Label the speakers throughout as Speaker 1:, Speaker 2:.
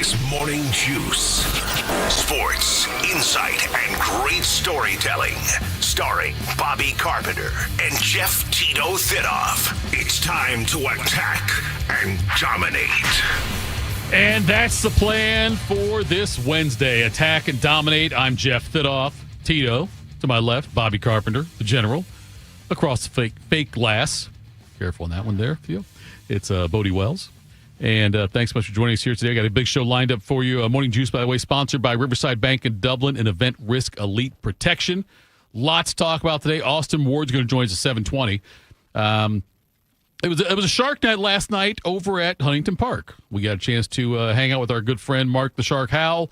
Speaker 1: is Morning Juice. Sports, insight, and great storytelling. Starring Bobby Carpenter and Jeff Tito Thitoff. It's time to attack and dominate.
Speaker 2: And that's the plan for this Wednesday. Attack and dominate. I'm Jeff Thitoff. Tito, to my left, Bobby Carpenter, the general. Across the fake glass. Careful on that one there, Theo. It's Bodie Wells. And thanks so much for joining us here today. I got a big show lined up for you. Morning Juice, by the way, sponsored by Riverside Bank in Dublin and Event Risk Elite Protection. Lots to talk about today. Austin Ward's going to join us at 7:20. It was a Shark Night last night over at Huntington Park. We got a chance to hang out with our good friend Mark the Shark Howell.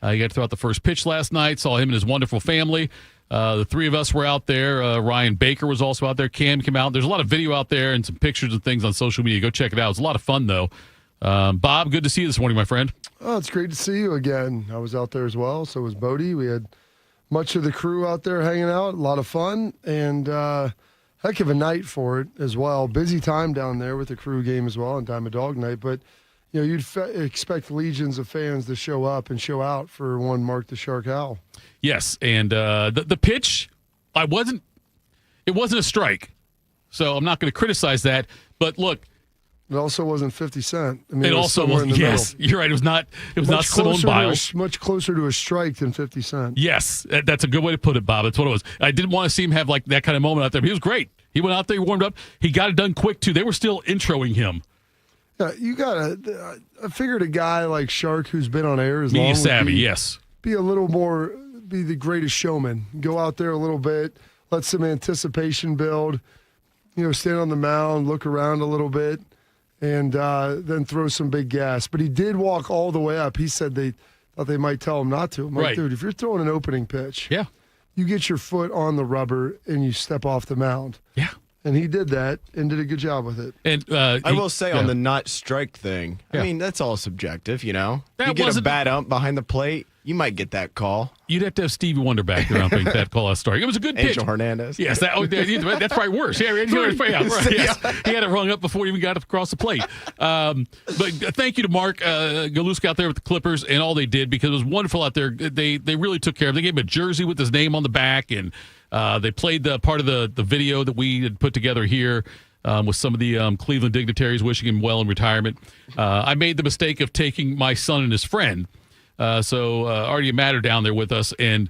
Speaker 2: He got to throw out the first pitch last night. Saw him and his wonderful family. The three of us were out there. Ryan Baker was also out there. Cam came out. There's a lot of video out there and some pictures and things on social media. Go check it out. It was a lot of fun, though. Bob, good to see you this morning, my friend.
Speaker 3: Oh, it's great to see you again. I was out there as well. So was Bodie. We had much of the crew out there hanging out. A lot of fun. And heck of a night for it as well. Busy time down there with the crew game as well and Diamond Dog Night. But, you know, you'd expect legions of fans to show up and show out for one Mark the Shark Howell.
Speaker 2: Yes, and the pitch, it wasn't a strike. So I'm not going to criticize that. But look.
Speaker 3: It also wasn't 50 Cent. I mean,
Speaker 2: it also wasn't. Yes, middle. You're right. It was not Simone Biles.
Speaker 3: Much closer to a strike than 50 Cent.
Speaker 2: Yes, that's a good way to put it, Bob. That's what it was. I didn't want to see him have like that kind of moment out there. But he was great. He went out there, he warmed up. He got it done quick too. They were still introing him.
Speaker 3: Yeah, you gotta. I figured a guy like Shark, who's been on air as long,
Speaker 2: media savvy, yes,
Speaker 3: be a little more, be the greatest showman. Go out there a little bit, let some anticipation build. You know, stand on the mound, look around a little bit. And then throw some big gas. But he did walk all the way up. He said they thought they might tell him not to. I'm like, dude, if you're throwing an opening pitch,
Speaker 2: yeah,
Speaker 3: you get your foot on the rubber and you step off the mound.
Speaker 2: Yeah.
Speaker 3: And he did that and did a good job with it.
Speaker 4: And I will say on the not strike thing, I mean, that's all subjective, you know? You get a bad ump behind the plate, you might get that call.
Speaker 2: You'd have to have Stevie Wonder back there umping that call last start. It was a good pitch.
Speaker 4: Angel Hernandez.
Speaker 2: Yes, that's probably worse. Yeah, yes. He had it rung up before he even got across the plate. But thank you to Mark Galuska out there with the Clippers and all they did because it was wonderful out there. They really took care of him. They gave him a jersey with his name on the back, and they played the part of the video that we had put together here with some of the Cleveland dignitaries wishing him well in retirement. I made the mistake of taking my son and his friend. So Artie Matter down there with us, and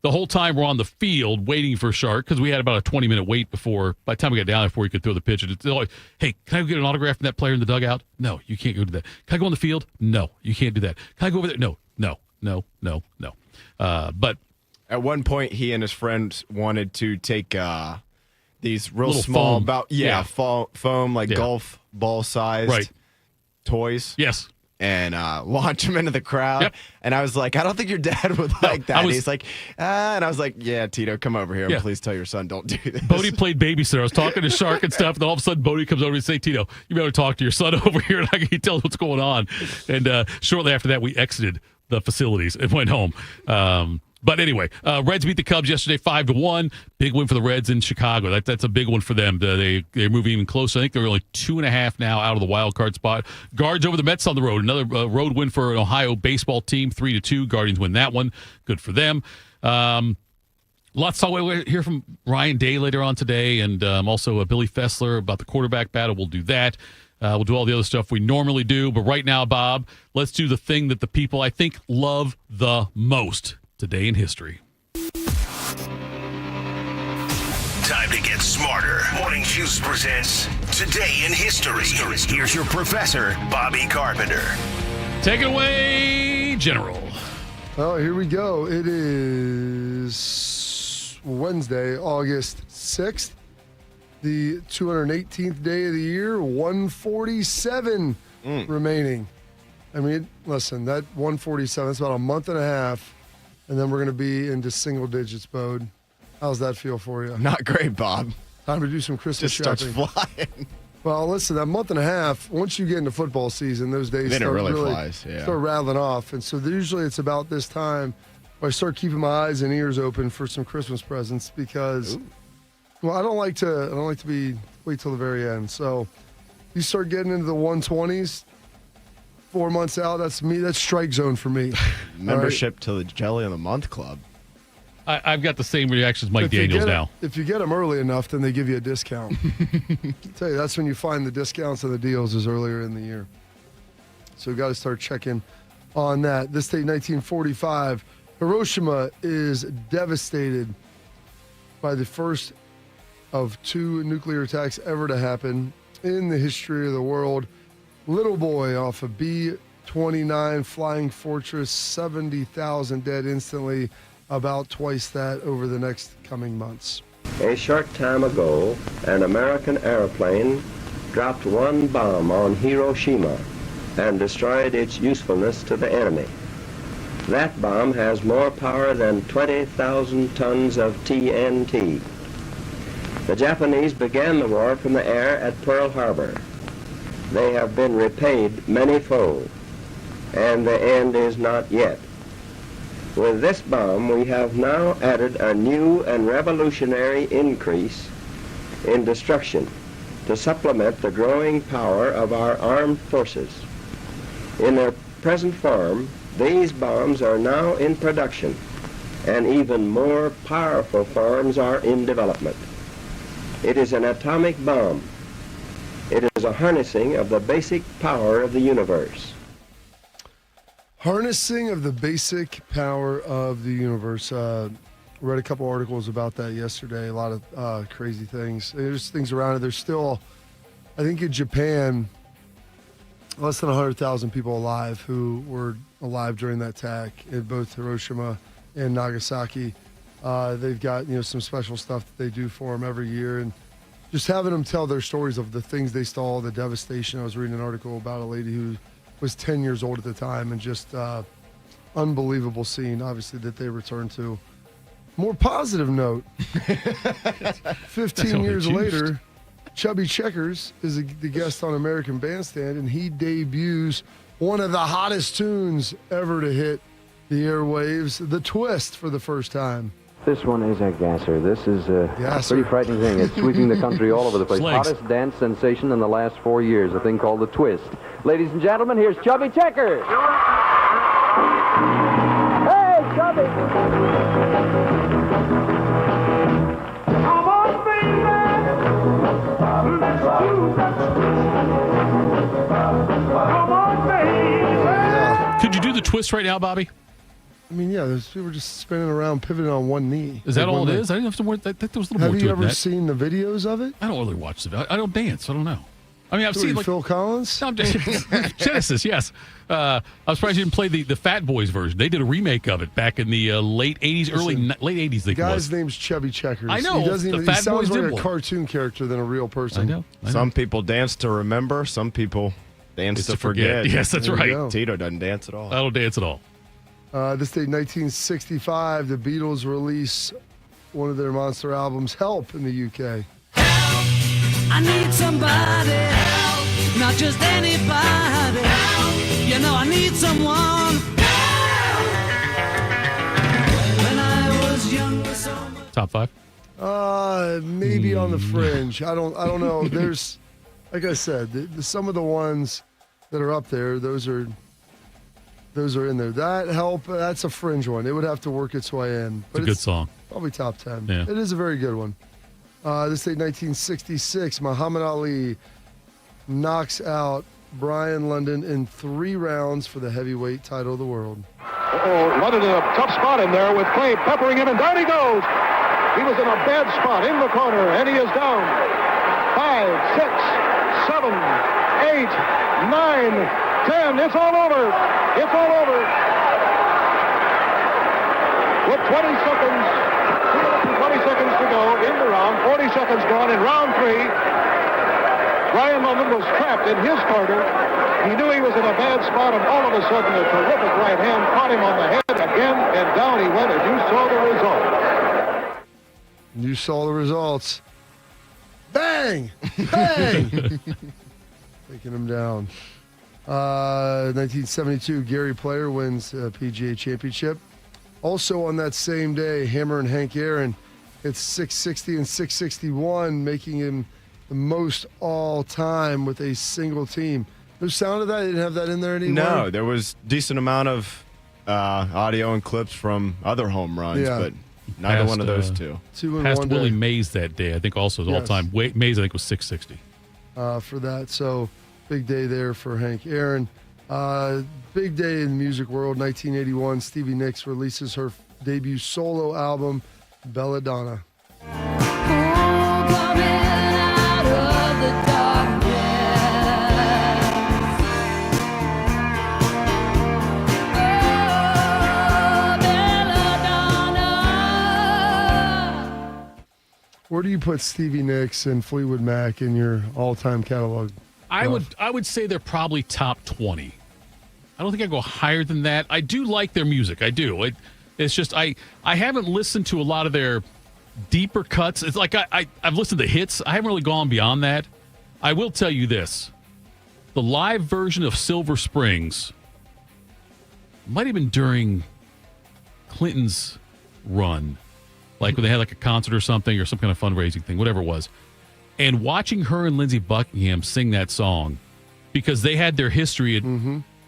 Speaker 2: the whole time we're on the field waiting for Shark because we had about a 20-minute wait before. By the time we got down there, before he could throw the pitch, it's always, hey, can I go get an autograph from that player in the dugout? No, you can't go do that. Can I go on the field? No, you can't do that. Can I go over there? No. But
Speaker 4: at one point, he and his friends wanted to take these real small,
Speaker 2: foam.
Speaker 4: foam like golf ball sized toys.
Speaker 2: Yes.
Speaker 4: And launch him into the crowd.
Speaker 2: Yep.
Speaker 4: And I was like, I don't think your dad would like that. He's like, and I was like, yeah, Tito, come over here. And please tell your son don't do this.
Speaker 2: Bodie played babysitter. I was talking to Shark and stuff, and then all of a sudden Bodie comes over and says, Tito, you better talk to your son over here, and I can tell what's going on. And shortly after that, we exited the facilities and went home. But anyway, Reds beat the Cubs yesterday 5-1. Big win for the Reds in Chicago. That's a big one for them. They're moving even closer. I think they're only 2.5 now out of the wild card spot. Guards over the Mets on the road. Another road win for an Ohio baseball team, 3-2. Guardians win that one. Good for them. Lots to talk. We'll hear from Ryan Day later on today, and also Billy Fessler about the quarterback battle. We'll do that. We'll do all the other stuff we normally do. But right now, Bob, let's do the thing that the people, I think, love the most. Today in history.
Speaker 1: Time to get smarter. Morning Juice presents Today in History. Here's your professor, Bobby Carpenter.
Speaker 2: Take it away, General.
Speaker 3: Oh, here we go. It is Wednesday, August 6th, the 218th day of the year, 147 remaining. I mean, listen, that 147, that's about a month and a half. And then we're going to be into single digits, Bode. How's that feel for you?
Speaker 4: Not great, Bob.
Speaker 3: Time to do some Christmas shopping.
Speaker 4: Just starts flying.
Speaker 3: Well, listen, that month and a half, once you get into football season, those days
Speaker 4: then
Speaker 3: start
Speaker 4: it really flies,
Speaker 3: start rattling off. And so usually it's about this time where I start keeping my eyes and ears open for some Christmas presents because, well, I don't like to wait till the very end. So you start getting into the 120s, 4 months out, that's me. That's strike zone for me.
Speaker 4: Membership to the Jelly of the Month Club.
Speaker 2: I've got the same reaction as Mike Daniels now.
Speaker 3: If you get them early enough, then they give you a discount. I tell you, that's when you find the discounts and the deals is earlier in the year. So we've got to start checking on that. This date, 1945, Hiroshima is devastated by the first of 2 nuclear attacks ever to happen in the history of the world. Little boy off of B-29 Flying Fortress, 70,000 dead instantly, about twice that over the next coming months.
Speaker 5: A short time ago, an American airplane dropped one bomb on Hiroshima and destroyed its usefulness to the enemy. That bomb has more power than 20,000 tons of TNT. The Japanese began the war from the air at Pearl Harbor. They have been repaid many-fold, and the end is not yet. With this bomb, we have now added a new and revolutionary increase in destruction to supplement the growing power of our armed forces. In their present form, these bombs are now in production, and even more powerful forms are in development. It is an atomic bomb. It is a harnessing of the basic power of the universe.
Speaker 3: Harnessing of the basic power of the universe. Read a couple articles about that yesterday. A lot of crazy things. There's things around it. There's still, I think in Japan, less than 100,000 people alive who were alive during that attack in both Hiroshima and Nagasaki. They've got some special stuff that they do for them every year, and just having them tell their stories of the things they saw, the devastation. I was reading an article about a lady who was 10 years old at the time, and just unbelievable scene, obviously, that they returned to. More positive note, 15 years later, Chubby Checkers is the guest on American Bandstand, and he debuts one of the hottest tunes ever to hit the airwaves, The Twist, for the first time.
Speaker 6: This one is a gasser. This is a pretty frightening thing. It's sweeping the country all over the place.
Speaker 2: Slags.
Speaker 6: Hottest dance sensation in the last 4 years, a thing called The Twist. Ladies and gentlemen, here's Chubby Checkers. Hey, Chubby!
Speaker 2: Could you do the twist right now, Bobby?
Speaker 3: I mean, yeah, those people just spinning around, pivoting on one knee.
Speaker 2: Is that all it is? I didn't have to worry. That there was a little more to it.
Speaker 3: Have you
Speaker 2: than
Speaker 3: ever
Speaker 2: that.
Speaker 3: seen the videos of it?
Speaker 2: I don't really watch the. I don't dance. I don't know. I mean, I've
Speaker 3: Who are
Speaker 2: seen
Speaker 3: you,
Speaker 2: like
Speaker 3: Phil Collins.
Speaker 2: No, I'm Genesis. Yes, I was surprised you didn't play the Fat Boys version. They did a remake of it back in the late '80s, late '80s.
Speaker 3: The guy's name's Chubby Checkers.
Speaker 2: I know.
Speaker 3: He doesn't even.
Speaker 2: The
Speaker 3: He
Speaker 2: Fat
Speaker 3: sounds
Speaker 2: Boys
Speaker 3: like
Speaker 2: did
Speaker 3: a
Speaker 2: one.
Speaker 3: cartoon character than a real person.
Speaker 2: I know.
Speaker 4: Some people dance to remember. Some people dance to forget.
Speaker 2: Yes, that's
Speaker 3: There you
Speaker 2: right.
Speaker 3: go.
Speaker 4: Tito doesn't dance at all.
Speaker 2: I don't dance at all.
Speaker 3: This date, 1965, the Beatles release one of their monster albums, Help, in the UK.
Speaker 7: I need somebody help, not just anybody help. You know I need someone help. When I was younger, so much.
Speaker 2: Top 5.
Speaker 3: Maybe on the fringe. I don't know. There's, like I said, some of the ones that are up there, those are in there. That Help, that's a fringe one. It would have to work its way in.
Speaker 2: It's a good song.
Speaker 3: Probably top 10.
Speaker 2: Yeah.
Speaker 3: It is a very good one. This date, 1966, Muhammad Ali knocks out Brian London in 3 rounds for the heavyweight title of the world.
Speaker 8: London in a tough spot in there with Clay peppering him, and down he goes. He was in a bad spot in the corner, and he is down. 5, 6, 7, 8, 9, 10. It's all over. It's all over. With 20 seconds to go in the round, 40 seconds gone in round 3. Brian London was trapped in his corner. He knew he was in a bad spot, and all of a sudden a terrific right hand caught him on the head again, and down he went, and you saw the result.
Speaker 3: You saw the results. Bang! Bang! Taking him down. 1972, Gary Player wins a PGA Championship. Also on that same day, Hammer and Hank Aaron hit 660 and 661, making him the most all-time with a single team. There's sound of that? They didn't have that in there anymore?
Speaker 4: No, there was decent amount of audio and clips from other home runs, but neither one of those two.
Speaker 2: Passed Willie Mays that day. I think also his all-time. Mays, I think, was 660.
Speaker 3: For that. So, big day there for Hank Aaron. Big day in the music world. 1981, Stevie Nicks releases her debut solo album, Belladonna. Where do you put Stevie Nicks and Fleetwood Mac in your all-time catalog?
Speaker 2: I would say they're probably top 20. I don't think I go higher than that. I do like their music. I do. It's just I haven't listened to a lot of their deeper cuts. It's like I've listened to hits. I haven't really gone beyond that. I will tell you this. The live version of Silver Springs might have been during Clinton's run. Like when they had like a concert or something or some kind of fundraising thing, whatever it was. And watching her and Lindsey Buckingham sing that song because they had their history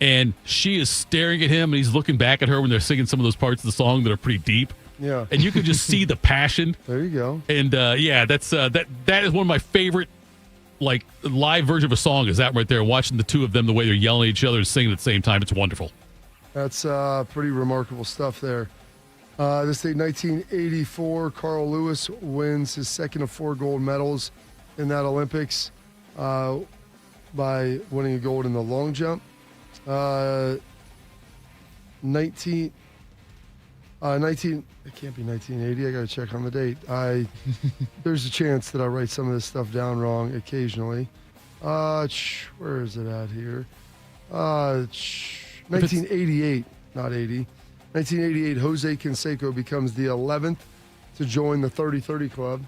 Speaker 2: and she is staring at him and he's looking back at her when they're singing some of those parts of the song that are pretty deep.
Speaker 3: Yeah.
Speaker 2: And you can just see the passion.
Speaker 3: There you go.
Speaker 2: And that's that is one of my favorite like live version of a song is that right there. Watching the two of them, the way they're yelling at each other and singing at the same time. It's wonderful.
Speaker 3: That's pretty remarkable stuff there. This day, 1984, Carl Lewis wins his second of 4 gold medals in that Olympics by winning a gold in the long jump. 19, it can't be 1980. I got to check on the date. There's a chance that I write some of this stuff down wrong occasionally. Where is it at here? 1988, not 80. 1988, Jose Canseco becomes the 11th to join the 30-30 club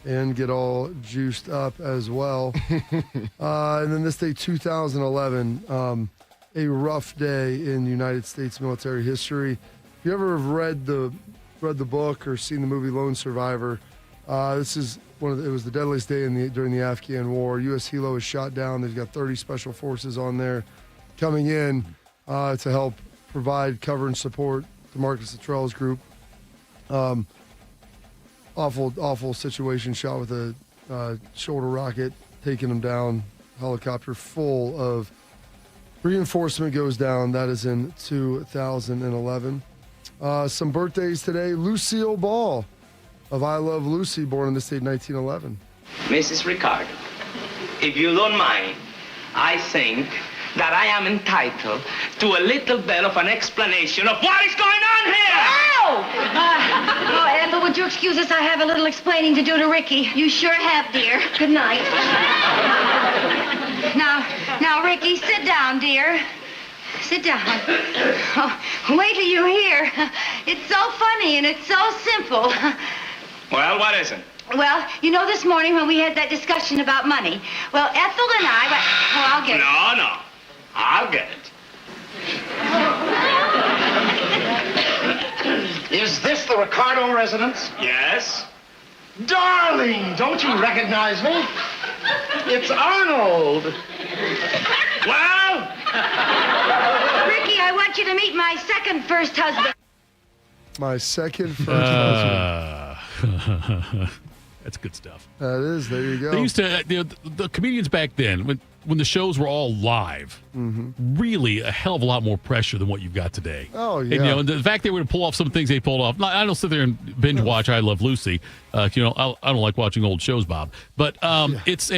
Speaker 3: and get all juiced up as well. And then this day, 2011, a rough day in United States military history. If you ever have read the book or seen the movie Lone Survivor, this is it was the deadliest day during the Afghan war. U.S. Hilo is shot down. They've got 30 special forces on there coming in to help provide cover and support to Marcus Luttrell's group. Awful situation. Shot with a shoulder rocket, taking them down. Helicopter full of reinforcement goes down. That is in 2011. Some birthdays today. Lucille Ball of I Love Lucy, born in the state 1911.
Speaker 9: Mrs. Ricardo, if you don't mind, I think that I am entitled to a little bit of an explanation of what is going on here!
Speaker 10: Oh, Ethel, would you excuse us? I have a little explaining to do to Ricky. You sure have, dear. Good night. Now, Ricky, sit down, dear. Sit down. Oh, wait till you hear. It's so funny and it's so simple.
Speaker 9: Well, what is it?
Speaker 10: Well, you know this morning when we had that discussion about money, well, Ethel and I... I'll get it.
Speaker 9: No. I'll get it.
Speaker 8: Is this the Ricardo residence?
Speaker 9: Yes.
Speaker 8: Darling, don't you recognize me? It's Arnold.
Speaker 9: Well?
Speaker 10: Ricky, I want you to meet my second first husband.
Speaker 3: My second first husband.
Speaker 2: That's good stuff.
Speaker 3: That is. There you go.
Speaker 2: They used to, the comedians back then, when the shows were all live, really a hell of a lot more pressure than what you've got today.
Speaker 3: Oh, yeah.
Speaker 2: And, the fact they were to pull off some things they pulled off. I don't sit there and binge watch I Love Lucy. I don't like watching old shows, Bob. But it's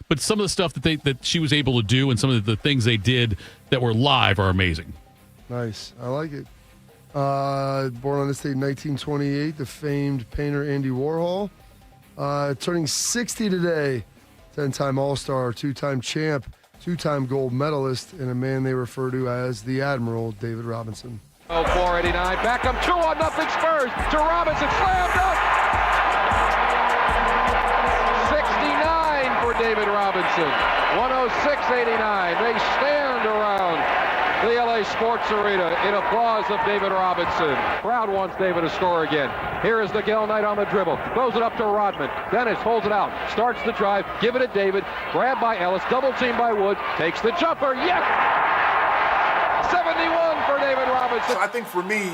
Speaker 2: but some of the stuff that she was able to do and some of the things they did that were live are amazing.
Speaker 3: Nice. I like it. Born on this date in 1928, the famed painter Andy Warhol. Turning 60 today, 10-time All-Star, 2-time champ, 2-time gold medalist, and a man they refer to as the Admiral, David Robinson.
Speaker 11: 489, Beckham, 2-0 Spurs, to Robinson, slammed up! 69 for David Robinson, 106.89, they stand around the LA Sports Arena in applause of David Robinson. Crowd wants David to score again. Here is the Gale Knight on the dribble. Throws it up to Rodman. Dennis holds it out. Starts the drive. Give it to David. Grabbed by Ellis. Double team by Wood. Takes the jumper. Yes! 71 for David Robinson.
Speaker 12: So I think for me,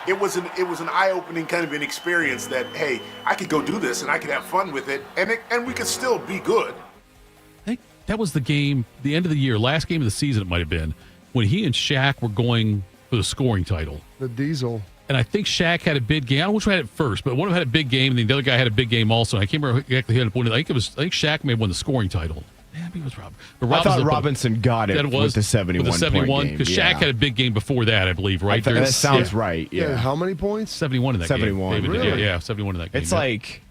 Speaker 12: it was an eye-opening kind of an experience that, hey, I could go do this and I could have fun with it, and we could still be good.
Speaker 2: I think that was the game, the end of the year, last game of the season it might have been, when he and Shaq were going for the scoring title.
Speaker 3: The Diesel.
Speaker 2: And I think Shaq had a big game. I don't know which one had it first, but one of them had a big game, and the other guy had a big game also. And I can't remember exactly who had won it. I think Shaq may have won the scoring title. Maybe it was Robinson.
Speaker 4: I thought Robinson got it with the 71
Speaker 2: with the 71
Speaker 4: game.
Speaker 2: because Shaq had a big game before that, I believe, right?
Speaker 4: That sounds right, yeah.
Speaker 3: How many points?
Speaker 2: 71 in that
Speaker 4: 71.
Speaker 2: game. David,
Speaker 3: really?
Speaker 2: Yeah, 71 in that game.
Speaker 4: It's like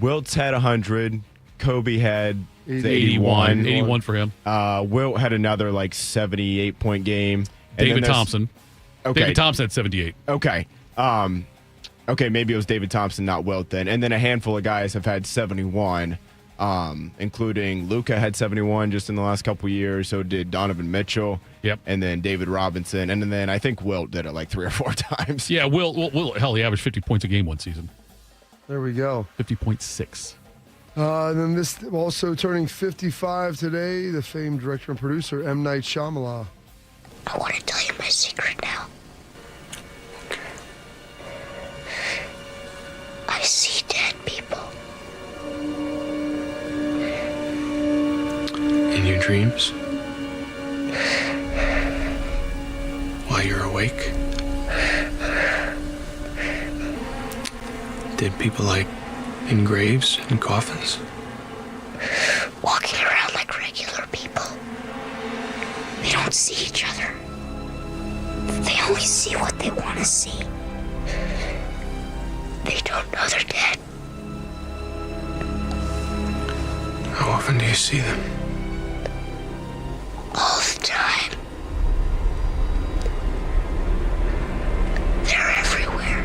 Speaker 4: Wilt's had 100, Kobe had
Speaker 2: 81. 81 for him.
Speaker 4: Wilt had another like 78-point game.
Speaker 2: David Thompson.
Speaker 4: Okay.
Speaker 2: David Thompson had 78.
Speaker 4: Okay. Okay, maybe it was David Thompson, not Wilt then. And then a handful of guys have had 71. Including Luka had 71 just in the last couple years. So did Donovan Mitchell.
Speaker 2: Yep.
Speaker 4: And then David Robinson. And then I think Wilt did it like 3 or 4 times.
Speaker 2: Yeah, Wilt hell, he averaged 50 points a game one season.
Speaker 3: There we go.
Speaker 2: 50.6.
Speaker 3: And then this also turning 55 today, the famed director and producer, M. Night Shyamalan.
Speaker 13: I want to tell you my secret now. I see dead people.
Speaker 14: In your dreams? While you're awake? Dead people like in graves and coffins?
Speaker 13: Walking around like regular people. They don't see each other. They only see what they want to see. They don't know they're dead.
Speaker 14: How often do you see them?
Speaker 13: All the time. They're everywhere.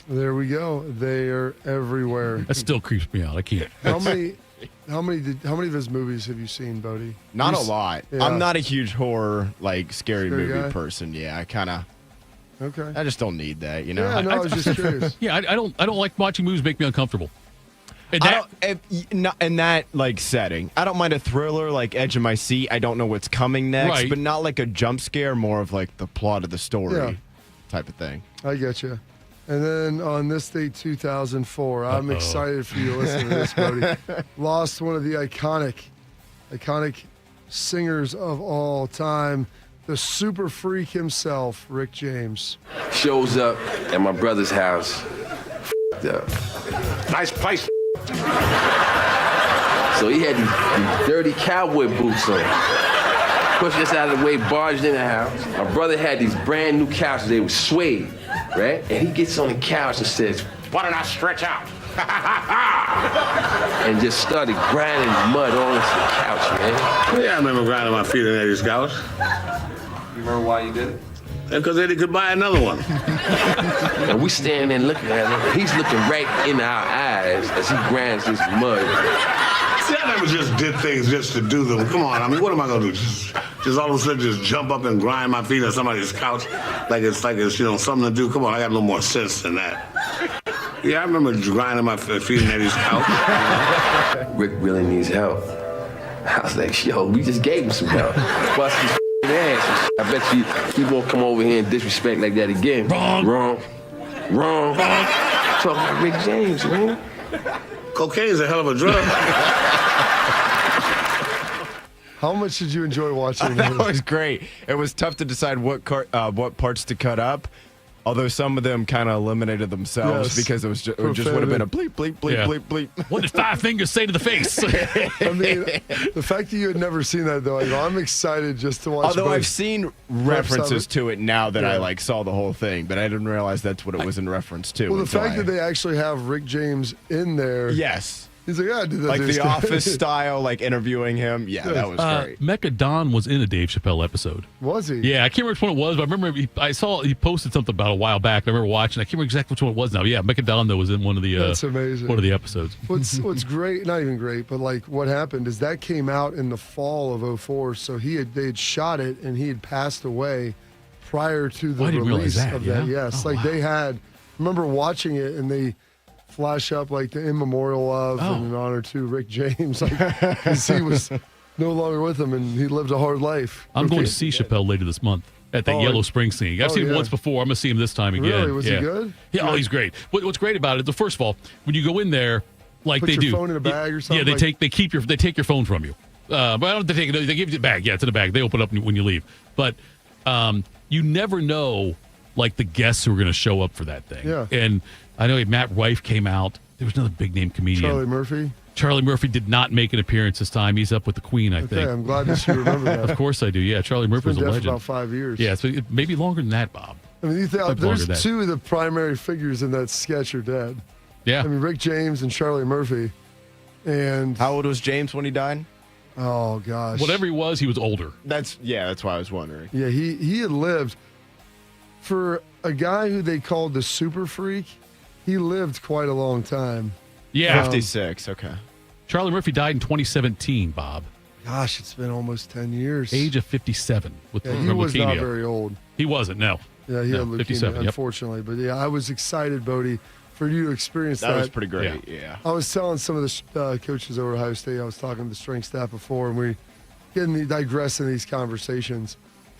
Speaker 3: There we go. They are everywhere.
Speaker 2: That still creeps me out. I can't.
Speaker 3: How many of his movies have you seen, Bodie?
Speaker 4: Not a lot.
Speaker 3: Yeah.
Speaker 4: I'm not a huge horror, like scary movie
Speaker 3: guy?
Speaker 4: person. Yeah,
Speaker 3: Okay.
Speaker 4: I just don't need that, you know.
Speaker 3: Yeah, no, I was just curious.
Speaker 2: Yeah, I don't like watching movies make me uncomfortable. And
Speaker 4: in that like setting, I don't mind a thriller, like edge of my seat. I don't know what's coming next,
Speaker 2: Right.
Speaker 4: but not like a jump scare. More of like the plot of the story, type of thing.
Speaker 3: I get you. And then on this date, 2004, I'm excited for you to listen to this, Bodie. Lost one of the iconic singers of all time, the super freak himself, Rick James.
Speaker 15: Shows up at my brother's house. Up. Nice place. So he had these dirty cowboy boots on. Pushed us out of the way, barged in the house. My brother had these brand new couches. They were suede, right? And he gets on the couch and says, "Why don't I stretch out?" And just started grinding mud all into the couch, man.
Speaker 16: Yeah, I remember grinding my feet in Eddie's couch.
Speaker 15: You remember why you did it?
Speaker 16: Because Eddie could buy another one.
Speaker 15: And we standing there looking at him. He's looking right in our eyes as he grinds this mud.
Speaker 16: See, I never just did things just to do them. Come on, I mean, what am I gonna do? Just all of a sudden just jump up and grind my feet on somebody's couch like it's something to do? Come on, I got no more sense than that. Yeah, I remember grinding my feet in Eddie's couch.
Speaker 15: Rick really needs help. I was like, yo, we just gave him some help. Bust his ass. I bet you he won't come over here and disrespect like that again. Wrong. Talking about Rick James, man.
Speaker 16: Cocaine's a hell of a drug.
Speaker 3: How much did you enjoy watching
Speaker 4: That
Speaker 3: this?
Speaker 4: was great. It was tough to decide what parts to cut up. Although some of them kind of eliminated themselves because it just would have been a bleep, bleep, bleep, bleep, bleep.
Speaker 2: What did Five Fingers say to the face?
Speaker 3: I mean, the fact that you had never seen that, though, I'm excited just to watch.
Speaker 4: Although I've seen references to it now that I saw the whole thing, but I didn't realize that's what it was in reference to.
Speaker 3: Well, the fact that they actually have Rick James in there.
Speaker 4: Yes.
Speaker 3: He's like, I did that.
Speaker 4: Like the Office style, like interviewing him. Yeah, that was great.
Speaker 2: Mecca Don was in a Dave Chappelle episode.
Speaker 3: Was he?
Speaker 2: Yeah, I can't remember which one it was, but I remember I saw he posted something about a while back. I remember watching. I can't remember exactly which one it was now. Yeah, Mecca Don, though, was in one of the
Speaker 3: That's amazing.
Speaker 2: one of the episodes.
Speaker 3: What's great, not even great, but like what happened is that came out in the fall of 2004. So they had shot it and he had passed away prior to the release of that. Yes, they had. Remember watching it and they flash up like the in memorial of and in honor to Rick James, like because he was no longer with him and he lived a hard life.
Speaker 2: I'm going to see Chappelle later this month at the Yellow Spring scene. I've seen him once before. I'm going to see him this time again.
Speaker 3: Really? Was he good?
Speaker 2: Yeah, he's great. What's great about it? First of all, when you go in there, like
Speaker 3: Put
Speaker 2: they
Speaker 3: your
Speaker 2: do,
Speaker 3: phone in a bag or something.
Speaker 2: Yeah, they take your phone from you. But I don't they take it. They give you the bag. Yeah, it's in a bag. They open up when you leave. But you never know, like the guests who are going to show up for that thing.
Speaker 3: Yeah.
Speaker 2: And I know Matt Rife came out. There was another big name comedian. Charlie Murphy did not make an appearance this time. He's up with the Queen, I think.
Speaker 3: Okay, I'm glad that you remember that.
Speaker 2: Of course I do. Yeah, Charlie Murphy was a legend.
Speaker 3: For about 5 years.
Speaker 2: Yeah, so maybe longer than that, Bob.
Speaker 3: I mean, there's two of the primary figures in that sketch are dead.
Speaker 2: Yeah.
Speaker 3: I mean, Rick James and Charlie Murphy. And
Speaker 4: how old was James when he died?
Speaker 3: Oh gosh.
Speaker 2: Whatever he was older.
Speaker 4: That's why I was wondering.
Speaker 3: Yeah, he had lived for a guy who they called the super freak. He lived quite a long time.
Speaker 2: Yeah.
Speaker 4: 56, okay.
Speaker 2: Charlie Murphy died in 2017, Bob.
Speaker 3: Gosh, it's been almost 10 years.
Speaker 2: Age of 57 with
Speaker 3: he was
Speaker 2: leukemia.
Speaker 3: not very old.
Speaker 2: He wasn't, no.
Speaker 3: Yeah, he had leukemia,
Speaker 2: 57,
Speaker 3: unfortunately. But yeah, I was excited, Bodie, for you to experience that.
Speaker 4: That was pretty great, yeah.
Speaker 3: I was telling some of the coaches over at Ohio State, I was talking to the strength staff before, and we digress in these conversations.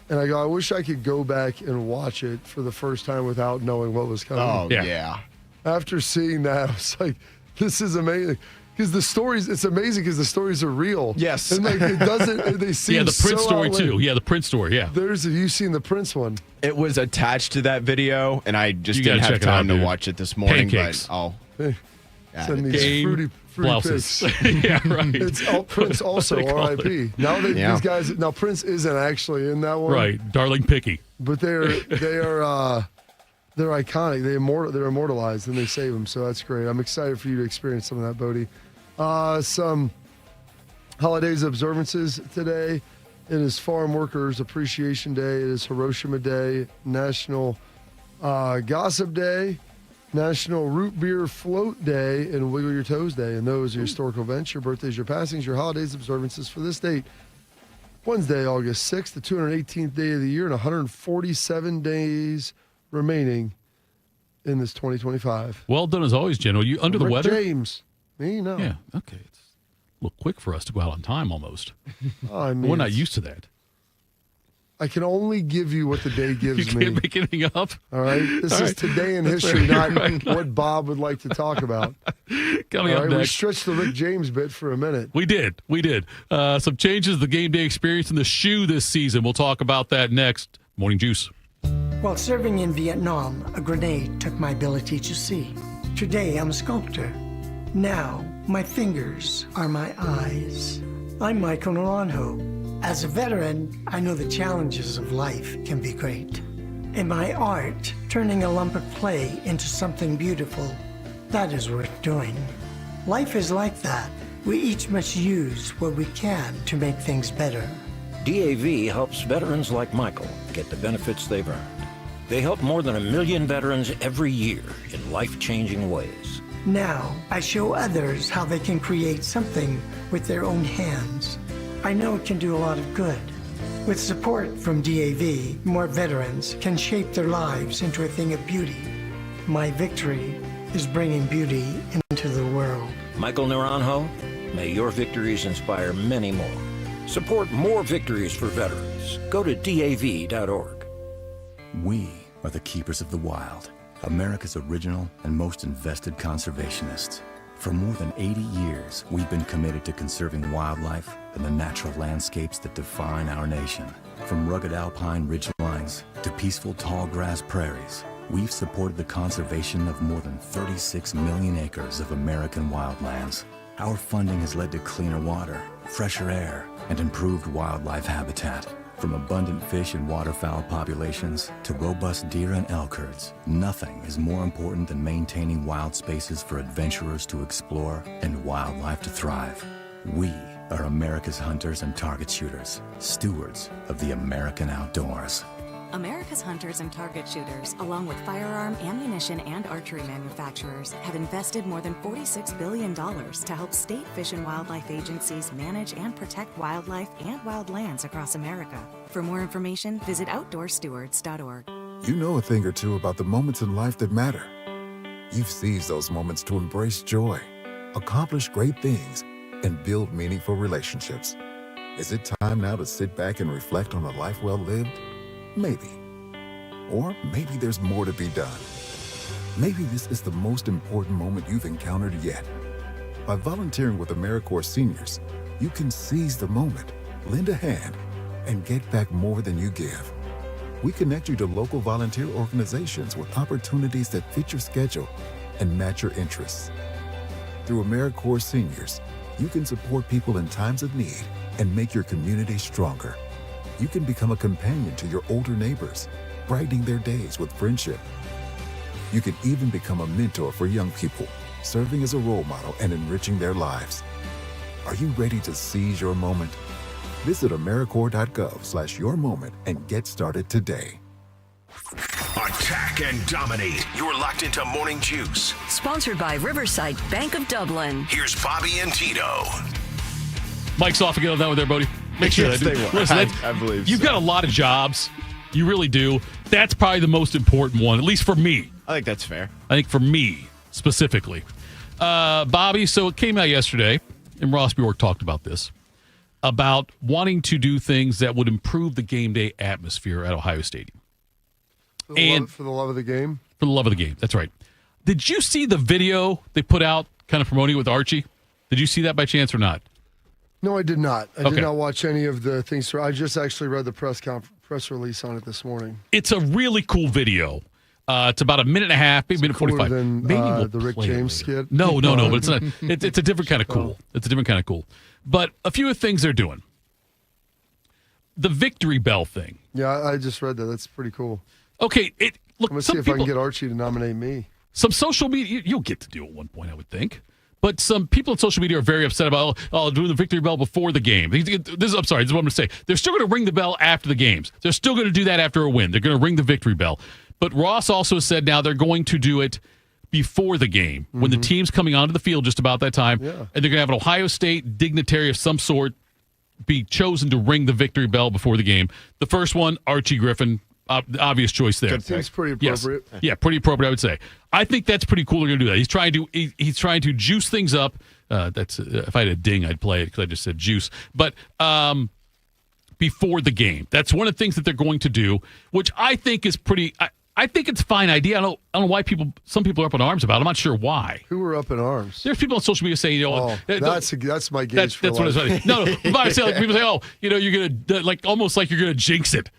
Speaker 3: And I go, I wish I could go back and watch it for the first time without knowing what was coming.
Speaker 4: Oh, yeah.
Speaker 3: After seeing that, I was like, this is amazing. Because it's amazing because the stories are real.
Speaker 4: Yes.
Speaker 3: And like, it doesn't, they seem
Speaker 2: the Prince
Speaker 3: so
Speaker 2: story,
Speaker 3: outlandish.
Speaker 2: too. Yeah, the Prince story, yeah.
Speaker 3: Have you seen the Prince one?
Speaker 4: It was attached to that video, and I just didn't have time to watch it this morning.
Speaker 2: Pancakes.
Speaker 4: But I'll
Speaker 3: send these fruity
Speaker 2: blouses.
Speaker 3: pics.
Speaker 2: Yeah, right.
Speaker 3: It's Prince also, R.I.p. These guys, now Prince isn't actually in that one.
Speaker 2: Right, Darling Picky.
Speaker 3: But they're iconic. They're immortalized, and they save them. So that's great. I'm excited for you to experience some of that, Bodie. Some holidays observances today. It is Farm Workers Appreciation Day. It is Hiroshima Day, National Gossip Day, National Root Beer Float Day, and Wiggle Your Toes Day. And those are your historical events, your birthdays, your passings, your holidays, observances for this date. Wednesday, August 6th, the 218th day of the year, and 147 days remaining in this 2025.
Speaker 2: Well done as always, Jen. Are you under the
Speaker 3: Rick
Speaker 2: weather?
Speaker 3: James. Me, no.
Speaker 2: Yeah, okay. It's a little quick for us to go out on time almost.
Speaker 3: I mean,
Speaker 2: we're not used to that.
Speaker 3: I can only give you what the day gives
Speaker 2: You can't make anything up.
Speaker 3: All right? This is today in history, not what Bob would like to talk about.
Speaker 2: Coming up next.
Speaker 3: We stretched the Rick James bit for a minute.
Speaker 2: We did. Some changes to the game day experience in the shoe this season. We'll talk about that next. Morning Juice.
Speaker 17: While serving in Vietnam, a grenade took my ability to see. Today, I'm a sculptor. Now, my fingers are my eyes. I'm Michael Naranjo. As a veteran, I know the challenges of life can be great. In my art, turning a lump of clay into something beautiful, that is worth doing. Life is like that. We each must use what we can to make things better.
Speaker 18: DAV helps veterans like Michael get the benefits they've earned. They help more than 1 million veterans every year in life-changing ways.
Speaker 17: Now, I show others how they can create something with their own hands. I know it can do a lot of good. With support from DAV, more veterans can shape their lives into a thing of beauty. My victory is bringing beauty into the world.
Speaker 18: Michael Naranjo, may your victories inspire many more. Support more victories for veterans. Go to DAV.org.
Speaker 19: We are the keepers of the wild, America's original and most invested conservationists. For more than 80 years, we've been committed to conserving wildlife and the natural landscapes that define our nation. From rugged alpine ridgelines to peaceful tall grass prairies, we've supported the conservation of more than 36 million acres of American wildlands. Our funding has led to cleaner water, fresher air, and improved wildlife habitat. From abundant fish and waterfowl populations to robust deer and elk herds, nothing is more important than maintaining wild spaces for adventurers to explore and wildlife to thrive. We are America's hunters and target shooters, stewards of the American outdoors.
Speaker 20: America's hunters and target shooters, along with firearm, ammunition, and archery manufacturers, have invested more than $46 billion to help state fish and wildlife agencies manage and protect wildlife and wildlands across America. For more information, visit outdoorstewards.org.
Speaker 21: You know a thing or two about the moments in life that matter. You've seized those moments to embrace joy, accomplish great things, and build meaningful relationships. Is it time now to sit back and reflect on a life well lived? Maybe. Or maybe there's more to be done. Maybe this is the most important moment you've encountered yet. By volunteering with AmeriCorps Seniors, you can seize the moment, lend a hand, and get back more than you give. We connect you to local volunteer organizations with opportunities that fit your schedule and match your interests. Through AmeriCorps Seniors, you can support people in times of need and make your community stronger. You can become a companion to your older neighbors, brightening their days with friendship. You can even become a mentor for young people, serving as a role model and enriching their lives. Are you ready to seize your moment? Visit AmeriCorps.gov/yourmoment and get started today.
Speaker 1: Attack and dominate. You're locked into Morning Juice.
Speaker 22: Sponsored by Riverside Bank of Dublin.
Speaker 1: Here's Bobby and Tito.
Speaker 2: Mike's off again on that with everybody. Make sure
Speaker 4: Yes,
Speaker 2: that
Speaker 4: they will.
Speaker 2: listen,
Speaker 4: I believe
Speaker 2: you've
Speaker 4: so.
Speaker 2: got a lot of jobs. You really do. That's probably the most important one, at least for me.
Speaker 4: I think that's fair.
Speaker 2: I think for me specifically. Bobby, so it came out yesterday, and Ross Bjork talked about this, about wanting to do things that would improve the game day atmosphere at Ohio Stadium.
Speaker 3: For the love of the game?
Speaker 2: For the love of the game. That's right. Did you see the video they put out kind of promoting it with Archie? Did you see that by chance or not?
Speaker 3: No, I did not. I
Speaker 2: Okay.
Speaker 3: did not watch any of the things. I just actually read the press release on it this morning.
Speaker 2: It's a really cool video. It's about a minute and a half, maybe a minute 45.
Speaker 3: Than,
Speaker 2: Maybe we'll
Speaker 3: the Rick
Speaker 2: play it
Speaker 3: James
Speaker 2: later.
Speaker 3: skit.
Speaker 2: No, but it's not. It's a different kind of cool. It's a different kind of cool. But a few of the things they're doing. The victory bell thing.
Speaker 3: Yeah, I just read that. That's pretty cool.
Speaker 2: Okay, look.
Speaker 3: I'm gonna
Speaker 2: some
Speaker 3: see if
Speaker 2: people,
Speaker 3: I can get Archie to nominate me.
Speaker 2: Some social media, you'll get to do it at one point, I would think. But some people on social media are very upset about doing the victory bell before the game. I'm sorry, this is what I'm going to say. They're still going to ring the bell after the games. They're still going to do that after a win. They're going to ring the victory bell. But Ross also said now they're going to do it before the game, when the team's coming onto the field just about that time.
Speaker 3: Yeah.
Speaker 2: And they're going to have an Ohio State dignitary of some sort be chosen to ring the victory bell before the game. The first one, Archie Griffin. Obvious choice there.
Speaker 3: Seems pretty appropriate.
Speaker 2: Yes. Yeah, pretty appropriate, I would say. I think that's pretty cool. They're going to do that. He's trying to juice things up. That's if I had a ding, I'd play it because I just said juice. But before the game, that's one of the things that they're going to do, which I think is pretty. I think it's a fine idea. I don't know why some people are up in arms about it. I'm not sure why.
Speaker 3: Who were up in arms?
Speaker 2: There's people on social media saying,
Speaker 3: that's my gauge for
Speaker 2: that's what
Speaker 3: life.
Speaker 2: it's No, I say, people say, you're gonna almost like you're gonna jinx it.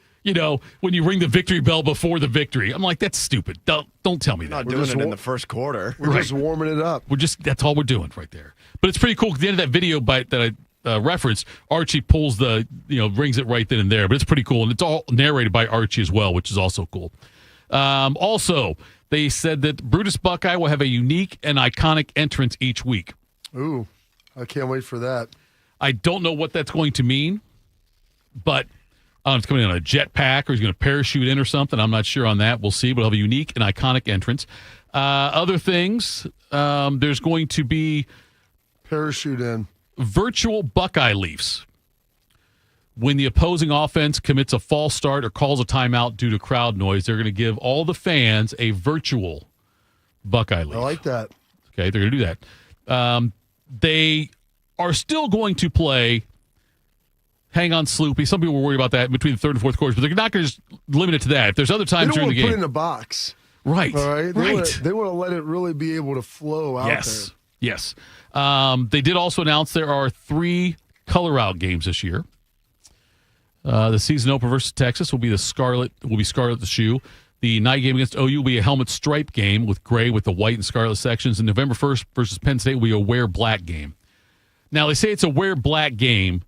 Speaker 2: When you ring the victory bell before the victory. I'm like, that's stupid. Don't tell me that.
Speaker 4: Not doing it in the first quarter.
Speaker 3: We're just warming it up.
Speaker 2: That's all we're doing right there. But it's pretty cool. At the end of that video that I referenced, Archie pulls rings it right then and there. But it's pretty cool. And it's all narrated by Archie as well, which is also cool. Also, they said that Brutus Buckeye will have a unique and iconic entrance each week.
Speaker 3: Ooh, I can't wait for that.
Speaker 2: I don't know what that's going to mean, but it's coming in on a jetpack or he's going to parachute in or something. I'm not sure on that. We'll see, but he'll have a unique and iconic entrance. Other things, there's going to be
Speaker 3: parachute in
Speaker 2: virtual Buckeye Leafs. When the opposing offense commits a false start or calls a timeout due to crowd noise, they're going to give all the fans a virtual Buckeye Leaf.
Speaker 3: I like that.
Speaker 2: Okay, they're going to do that. They are still going to play Hang On Sloopy. Some people were worried about that between the third and fourth quarters, but they're not going to just limit it to that. If there's other times during the game.
Speaker 3: Put it in a box.
Speaker 2: Right.
Speaker 3: All right.
Speaker 2: Right.
Speaker 3: They want to let it really be able to flow out there.
Speaker 2: Yes. They did also announce there are 3 color out games this year. The season opener versus Texas will be Scarlet the shoe. The night game against OU will be a helmet stripe game with gray with the white and scarlet sections. And November 1st versus Penn State will be a wear black game. Now, they say it's a wear black game.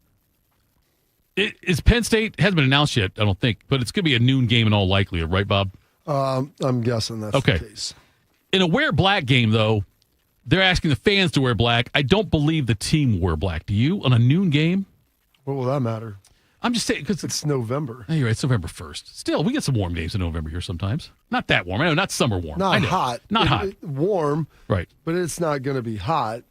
Speaker 2: Is Penn State hasn't been announced yet? I don't think, but it's going to be a noon game in all likelihood, right, Bob?
Speaker 3: I'm guessing that's the case.
Speaker 2: In a wear black game, though, they're asking the fans to wear black. I don't believe the team will wear black. Do you on a noon game?
Speaker 3: What will that matter?
Speaker 2: I'm just saying because
Speaker 3: it's November.
Speaker 2: Oh, you're right. It's November 1st. Still, we get some warm days in November here sometimes. Not that warm. I know, not summer warm.
Speaker 3: Not hot.
Speaker 2: Not hot.
Speaker 3: Warm.
Speaker 2: Right.
Speaker 3: But it's not going to be hot.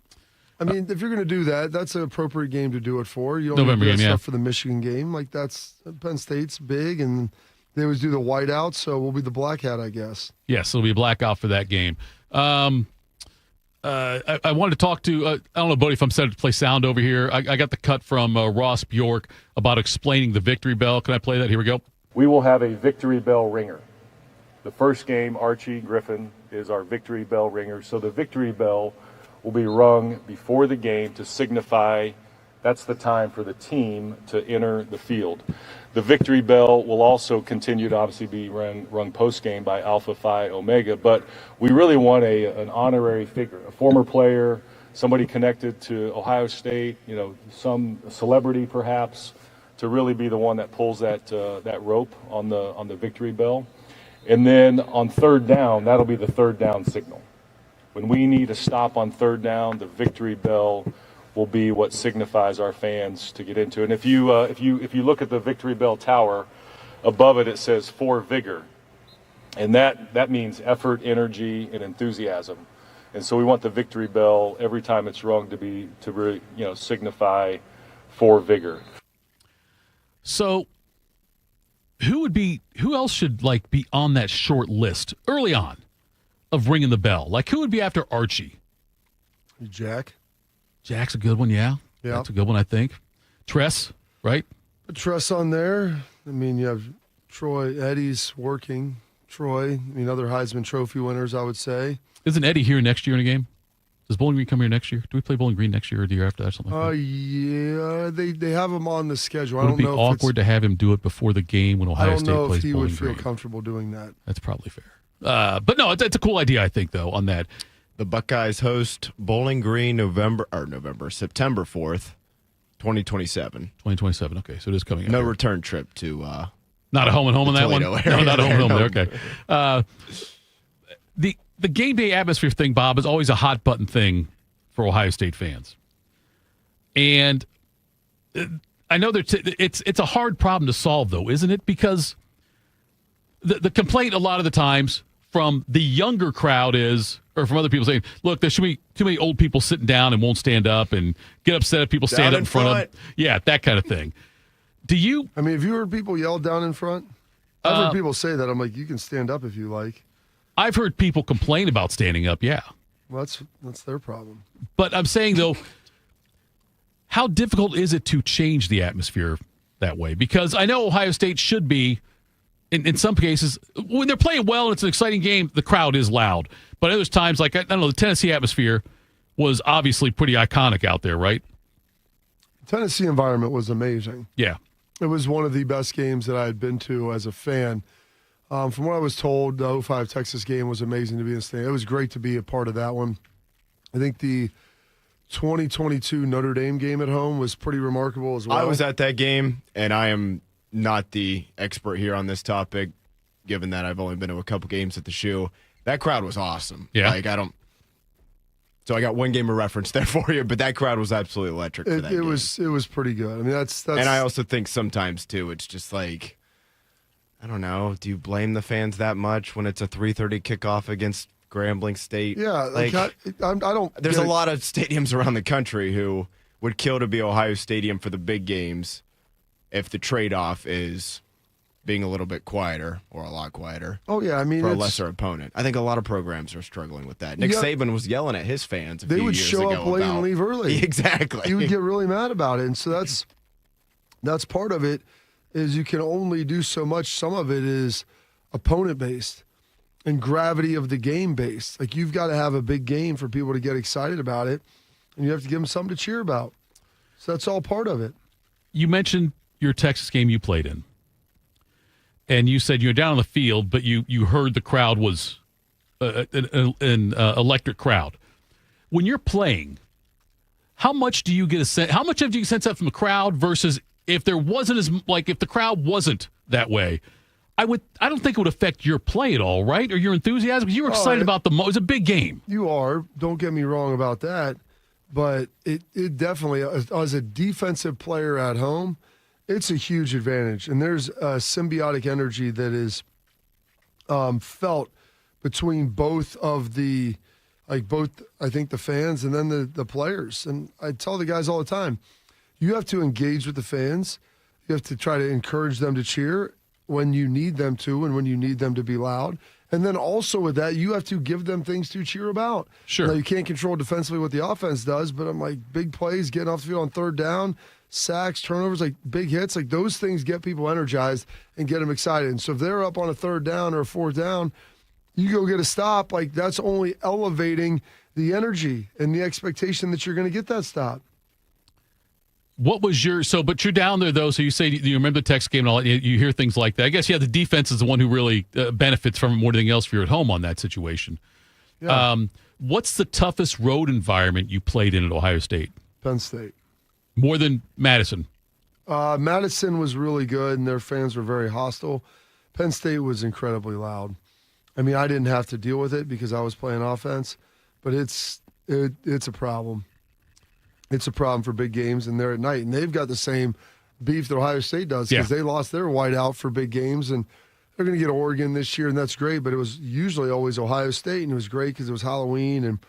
Speaker 3: I mean, if you're going to do that, that's an appropriate game to do it for. You don't
Speaker 2: November
Speaker 3: do that
Speaker 2: game,
Speaker 3: stuff for the Michigan game. Like, that's Penn State's big, and they always do the whiteout, so we'll be the black hat, I guess.
Speaker 2: Yes, it'll be a blackout for that game. I wanted to talk to, I don't know, Bodie, if I'm set to play sound over here. I got the cut from Ross Bjork about explaining the victory bell. Can I play that? Here we go.
Speaker 5: We will have a victory bell ringer. The first game, Archie Griffin is our victory bell ringer. So the victory bell will be rung before the game to signify that's the time for the team to enter the field. The victory bell will also continue to obviously be rung post-game by Alpha Phi Omega, but we really want an honorary figure, a former player, somebody connected to Ohio State, some celebrity perhaps, to really be the one that pulls that rope on the victory bell. And then on third down, that'll be the third down signal. When we need a stop on third down, the victory bell will be what signifies our fans to get into. And if you look at the victory bell tower, above it says for vigor, and that means effort, energy, and enthusiasm. And so we want the victory bell every time it's rung to really signify for vigor.
Speaker 2: So who else should be on that short list early on of ringing the bell? Like, who would be after Archie?
Speaker 3: Jack.
Speaker 2: Jack's a good one, yeah.
Speaker 3: Yeah.
Speaker 2: That's a good one, I think. Tress, right?
Speaker 3: Put Tress on there. I mean, you have Troy. Eddie's working. Troy, other Heisman Trophy winners, I would say.
Speaker 2: Isn't Eddie here next year in a game? Does Bowling Green come here next year? Do we play Bowling Green next year or the year after that? Something like that?
Speaker 3: Yeah, they have him on the schedule.
Speaker 2: Would
Speaker 3: I don't
Speaker 2: it be
Speaker 3: know
Speaker 2: awkward to have him do it before the game when Ohio State plays Bowling Green?
Speaker 3: I don't know if he would feel comfortable doing that.
Speaker 2: That's probably fair. But no, it's a cool idea, I think, though, on that.
Speaker 4: The Buckeyes host Bowling Green September 4th, 2027.
Speaker 2: 2027, okay. So it is coming up.
Speaker 4: No
Speaker 2: here.
Speaker 4: return trip to
Speaker 2: not a home and home on that one?
Speaker 4: Toledo
Speaker 2: No,
Speaker 4: area.
Speaker 2: not a home and home there, okay. The game day atmosphere thing, Bob, is always a hot button thing for Ohio State fans. And I know it's a hard problem to solve, though, isn't it? Because the complaint a lot of the times from the younger crowd is, or from other people saying, look, there should be too many old people sitting down and won't stand up and get upset if people stand up in front of them. Yeah, that kind of thing. Do you?
Speaker 3: I mean, have you heard people yell down in front? I've heard people say that. I'm like, you can stand up if you like.
Speaker 2: I've heard people complain about standing up, yeah.
Speaker 3: Well, that's their problem.
Speaker 2: But I'm saying, though, how difficult is it to change the atmosphere that way? Because I know Ohio State should be, in some cases, when they're playing well and it's an exciting game, the crowd is loud. But other times, like, I don't know, the Tennessee atmosphere was obviously pretty iconic out there, right?
Speaker 3: The Tennessee environment was amazing.
Speaker 2: Yeah.
Speaker 3: It was one of the best games that I had been to as a fan. From what I was told, the 2005 Texas game was amazing to be in the stadium. It was great to be a part of that one. I think the 2022 Notre Dame game at home was pretty remarkable as well.
Speaker 4: I was at that game, and I am not the expert here on this topic, given that I've only been to a couple games at the Shoe. That crowd was awesome.
Speaker 2: Yeah.
Speaker 4: So I got one game of reference there for you, but that crowd was absolutely electric for that game.
Speaker 3: It was pretty good. I mean, that's.
Speaker 4: And I also think sometimes, too, it's just like, I don't know, do you blame the fans that much when it's a 3:30 kickoff against Grambling State?
Speaker 3: Yeah, I don't.
Speaker 4: There's a lot of stadiums around the country who would kill to be Ohio Stadium for the big games if the trade-off is being a little bit quieter or a lot quieter.
Speaker 3: Oh, yeah, I mean,
Speaker 4: for a lesser opponent. I think a lot of programs are struggling with that. Nick Saban was yelling at his fans a few years ago.
Speaker 3: They would show up late and leave early.
Speaker 4: Exactly.
Speaker 3: You would get really mad about it. And so that's part of it, is you can only do so much. Some of it is opponent-based and gravity of the game-based. Like, you've got to have a big game for people to get excited about it, and you have to give them something to cheer about. So that's all part of it.
Speaker 2: You mentioned your Texas game you played in. And you said you were down on the field, but you heard the crowd was an electric crowd. When you're playing, how much do you get a sense? How much of do you sense that from the crowd versus if there wasn't if the crowd wasn't that way, I don't think it would affect your play at all, right? Or your enthusiasm, because you were excited about it was a big game.
Speaker 3: You are. Don't get me wrong about that. But it definitely, as a defensive player at home, it's a huge advantage. And there's a symbiotic energy that is felt between both of the, I think, the fans and then the players. And I tell the guys all the time, you have to engage with the fans. You have to try to encourage them to cheer when you need them to and when you need them to be loud. And then also with that, you have to give them things to cheer about.
Speaker 2: Sure.
Speaker 3: Now, you can't control defensively what the offense does, but I'm like, big plays, getting off the field on third down, sacks, turnovers, like big hits, like those things get people energized and get them excited. And so if they're up on a third down or a fourth down, you go get a stop, like that's only elevating the energy and the expectation that you're going to get that stop.
Speaker 2: What was but you're down there, though, so you say you remember the Texas game and all that, you hear things like that. I guess, the defense is the one who really benefits from it more than anything else if you're at home on that situation. Yeah. What's the toughest road environment you played in at Ohio State?
Speaker 3: Penn State.
Speaker 2: More than Madison?
Speaker 3: Madison was really good, and their fans were very hostile. Penn State was incredibly loud. I mean, I didn't have to deal with it because I was playing offense, but it's a problem. It's a problem for big games, and they're at night. And they've got the same beef that Ohio State does because they lost their whiteout for big games, and they're going to get Oregon this year, and that's great. But it was usually always Ohio State, and it was great because it was Halloween, and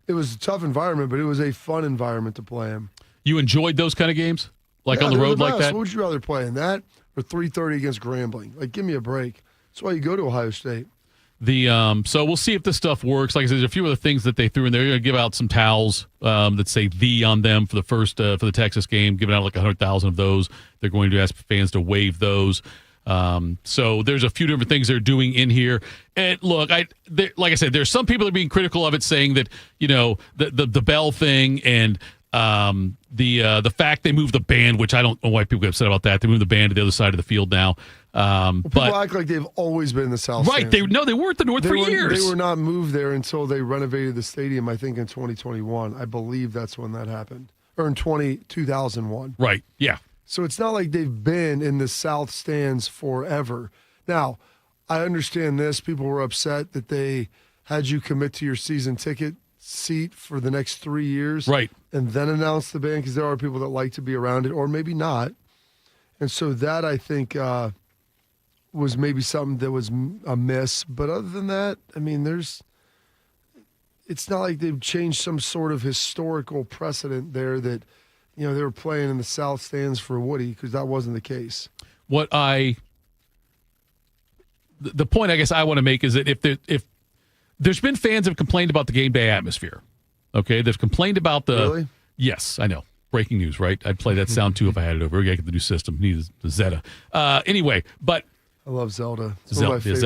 Speaker 3: it was a tough environment, but it was a fun environment to play in.
Speaker 2: You enjoyed those kind of games? On the road like that?
Speaker 3: What would you rather play in, that or 3:30 against Grambling? Like, give me a break. That's why you go to Ohio State.
Speaker 2: So we'll see if this stuff works. Like I said, there's a few other things that they threw in there. They're going to give out some towels that say "the" on them for the first for the Texas game. Giving out like 100,000 of those. They're going to ask fans to waive those. So there's a few different things they're doing in here. And look, like I said, there's some people that are being critical of it, saying that the bell thing and the fact they moved the band, which I don't know why people get upset about that. They moved the band to the other side of the field now.
Speaker 3: People act like they've always been in the South.
Speaker 2: Right. They were at the North for years.
Speaker 3: They were not moved there until they renovated the stadium, I think, in 2021. I believe that's when that happened. Or in 2001.
Speaker 2: Right. Yeah.
Speaker 3: So it's not like they've been in the South stands forever. Now, I understand this. People were upset that they had you commit to your season ticket seat for the next 3 years.
Speaker 2: Right.
Speaker 3: And then announce the ban, because there are people that like to be around it, or maybe not. And so that, I think, was maybe something that was a miss. But other than that, I mean, it's not like they've changed some sort of historical precedent there that, they were playing in the South stands for Woody, because that wasn't the case.
Speaker 2: The point I guess I want to make is that if there's been fans have complained about the game day atmosphere, okay, they've complained about the.
Speaker 3: Really?
Speaker 2: Yes, I know. Breaking news, right? I'd play that sound too if I had it over. We got to get the new system. Need the Zeta. Anyway, but.
Speaker 3: I love Zelda.
Speaker 2: Zelda, yes.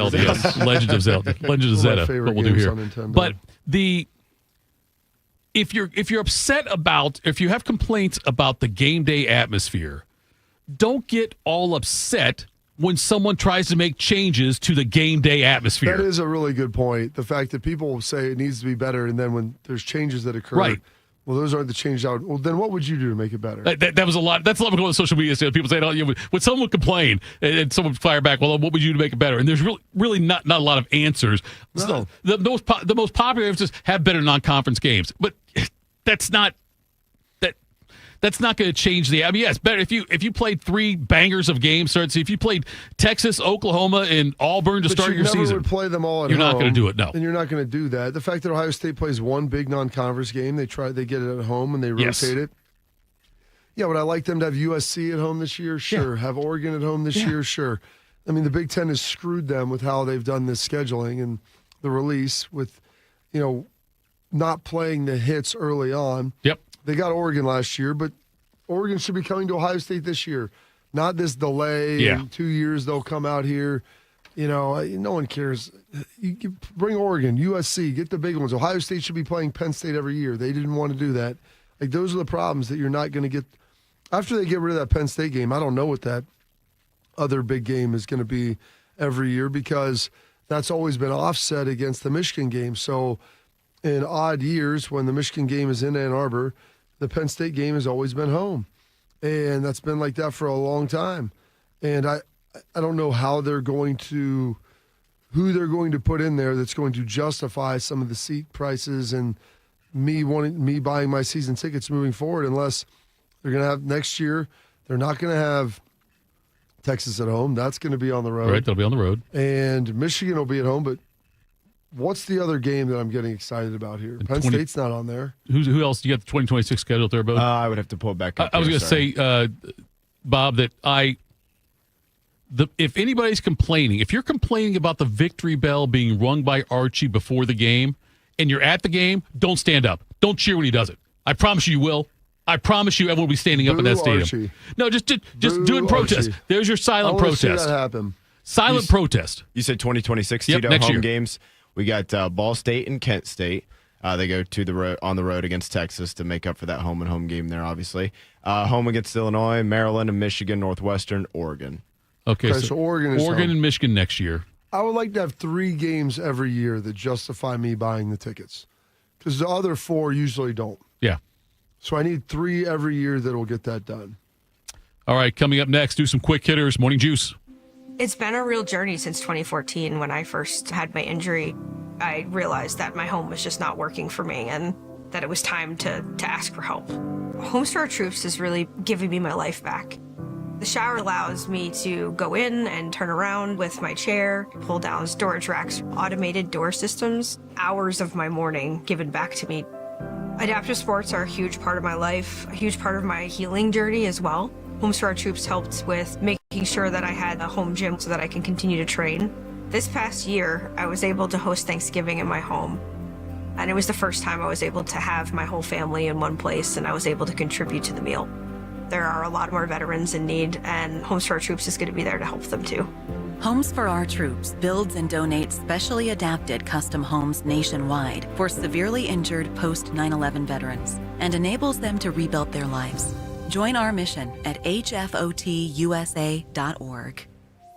Speaker 2: Legend of Zelda. Legend of Zeta. What we'll do here. But if you're upset about, if you have complaints about the game day atmosphere, don't get all upset when someone tries to make changes to the game day atmosphere.
Speaker 3: That is a really good point. The fact that people say it needs to be better, and then when there's changes that occur,
Speaker 2: right.
Speaker 3: Well, those aren't the changes out. Well, then what would you do to make it better?
Speaker 2: That was a lot. That's a lot of on social media. People say, when someone would complain and someone would fire back, well, what would you do to make it better? And there's really not a lot of answers.
Speaker 3: No.
Speaker 2: So the most popular answers have better non-conference games, but that's not going to change the. I mean, yeah, it's better if you played 3 bangers of games. If you played Texas, Oklahoma, and Auburn to start your season,
Speaker 3: you never would play them all at
Speaker 2: home. You're not going to do it. No,
Speaker 3: and you're not going to do that. The fact that Ohio State plays one big non-conference game, they get it at home and they rotate it. Yeah, would I like them to have USC at home this year? Sure. Yeah. Have Oregon at home this year? Sure. I mean, the Big Ten has screwed them with how they've done this scheduling and the release with, not playing the hits early on.
Speaker 2: Yep.
Speaker 3: They got Oregon last year, but Oregon should be coming to Ohio State this year, not this delay.
Speaker 2: Yeah.
Speaker 3: In 2 years they'll come out here. No one cares. You bring Oregon, USC, get the big ones. Ohio State should be playing Penn State every year. They didn't want to do that. Like, those are the problems that you're not going to get. After they get rid of that Penn State game, I don't know what that other big game is going to be every year, because that's always been offset against the Michigan game. So in odd years, when the Michigan game is in Ann Arbor, the Penn State game has always been home. And that's been like that for a long time. And I don't know how they're going to, who they're going to put in there that's going to justify some of the seat prices and me buying my season tickets moving forward, unless they're going to have next year. They're not going to have Texas at home. That's going to be on the road.
Speaker 2: Right, they'll be on the road.
Speaker 3: And Michigan will be at home. But what's the other game that I'm getting excited about here? Penn State's not on there.
Speaker 2: Who else? You got the 2026 schedule there, Bo?
Speaker 4: I would have to pull it back up.
Speaker 2: I was going to say, Bob, that if anybody's complaining, if you're complaining about the victory bell being rung by Archie before the game and you're at the game, don't stand up. Don't cheer when he does it. I promise you will. I promise you everyone will be standing up in that stadium.
Speaker 3: Archie.
Speaker 2: No, just doing protest.
Speaker 3: Archie.
Speaker 2: There's your silent protest.
Speaker 3: See that happen.
Speaker 2: Silent protest.
Speaker 4: You said 2026
Speaker 2: Yep,
Speaker 4: Tito
Speaker 2: next
Speaker 4: home
Speaker 2: year.
Speaker 4: games. We got Ball State and Kent State. They go to on the road against Texas to make up for that home game there, obviously. Home against Illinois, Maryland, and Michigan, Northwestern, Oregon.
Speaker 2: Okay,
Speaker 3: so Oregon is
Speaker 2: Oregon
Speaker 3: home.
Speaker 2: and Michigan next year.
Speaker 3: I would like to have 3 games every year that justify me buying the tickets, because the other 4 usually don't.
Speaker 2: Yeah.
Speaker 3: So I need 3 every year that will get that done.
Speaker 2: All right, coming up next, do some quick hitters. Morning Juice.
Speaker 6: It's been a real journey since 2014 when I first had my injury. I realized that my home was just not working for me and that it was time to ask for help. Homes for Our Troops is really giving me my life back. The shower allows me to go in and turn around with my chair, pull down storage racks, automated door systems, hours of my morning given back to me. Adaptive sports are a huge part of my life, a huge part of my healing journey as well. Homes for Our Troops helped with making sure that I had a home gym so that I can continue to train. This past year, I was able to host Thanksgiving in my home. And it was the first time I was able to have my whole family in one place and I was able to contribute to the meal. There are a lot more veterans in need, and Homes for Our Troops is going to be there to help them too.
Speaker 7: Homes for Our Troops builds and donates specially adapted custom homes nationwide for severely injured post 9/11 veterans and enables them to rebuild their lives. Join our mission at hfotusa.org.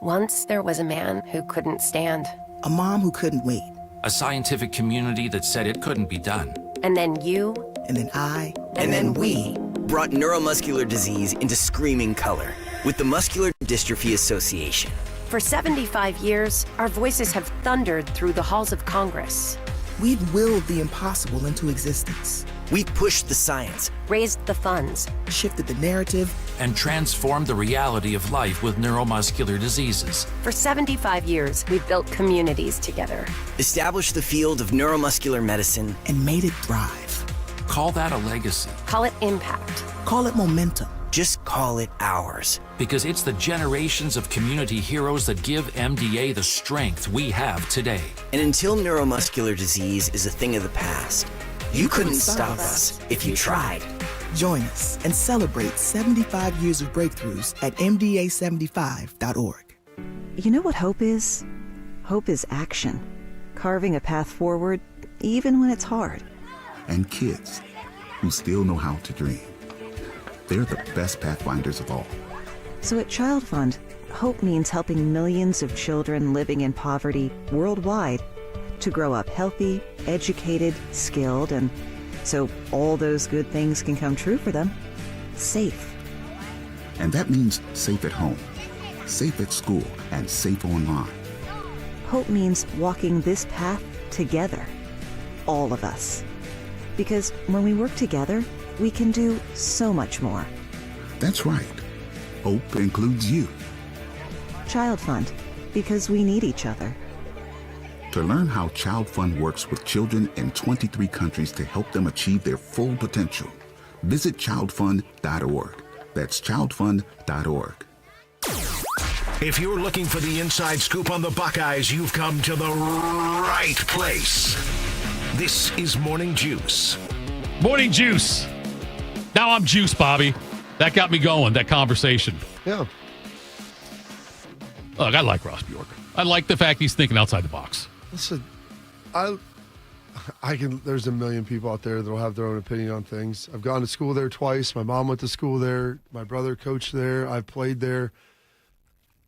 Speaker 23: Once there was a man who couldn't stand.
Speaker 24: A mom who couldn't wait.
Speaker 25: A scientific community that said it couldn't be done.
Speaker 23: And then you.
Speaker 24: And then I.
Speaker 23: And then we.
Speaker 26: Brought neuromuscular disease into screaming color with the Muscular Dystrophy Association.
Speaker 23: For 75 years, our voices have thundered through the halls of Congress.
Speaker 24: We've willed the impossible into existence.
Speaker 26: We've pushed the science,
Speaker 23: raised the funds,
Speaker 24: shifted the narrative,
Speaker 25: and transformed the reality of life with neuromuscular diseases.
Speaker 23: For 75 years, we've built communities together.
Speaker 26: Established the field of neuromuscular medicine,
Speaker 24: and made it thrive.
Speaker 25: Call that a legacy.
Speaker 23: Call it impact.
Speaker 24: Call it momentum.
Speaker 26: Just call it ours.
Speaker 25: Because it's the generations of community heroes that give MDA the strength we have today.
Speaker 26: And until neuromuscular disease is a thing of the past, you couldn't stop us if you tried.
Speaker 24: Join us and celebrate 75 years of breakthroughs at MDA75.org.
Speaker 27: You know what hope is? Hope is action. Carving a path forward, even when it's hard.
Speaker 28: And kids who still know how to dream. They're the best pathfinders of all.
Speaker 27: So at Child Fund, hope means helping millions of children living in poverty worldwide to grow up healthy, educated, skilled, and so all those good things can come true for them. Safe.
Speaker 28: And that means safe at home, safe at school, and safe online.
Speaker 27: Hope means walking this path together. All of us. Because when we work together, we can do so much more.
Speaker 28: That's right. Hope includes you.
Speaker 27: Child Fund, because we need each other.
Speaker 28: To learn how Child Fund works with children in 23 countries to help them achieve their full potential, visit childfund.org. That's childfund.org.
Speaker 1: If you're looking for the inside scoop on the Buckeyes, you've come to the right place. This is Morning Juice.
Speaker 2: Morning Juice. Now I'm juiced, Bobby. That got me going, that conversation.
Speaker 3: Yeah.
Speaker 2: Look, I like Ross Bjork. I like the fact he's thinking outside the box.
Speaker 3: Listen, I can. There's a million people out there that'll have their own opinion on things. I've gone to school there twice. My mom went to school there. My brother coached there. I've played there.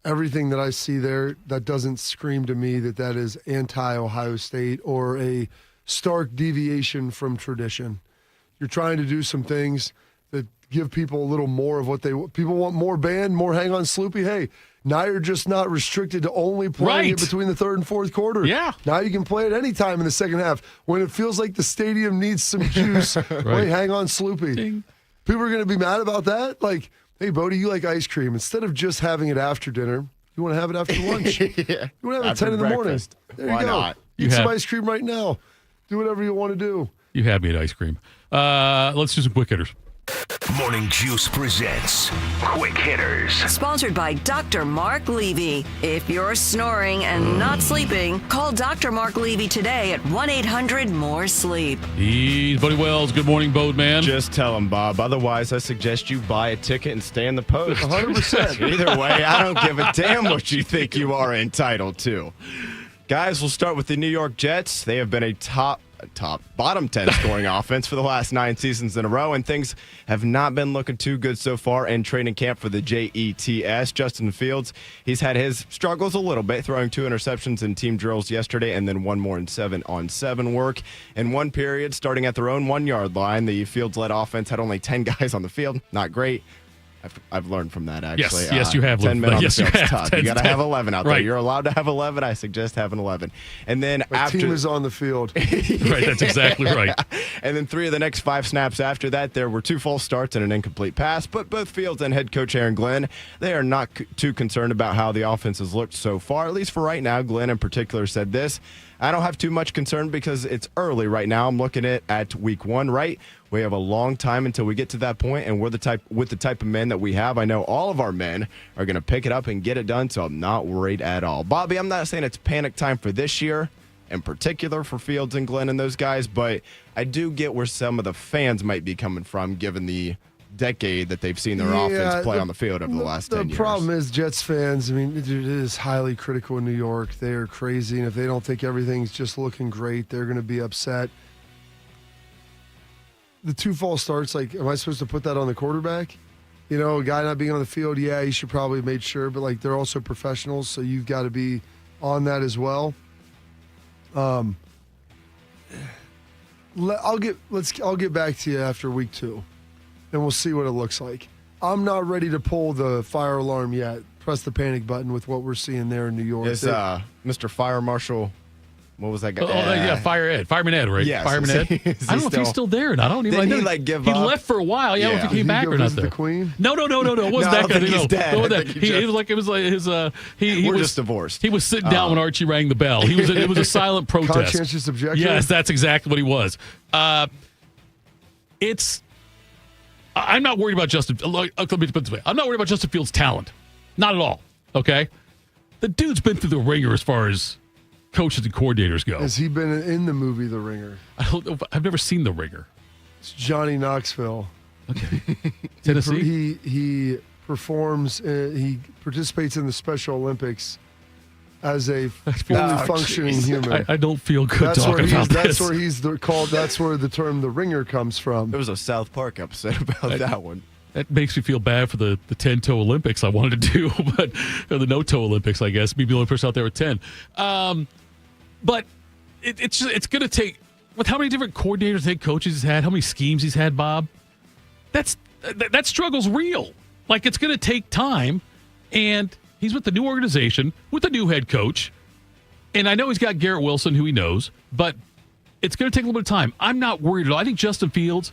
Speaker 3: Everything that I see there, that doesn't scream to me that is anti-Ohio State or a stark deviation from tradition. You're trying to do some things that give people a little more of what people want. More band, more hang on Sloopy. Hey, now you're just not restricted to only playing it between the third and fourth quarter.
Speaker 2: Yeah.
Speaker 3: Now you can play it any time in the second half when it feels like the stadium needs some juice. Play hang on Sloopy. Ding. People are going to be mad about that. Like, hey, Bodie, you like ice cream. Instead of just having it after dinner, you want to have it after lunch. You want to have it at 10 in the morning. There you go.
Speaker 4: Not?
Speaker 3: Eat some ice cream right now. Do whatever you want to do.
Speaker 2: You had me at ice cream. Let's do some quick hitters.
Speaker 1: Morning Juice presents Quick Hitters.
Speaker 22: Sponsored by Dr. Mark Levy. If you're snoring and not sleeping, call Dr. Mark Levy today at 1-800-MORE-SLEEP.
Speaker 2: He's Buddy Wells. Good morning, Bode Man.
Speaker 4: Just tell him, Bob. Otherwise, I suggest you buy a ticket and stay in the post.
Speaker 3: 100%.
Speaker 4: Either way, I don't give a damn what you think you are entitled to. Guys, we'll start with the New York Jets. They have been a bottom 10 scoring offense for the last 9 seasons in a row, and things have not been looking too good so far in training camp for the Jets. Justin Fields, he's had his struggles a little bit, throwing 2 interceptions in team drills yesterday and then 1 more in 7-on-7 work. In one period, starting at their own 1-yard line, the Fields-led offense had only 10 guys on the field. Not great. I've learned from that, actually.
Speaker 2: Yes, you have.
Speaker 4: 10 men on the
Speaker 2: you
Speaker 4: field's
Speaker 2: have.
Speaker 4: tough. You got to have 11 out there. You're allowed to have 11. I suggest having 11. And then after
Speaker 3: team is on the field.
Speaker 2: Right, that's exactly right.
Speaker 4: And then 3 of the next 5 snaps after that, there were 2 false starts and an incomplete pass. But both Fields and head coach Aaron Glenn, they are not too concerned about how the offense has looked so far. At least for right now, Glenn in particular said this: I don't have too much concern because it's early right now. I'm looking at week 1, right? We have a long time until we get to that point, and with the type of men that we have, I know all of our men are going to pick it up and get it done, so I'm not worried at all. Bobby, I'm not saying it's panic time for this year, in particular for Fields and Glenn and those guys, but I do get where some of the fans might be coming from, given the decade that they've seen their offense play on the field over the last 10 years.
Speaker 3: The problem is Jets fans, I mean, it is highly critical in New York. They are crazy, and if they don't think everything's just looking great, they're going to be upset. The 2 false starts, like, am I supposed to put that on the quarterback? You know, a guy not being on the field, yeah, you should probably have made sure, but, like, they're also professionals, so you've got to be on that as well. I'll get back to you after week 2, and we'll see what it looks like. I'm not ready to pull the fire alarm yet. Press the panic button with what we're seeing there in New York.
Speaker 4: Is Mr. Fire Marshal, what was that guy?
Speaker 2: Yeah, Fireman Ed, right?
Speaker 4: Yes.
Speaker 2: Fireman Ed. I don't know if he's still there. I don't even.
Speaker 4: Didn't he give up?
Speaker 2: He left for a while. Yeah, I don't know if he came back or not.
Speaker 3: The Queen?
Speaker 2: No. It wasn't that guy.
Speaker 4: He's dead.
Speaker 2: It was like his. He
Speaker 4: was
Speaker 2: was
Speaker 4: just divorced.
Speaker 2: He was sitting down when Archie rang the bell. It was a silent protest.
Speaker 3: Conscientious objection.
Speaker 2: Yes, that's exactly what he was. I'm not worried about Justin. Let me put it this way. I'm not worried about Justin Fields' talent. Not at all. Okay, the dude's been through the ringer as far as coaches and coordinators go.
Speaker 3: Has he been in the movie The Ringer?
Speaker 2: I've never seen The Ringer.
Speaker 3: It's Johnny Knoxville.
Speaker 2: Okay. Tennessee?
Speaker 3: He performs, he participates in the Special Olympics as a fully functioning human.
Speaker 2: I don't feel good talking about this.
Speaker 3: That's where the term The Ringer comes from.
Speaker 4: There was a South Park episode about that one.
Speaker 2: That makes me feel bad for the 10-toe Olympics I wanted to do, or the no-toe Olympics, I guess. Maybe the only person out there with 10. But it's going to take, with how many different coordinators, head coaches he's had, how many schemes he's had, Bob, that struggle's real. Like, it's going to take time, and he's with the new organization, with the new head coach, and I know he's got Garrett Wilson, who he knows, but it's going to take a little bit of time. I'm not worried at all. I think Justin Fields,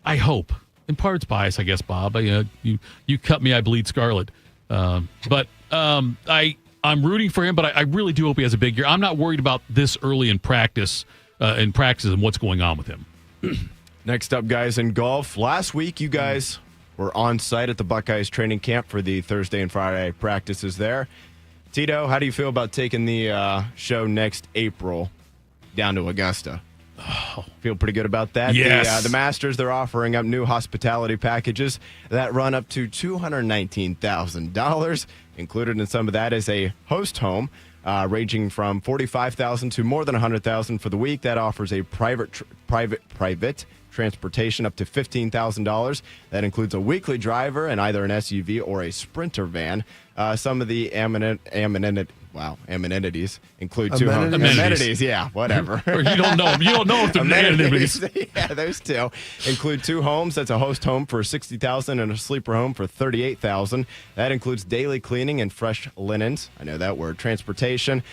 Speaker 2: I hope, in part it's bias, I guess, Bob. You cut me, I bleed scarlet. But I'm rooting for him, but I really do hope he has a big year. I'm not worried about this early in practice and what's going on with him.
Speaker 4: Next up, guys, in golf. Last week, you guys were on site at the Buckeyes training camp for the Thursday and Friday practices there. Tito, how do you feel about taking the show next April down to Augusta? Oh, feel pretty good about that.
Speaker 2: Yes.
Speaker 4: The Masters, they're offering up new hospitality packages that run up to $219,000. Included in some of that is a host home, ranging from $45,000 to more than $100,000 for the week. That offers a private transportation up to $15,000. That includes a weekly driver and either an SUV or a Sprinter van. Some of the amenities include 2 homes. Amenities, yeah, whatever.
Speaker 2: Or you don't know them. You don't know if they're amenities.
Speaker 4: Yeah, those two include 2 homes. That's a host home for $60,000 and a sleeper home for $38,000. That includes daily cleaning and fresh linens. I know that word. Transportation,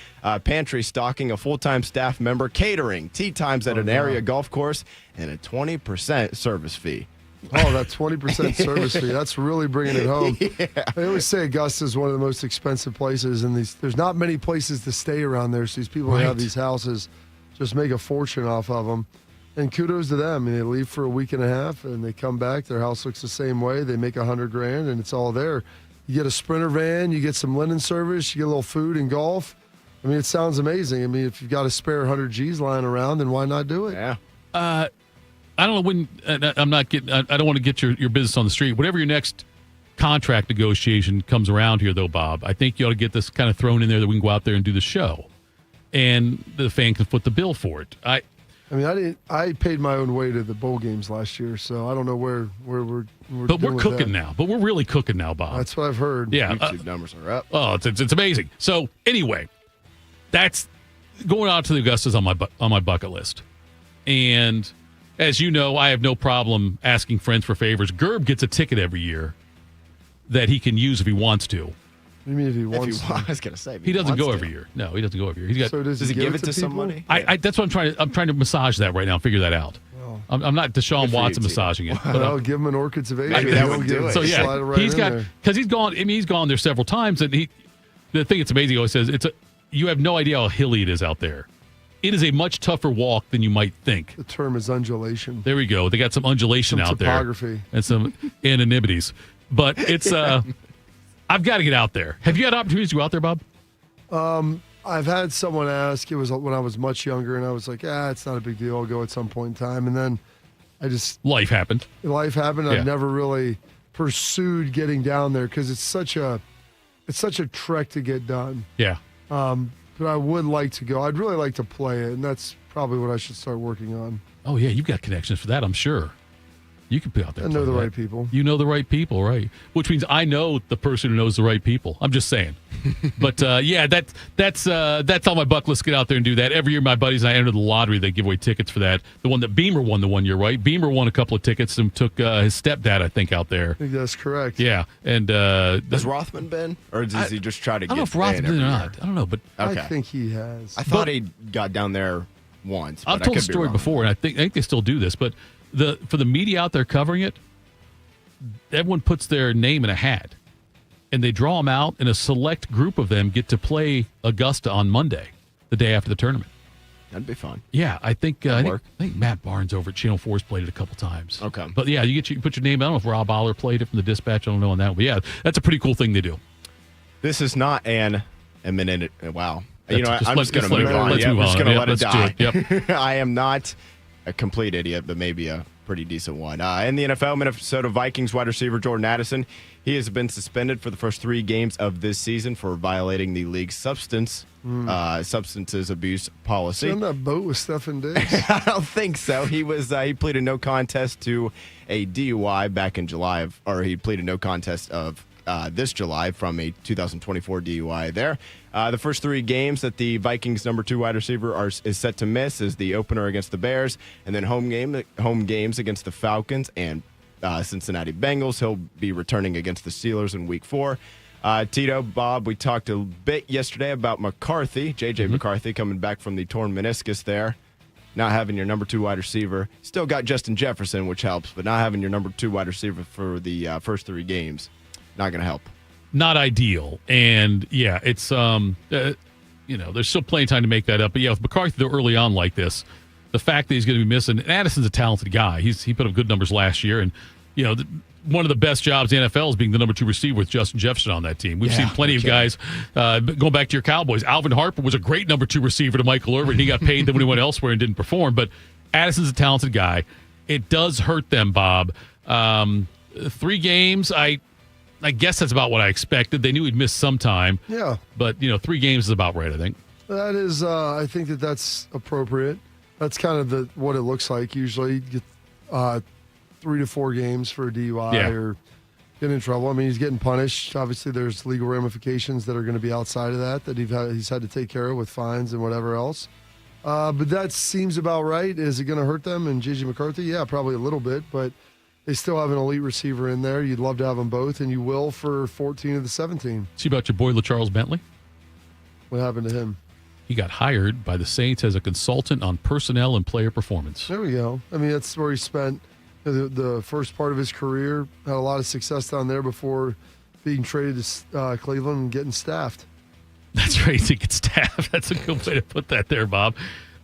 Speaker 4: pantry stocking, a full-time staff member, catering, tea times at an area golf course, and a 20% service fee.
Speaker 3: Oh, that 20% service fee. That's really bringing it home. Yeah. I always say Augusta is one of the most expensive places, and there's not many places to stay around there, so these people who have these houses just make a fortune off of them. And kudos to them. I mean, they leave for a week and a half, and they come back. Their house looks the same way. They make $100,000, and it's all there. You get a Sprinter van, you get some linen service, you get a little food and golf. I mean, it sounds amazing. I mean, if you've got a spare 100 G's lying around, then why not do it?
Speaker 4: Yeah.
Speaker 2: I don't know when. I'm not getting. I don't want to get your business on the street. Whatever your next contract negotiation comes around here, though, Bob, I think you ought to get this kind of thrown in there that we can go out there and do the show, and the fan can foot the bill for it. I
Speaker 3: mean, I paid my own way to the bowl games last year, so I don't know where we're.
Speaker 2: But we're cooking now. But we're really cooking now, Bob.
Speaker 3: That's what I've heard.
Speaker 2: Yeah,
Speaker 4: YouTube numbers are up.
Speaker 2: Oh, it's amazing. So anyway, that's going out to the Augustas on my bucket list, and. As you know, I have no problem asking friends for favors. Gerb gets a ticket every year that he can use if he wants to.
Speaker 3: You mean if he wants to?
Speaker 4: I was going to say.
Speaker 2: He doesn't go every year. No, he doesn't go every year.
Speaker 3: So does he give it to somebody?
Speaker 2: That's what I'm trying to massage that right now, figure that out.
Speaker 3: Well,
Speaker 2: I'm not Deshaun Watson massaging it.
Speaker 3: But I'll give him an Orchids of Asia.
Speaker 4: Maybe that would do it.
Speaker 2: So, yeah, he's got, because he's gone, I mean, he's gone there several times. And the thing that's amazing, he always says, you have no idea how hilly it is out there. It is a much tougher walk than you might think.
Speaker 3: The term is undulation.
Speaker 2: There we go. They got some undulation out
Speaker 3: topography.
Speaker 2: there. And some anonymities. But it's, I've got to get out there. Have you had opportunities to go out there, Bob?
Speaker 3: I've had someone ask. It was when I was much younger, and I was like, it's not a big deal. I'll go at some point in time. And then
Speaker 2: Life happened.
Speaker 3: Yeah. I've never really pursued getting down there because it's such a trek to get done.
Speaker 2: Yeah.
Speaker 3: But I would like to go. I'd really like to play it, and that's probably what I should start working on.
Speaker 2: Oh, yeah, you've got connections for that, I'm sure. You can be out there.
Speaker 3: I know the right people.
Speaker 2: You know the right people, right? Which means I know the person who knows the right people. I'm just saying. But, yeah, that's on my bucket list. Get out there and do that. Every year my buddies and I enter the lottery. They give away tickets for that. The one that Beamer won the one year, right? Beamer won a couple of tickets and took his stepdad, I think, out there.
Speaker 3: I think that's correct.
Speaker 2: Yeah. And
Speaker 4: has Rothman been? Or does he just try to get
Speaker 2: I don't know if Rothman did or not. I don't know. But
Speaker 4: okay.
Speaker 3: I think he has.
Speaker 4: I thought he got down there once.
Speaker 2: I've told the story before, and I think they still do this. But for the media out there covering it, everyone puts their name in a hat, and they draw them out, and a select group of them get to play Augusta on Monday, the day after the tournament.
Speaker 4: That'd be fun.
Speaker 2: Yeah, I think Matt Barnes over at Channel 4's played it a couple times.
Speaker 4: Okay.
Speaker 2: But, yeah, you put your name. I don't know if Rob Aller played it from the Dispatch. I don't know on that one. But, yeah, that's a pretty cool thing they do.
Speaker 4: This is not an imminent – wow. I'm just going to
Speaker 2: move
Speaker 4: on.
Speaker 2: Let's move
Speaker 4: we're just
Speaker 2: on.
Speaker 4: going to let it die.
Speaker 2: Yep.
Speaker 4: I am not a complete idiot, but maybe a pretty decent one. In the NFL, Minnesota Vikings wide receiver Jordan Addison, he has been suspended for the first 3 games of this season for violating the league's substances abuse policy.
Speaker 3: Is he on that boat with Stephen Diggs?
Speaker 4: I don't think so. He pleaded no contest to a DUI back in July, he pleaded no contest of this July from a 2024 DUI there. The first 3 games that the Vikings' number 2 wide receiver is set to miss is the opener against the Bears, and then home games against the Falcons and Cincinnati Bengals. He'll be returning against the Steelers in Week 4. Tito, Bob, we talked a bit yesterday about McCarthy, J.J. McCarthy, coming back from the torn meniscus there. Not having your number 2 wide receiver. Still got Justin Jefferson, which helps, but not having your number 2 wide receiver for the first 3 games, not going to help. Not ideal. And, yeah, it's, there's still plenty of time to make that up. But, yeah, with McCarthy, though, early on like this, the fact that he's going to be missing, and Addison's a talented guy. He put up good numbers last year. And, one of the best jobs in the NFL is being the number 2 receiver with Justin Jefferson on that team. We've seen plenty of guys, going back to your Cowboys. Alvin Harper was a great number 2 receiver to Michael Irvin. He got paid then when he went elsewhere and didn't perform. But Addison's a talented guy. It does hurt them, Bob. 3 games, I guess that's about what I expected. They knew he'd miss some time. Yeah. But, 3 games is about right, I think.
Speaker 3: That is, I think that's appropriate. That's kind of what it looks like usually. You get 3 to 4 games for a DUI or get in trouble. I mean, he's getting punished. Obviously, there's legal ramifications that are going to be outside of that he's had to take care of with fines and whatever else. But that seems about right. Is it going to hurt them and J.J. McCarthy? Yeah, probably a little bit, but they still have an elite receiver in there. You'd love to have them both, and you will for 14 of the 17.
Speaker 2: See about your boy LaCharles Bentley?
Speaker 3: What happened to him?
Speaker 2: He got hired by the Saints as a consultant on personnel and player performance.
Speaker 3: There we go. I mean, that's where he spent the first part of his career. Had a lot of success down there before being traded to Cleveland and getting staffed.
Speaker 2: That's right, to get staffed. That's a good way to put that there, Bob.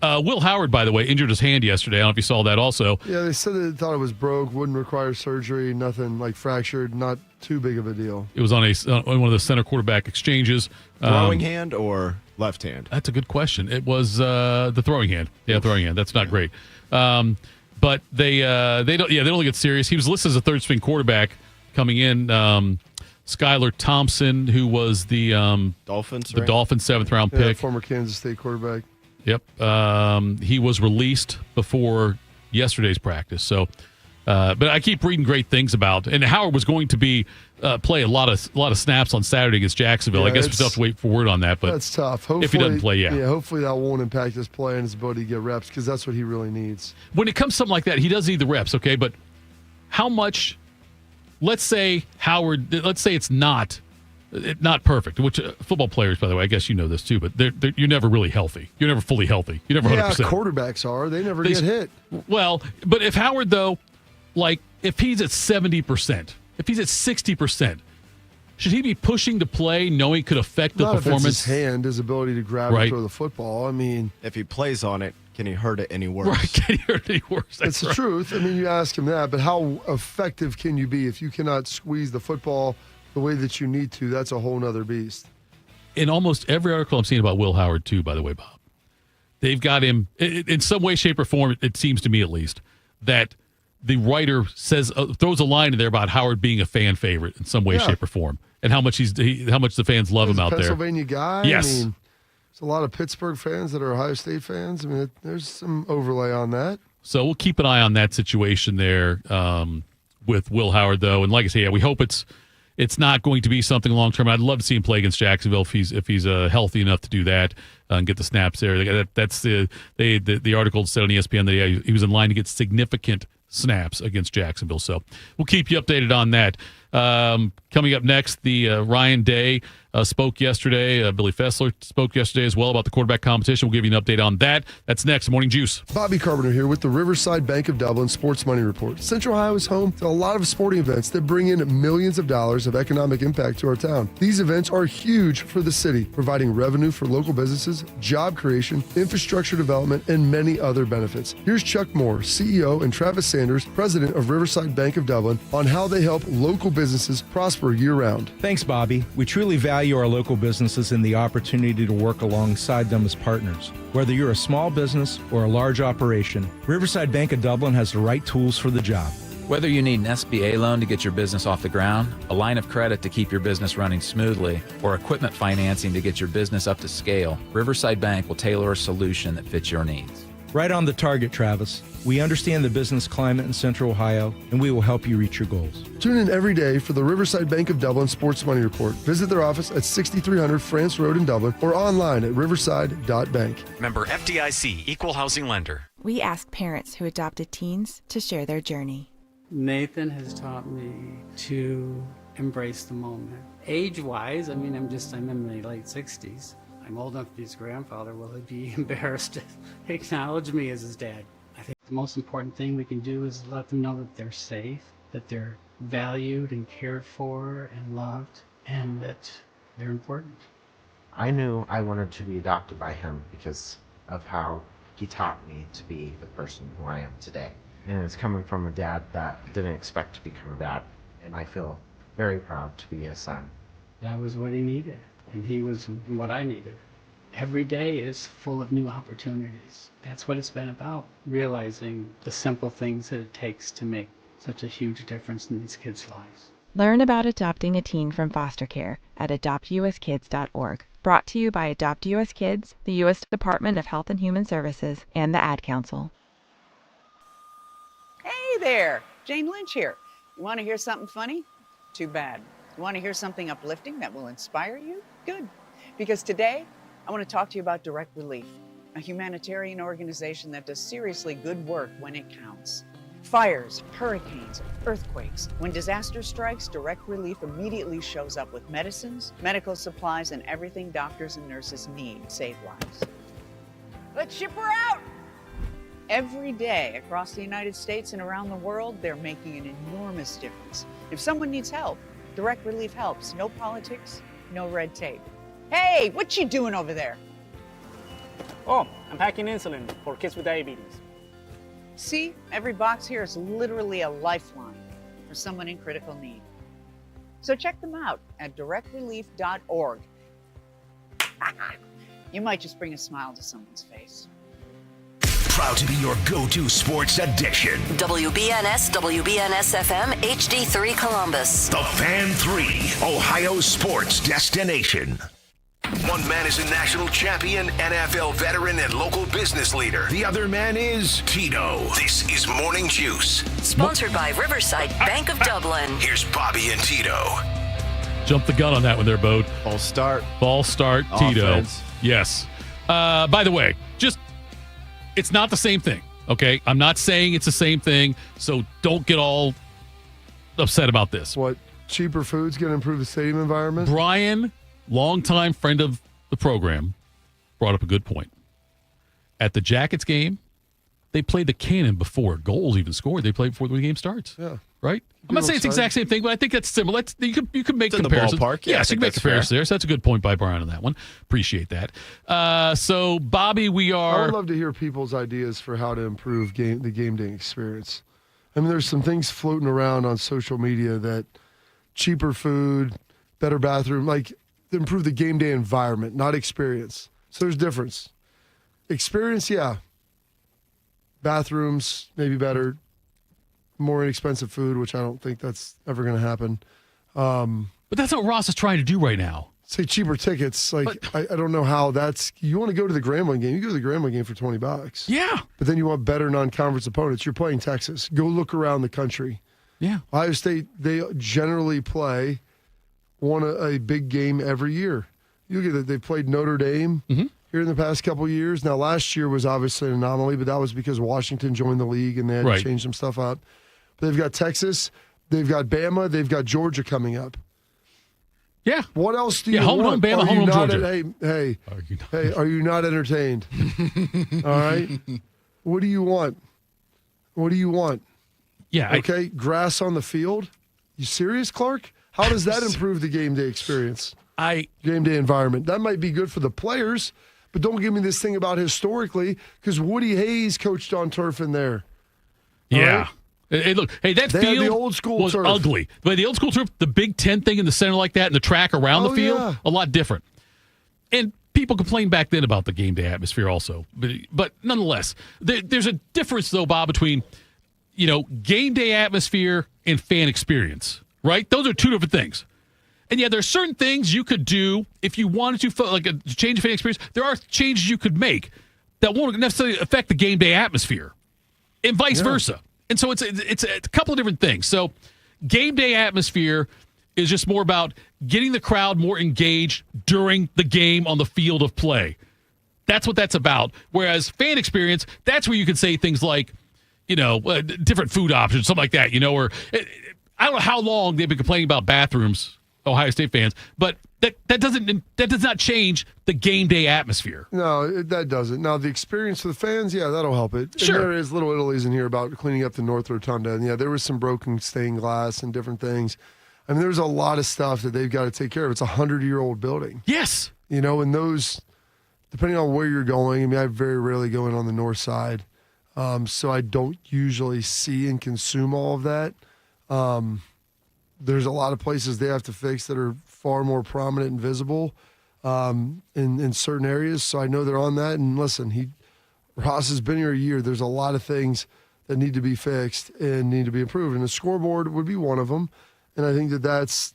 Speaker 2: Will Howard, by the way, injured his hand yesterday. I don't know if you saw that also.
Speaker 3: Yeah, they said they thought it was broke, wouldn't require surgery, nothing like fractured, not too big of a deal.
Speaker 2: It was on one of the center quarterback exchanges.
Speaker 4: Throwing hand or left hand?
Speaker 2: That's a good question. It was the throwing hand. Yeah, throwing hand. That's not great. But they don't get serious. He was listed as a third string quarterback coming in. Skylar Thompson, who was the
Speaker 4: Dolphins
Speaker 2: 7th round pick,
Speaker 3: former Kansas State quarterback.
Speaker 2: Yep. He was released before yesterday's practice. So, but I keep reading great things about, and Howard was going to play a lot of snaps on Saturday against Jacksonville.
Speaker 3: Yeah,
Speaker 2: I guess we still have to wait for word on that. But
Speaker 3: that's tough. Hopefully,
Speaker 2: if he doesn't play,
Speaker 3: hopefully that won't impact his play and his ability to get reps, because that's what he really needs.
Speaker 2: When it comes to something like that, he does need the reps, okay? But how much? Let's say Howard. Let's say it's not perfect. Which football players, by the way, I guess you know this too. But you're never really healthy. You're never fully healthy. You're never 100%.
Speaker 3: Quarterbacks are. They never get hit.
Speaker 2: Well, but if Howard though, like if he's at 70%, if he's at 60%, should he be pushing to play, knowing it could affect the performance?
Speaker 3: If it's his hand, his ability to grab and throw the football. I mean,
Speaker 4: if he plays on it, can he hurt it any worse?
Speaker 2: Right? Can he hurt it any worse?
Speaker 3: That's the truth. I mean, you ask him that, but how effective can you be if you cannot squeeze the football the way that you need to? That's a whole nother beast.
Speaker 2: In almost every article I'm seeing about Will Howard, too, by the way, Bob, they've got him in some way, shape, or form. It seems to me, at least, that the writer throws a line in there about Howard being a fan favorite in some way, shape, or form, and how much how much the fans love him out there.
Speaker 3: Pennsylvania guy.
Speaker 2: Yes.
Speaker 3: I mean, there's a lot of Pittsburgh fans that are Ohio State fans. I mean, there's some overlay on that.
Speaker 2: So we'll keep an eye on that situation there with Will Howard, though. And like I say, we hope it's not going to be something long term. I'd love to see him play against Jacksonville if he's healthy enough to do that and get the snaps there. That's the article said on ESPN that he was in line to get significant snaps against Jacksonville. So we'll keep you updated on that. Coming up next, the Ryan Day spoke yesterday. Billy Fessler spoke yesterday as well about the quarterback competition. We'll give you an update on that. That's next. Morning Juice.
Speaker 3: Bobby Carpenter here with the Riverside Bank of Dublin Sports Money Report. Central Ohio is home to a lot of sporting events that bring in millions of dollars of economic impact to our town. These events are huge for the city, providing revenue for local businesses, job creation, infrastructure development, and many other benefits. Here's Chuck Moore, CEO, and Travis Sanders, president of Riverside Bank of Dublin, on how they help local businesses prosper year-round.
Speaker 8: Thanks, Bobby. We truly value our local businesses and the opportunity to work alongside them as partners. Whether you're a small business or a large operation, Riverside Bank of Dublin has the right tools for the job.
Speaker 9: Whether you need an SBA loan to get your business off the ground, a line of credit to keep your business running smoothly, or equipment financing to get your business up to scale, Riverside Bank will tailor a solution that fits your needs.
Speaker 8: Right on the target, Travis. We understand the business climate in Central Ohio, and we will help you reach your goals.
Speaker 3: Tune in every day for the Riverside Bank of Dublin Sports Money Report. Visit their office at 6300 France Road in Dublin or online at riverside.bank.
Speaker 10: Member FDIC, Equal Housing Lender.
Speaker 11: We ask parents who adopted teens to share their journey.
Speaker 12: Nathan has taught me to embrace the moment. Age-wise, I mean, I'm in my late 60s. I'm old enough to be his grandfather. Will he be embarrassed to acknowledge me as his dad? I think the most important thing we can do is let them know that they're safe, that they're valued and cared for and loved, and that they're important.
Speaker 13: I knew I wanted to be adopted by him because of how he taught me to be the person who I am today. And it's coming from a dad that didn't expect to become a dad, and I feel very proud to be his son.
Speaker 12: That was what he needed, and he was what I needed. Every day is full of new opportunities. That's what it's been about, realizing the simple things that it takes to make such a huge difference in these kids' lives.
Speaker 11: Learn about adopting a teen from foster care at adoptuskids.org. Brought to you by Adopt US Kids, the U.S. Department of Health and Human Services, and the Ad Council.
Speaker 14: Hey there, Jane Lynch here. You want to hear something funny? Too bad. You want to hear something uplifting that will inspire you? Good. Because today, I want to talk to you about Direct Relief, a humanitarian organization that does seriously good work when it counts. Fires, hurricanes, earthquakes. When disaster strikes, Direct Relief immediately shows up with medicines, medical supplies, and everything doctors and nurses need to save lives. Let's ship her out! Every day across the United States and around the world, they're making an enormous difference. If someone needs help, Direct Relief helps. No politics, no red tape. Hey, what you doing over there?
Speaker 15: Oh, I'm packing insulin for kids with diabetes.
Speaker 14: See, every box here is literally a lifeline for someone in critical need. So check them out at directrelief.org. You might just bring a smile to someone's face.
Speaker 1: Proud to be your go-to sports addiction.
Speaker 22: WBNS, WBNS FM, HD3 Columbus.
Speaker 1: The Fan 3, Ohio sports destination. One man is a national champion, NFL veteran, and local business leader. The other man is Tito. This is Morning Juice.
Speaker 22: Sponsored by Riverside Bank of Dublin.
Speaker 1: Here's Bobby and Tito.
Speaker 2: Jump the gun on that one there, Bode.
Speaker 4: False start.
Speaker 2: False start, Tito.
Speaker 4: Offense.
Speaker 2: Yes. By the way, it's not the same thing, okay? I'm not saying it's the same thing, so don't get all upset about this.
Speaker 3: What, cheaper food's going to improve the stadium environment?
Speaker 2: Brian, longtime friend of the program, brought up a good point. At the Jackets game, they played the cannon before goals even scored. They played before the game starts.
Speaker 3: Yeah.
Speaker 2: Right? I'm not saying it's the exact same thing, but I think that's similar. You can make comparisons.
Speaker 4: In the ballpark. Yeah,
Speaker 2: yes, you can make comparisons there. So that's a good point by Brian on that one. Appreciate that. So, Bobby,
Speaker 3: I would love to hear people's ideas for how to improve the game day experience. I mean, there's some things floating around on social media that cheaper food, better bathroom, like improve the game day environment, not experience. So there's difference. Experience, yeah. Bathrooms, maybe better. More inexpensive food, which I don't think that's ever going to happen.
Speaker 2: But that's what Ross is trying to do right now.
Speaker 3: Say cheaper tickets. I don't know how that's. You want to go to the Grambling game? You go to the Grambling game for $20.
Speaker 2: Yeah.
Speaker 3: But then you want better non-conference opponents. You're playing Texas. Go look around the country.
Speaker 2: Yeah.
Speaker 3: Ohio State, they generally play a big game every year. You look at it. They've played Notre Dame here in the past couple of years. Now, last year was obviously an anomaly, but that was because Washington joined the league and they had to change some stuff up. They've got Texas, they've got Bama, they've got Georgia coming up.
Speaker 2: Yeah.
Speaker 3: What else do you
Speaker 2: home
Speaker 3: want?
Speaker 2: Bama, home Georgia.
Speaker 3: Hey, are you not entertained? All right. What do you want? What do you want?
Speaker 2: Yeah.
Speaker 3: Okay. Grass on the field. You serious, Clark? How does that improve the game day experience? Game day environment. That might be good for the players, but don't give me this thing about historically, because Woody Hayes coached on turf in there.
Speaker 2: Yeah.
Speaker 3: Right?
Speaker 2: Hey, look, that
Speaker 3: they
Speaker 2: field
Speaker 3: had the old school
Speaker 2: was
Speaker 3: turf.
Speaker 2: ugly. But the old school turf, the Big Ten thing in the center like that and the track around the field, a lot different. And people complained back then about the game day atmosphere also. But nonetheless, there's a difference, though, Bob, between game day atmosphere and fan experience, right? Those are two different things. And yeah, there's certain things you could do if you wanted to, like a change of fan experience. There are changes you could make that won't necessarily affect the game day atmosphere, and vice versa. And so it's a couple of different things. So game day atmosphere is just more about getting the crowd more engaged during the game on the field of play. That's what that's about. Whereas fan experience, that's where you can say things like, different food options, something like that, or I don't know how long they've been complaining about bathrooms, Ohio State fans, but that does not change the game day atmosphere.
Speaker 3: No, that doesn't. Now, the experience for the fans, yeah, that'll help it.
Speaker 2: Sure.
Speaker 3: And there is Little Italy's in here about cleaning up the North Rotunda. And yeah, there was some broken stained glass and different things. I mean, there's a lot of stuff that they've got to take care of. It's a 100-year-old building.
Speaker 2: Yes.
Speaker 3: And those, depending on where you're going, I mean, I very rarely go in on the north side. So I don't usually see and consume all of that. There's a lot of places they have to fix that are far more prominent and visible in certain areas. So I know they're on that. And listen, Ross has been here a year. There's a lot of things that need to be fixed and need to be improved. And the scoreboard would be one of them. And I think that's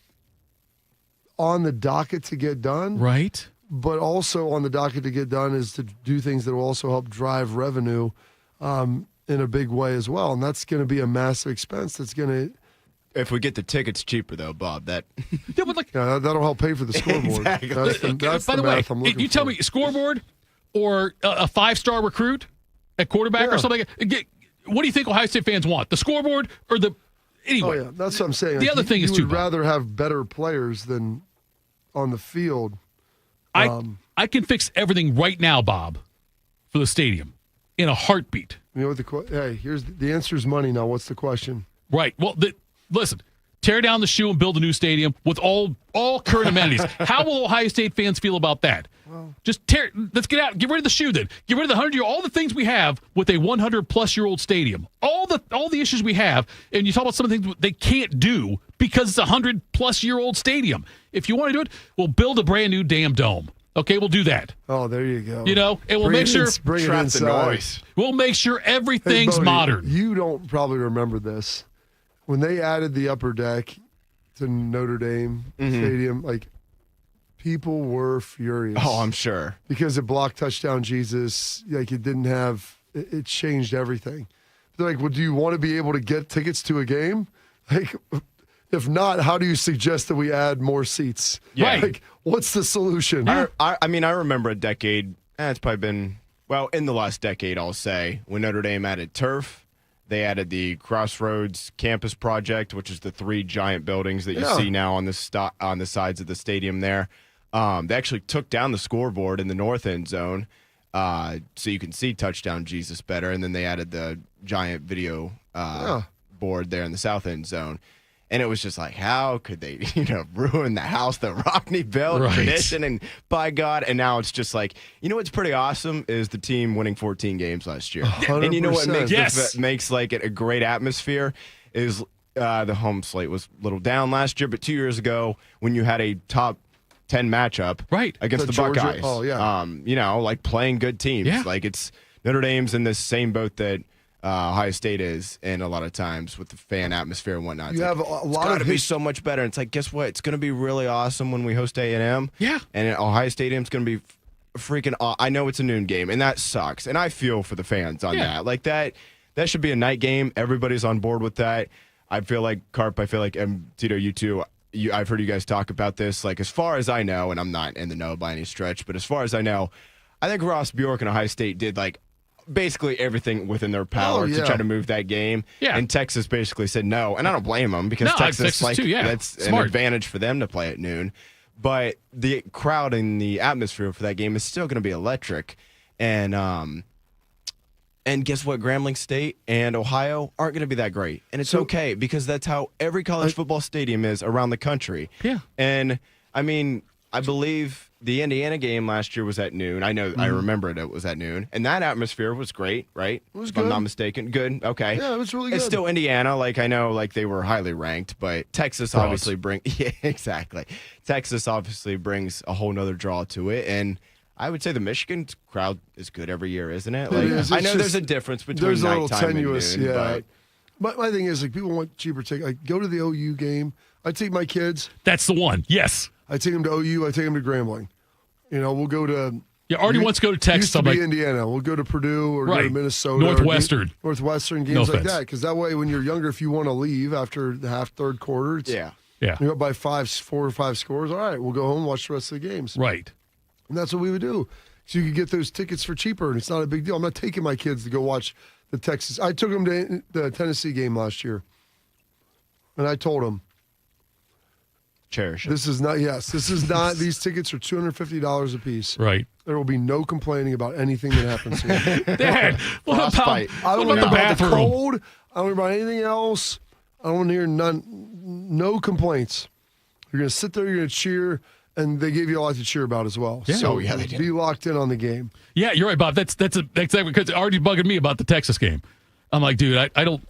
Speaker 3: on the docket to get done.
Speaker 2: Right.
Speaker 3: But also on the docket to get done is to do things that will also help drive revenue in a big way as well. And that's going to be a massive expense that's going to
Speaker 4: if we get the tickets cheaper, though, Bob, that
Speaker 2: Yeah, but like,
Speaker 3: that'll help pay for the scoreboard.
Speaker 4: Exactly.
Speaker 3: That's
Speaker 2: by the way,
Speaker 3: math I'm looking
Speaker 2: you tell
Speaker 3: for.
Speaker 2: me scoreboard or a 5-star recruit at quarterback or something. What do you think Ohio State fans want? The scoreboard or the anyway?
Speaker 3: Oh yeah, that's what I'm saying.
Speaker 2: The other thing is
Speaker 3: you
Speaker 2: too,
Speaker 3: would rather have better players than on the field.
Speaker 2: I can fix everything right now, Bob, for the stadium in a heartbeat.
Speaker 3: You know what here's the answer is money. Now, what's the question?
Speaker 2: Right. Well, listen. Tear down the shoe and build a new stadium with all current amenities. How will Ohio State fans feel about that? Well, just let's get rid of the shoe then. Get rid of the 100-year, all the things we have with a 100-plus-year-old stadium. All the issues we have, and you talk about some of the things they can't do because it's a 100-plus-year-old stadium. If you want to do it, we'll build a brand new damn dome. Okay, we'll do that.
Speaker 3: Oh, there you go.
Speaker 2: You know, and we'll make sure
Speaker 3: bring it inside.
Speaker 2: We'll make sure everything's modern.
Speaker 3: You don't probably remember this. When they added the upper deck to Notre Dame Stadium, like, people were furious.
Speaker 4: Oh, I'm sure.
Speaker 3: Because it blocked touchdown Jesus. Like, it didn't have – it changed everything. They're like, well, do you want to be able to get tickets to a game? Like, if not, how do you suggest that we add more seats?
Speaker 4: Yeah.
Speaker 3: Like, what's the solution?
Speaker 4: I mean, I remember a decade – it's probably been – well, in the last decade, I'll say, when Notre Dame added turf. They added the Crossroads Campus Project, which is the 3 giant buildings that you see now on the sides of the stadium there. They actually took down the scoreboard in the north end zone so you can see touchdown Jesus better. And then they added the giant video board there in the south end zone. And it was just like, how could they, ruin the house that Rockne built, tradition, and by God. And now it's just like, what's pretty awesome is the team winning 14 games last year.
Speaker 3: 100%.
Speaker 4: And you know what makes like it a great atmosphere is the home slate was a little down last year, but 2 years ago when you had a top 10 matchup against the
Speaker 3: Georgia?
Speaker 4: Buckeyes,
Speaker 3: oh, yeah.
Speaker 4: Like playing good teams.
Speaker 2: Yeah.
Speaker 4: Like it's Notre Dame's in the same boat that Ohio State is, and a lot of times with the fan atmosphere and whatnot.
Speaker 3: You have a lot of
Speaker 4: be so much better. And it's like, guess what? It's going to be really awesome when we host A&M.
Speaker 2: Yeah.
Speaker 4: And Ohio Stadium's going to be freaking I know it's a noon game, and that sucks. And I feel for the fans on that. Like that should be a night game. Everybody's on board with that. I feel like, Carp, Tito, you too. I've heard you guys talk about this. Like, as far as I know, and I'm not in the know by any stretch, but as far as I know, I think Ross Bjork and Ohio State did like basically everything within their power to try to move that game. Yeah. And Texas basically said no. And I don't blame them because Texas
Speaker 2: too,
Speaker 4: that's
Speaker 2: smart.
Speaker 4: an advantage for them to play at noon. But the crowd and the atmosphere for that game is still going to be electric. And guess what? Grambling State and Ohio aren't going to be that great. And it's okay because that's how every college football stadium is around the country.
Speaker 2: Yeah.
Speaker 4: And, I mean, I believe the Indiana game last year was at noon. I know, I remember it was at noon. And that atmosphere was great, right?
Speaker 3: It was
Speaker 4: if
Speaker 3: good.
Speaker 4: I'm not mistaken. Good. Okay.
Speaker 3: Yeah, it was really good.
Speaker 4: It's still Indiana. Like, I know, like, they were highly ranked, but Texas obviously yeah, exactly. Texas obviously brings a whole nother draw to it. And I would say the Michigan crowd is good every year, isn't it? Like, I know there's a difference between nighttime and noon.
Speaker 3: But my thing is, like, people want cheaper tickets. Like, go to the OU game. I take my kids.
Speaker 2: That's the one. Yes.
Speaker 3: I take them to OU. I take them to Grambling. We'll go to.
Speaker 2: Yeah, Artie wants to go to Texas.
Speaker 3: Used to be Indiana. We'll go to Purdue or go to Minnesota.
Speaker 2: Northwestern
Speaker 3: games like that. Because that way, when you're younger, if you want to leave after the third quarter, it's, you're up by 4 or 5 scores. All right, we'll go home and watch the rest of the games.
Speaker 2: Right.
Speaker 3: And that's what we would do. So you could get those tickets for cheaper, and it's not a big deal. I'm not taking my kids to go watch the Texas. I took them to the Tennessee game last year, and I told them,
Speaker 4: cherish it.
Speaker 3: This is not, these tickets are $250 a piece.
Speaker 2: Right.
Speaker 3: There will be no complaining about anything that happens here.
Speaker 2: Dad, what about the bathroom?
Speaker 3: The cold. I don't worry about anything else. I don't want to hear no complaints. You're going to sit there, you're going to cheer, and they gave you a lot to cheer about as well.
Speaker 2: Yeah.
Speaker 3: So
Speaker 4: they did.
Speaker 3: Be locked in on the game.
Speaker 2: Yeah, you're right, Bob. That's exactly because Artie's bugging me about the Texas game. I'm like, dude, I don't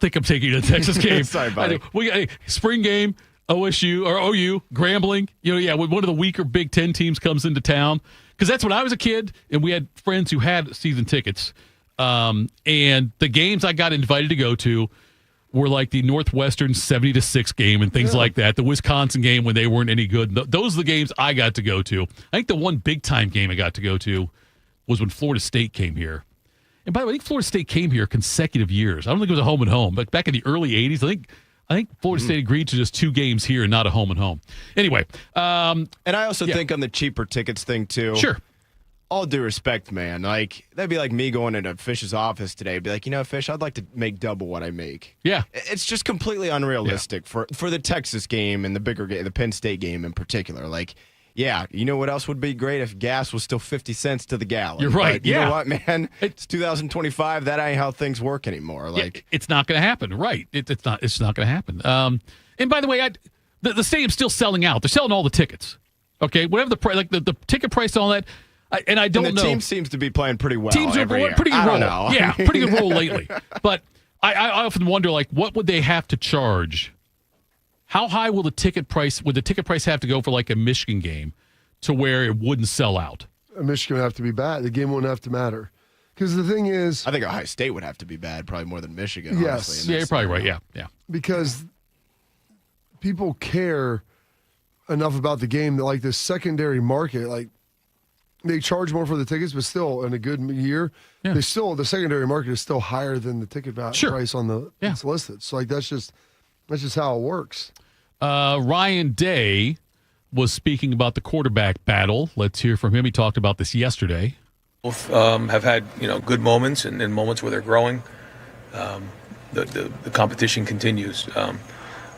Speaker 2: think I'm taking you to the Texas game.
Speaker 4: Sorry, buddy.
Speaker 2: We got a spring game. OSU or OU, Grambling, when one of the weaker Big Ten teams comes into town. Because that's when I was a kid, and we had friends who had season tickets. And the games I got invited to go to were like the Northwestern 70-6 game and things like that. The Wisconsin game when they weren't any good. Those are the games I got to go to. I think the one big-time game I got to go to was when Florida State came here. And by the way, I think Florida State came here consecutive years. I don't think it was a home and home, but back in the early 80s, I think I think Florida State agreed to just 2 games here and not a home and home. Anyway.
Speaker 4: And I also think on the cheaper tickets thing, too.
Speaker 2: Sure.
Speaker 4: All due respect, man. Like, that'd be like me going into Fish's office today. Be like, Fish, I'd like to make double what I make.
Speaker 2: Yeah.
Speaker 4: It's just completely unrealistic for the Texas game and the bigger game, the Penn State game in particular. Like, yeah, you know what else would be great if gas was still 50 cents to the gallon.
Speaker 2: You're right.
Speaker 4: But you know what, man? It's 2025. That ain't how things work anymore. Like,
Speaker 2: it's not going to happen. Right. It's not going to happen. And by the way, the stadium's still selling out. They're selling all the tickets. Okay. Whatever the price, like the ticket price and all that. I don't know.
Speaker 4: The team seems to be playing pretty well.
Speaker 2: Teams are pretty good roll. Yeah, pretty good roll lately. But I often wonder, like, what would they have to charge? How high will the ticket price? Would the ticket price have to go for like a Michigan game to where it wouldn't sell out?
Speaker 3: Michigan would have to be bad. The game wouldn't have to matter. Because the thing is,
Speaker 4: I think Ohio State would have to be bad, probably more than Michigan.
Speaker 3: Yes,
Speaker 4: honestly,
Speaker 2: yeah, you're probably right. Yeah.
Speaker 3: Because people care enough about the game that, like, this secondary market, like, they charge more for the tickets, but still, in a good year, the secondary market is still higher than the ticket price on the it's listed. So, like, that's just how it works.
Speaker 2: Ryan Day was speaking about the quarterback battle. Let's hear from him. He talked about this yesterday.
Speaker 5: Both have had good moments and moments where they're growing. The competition continues,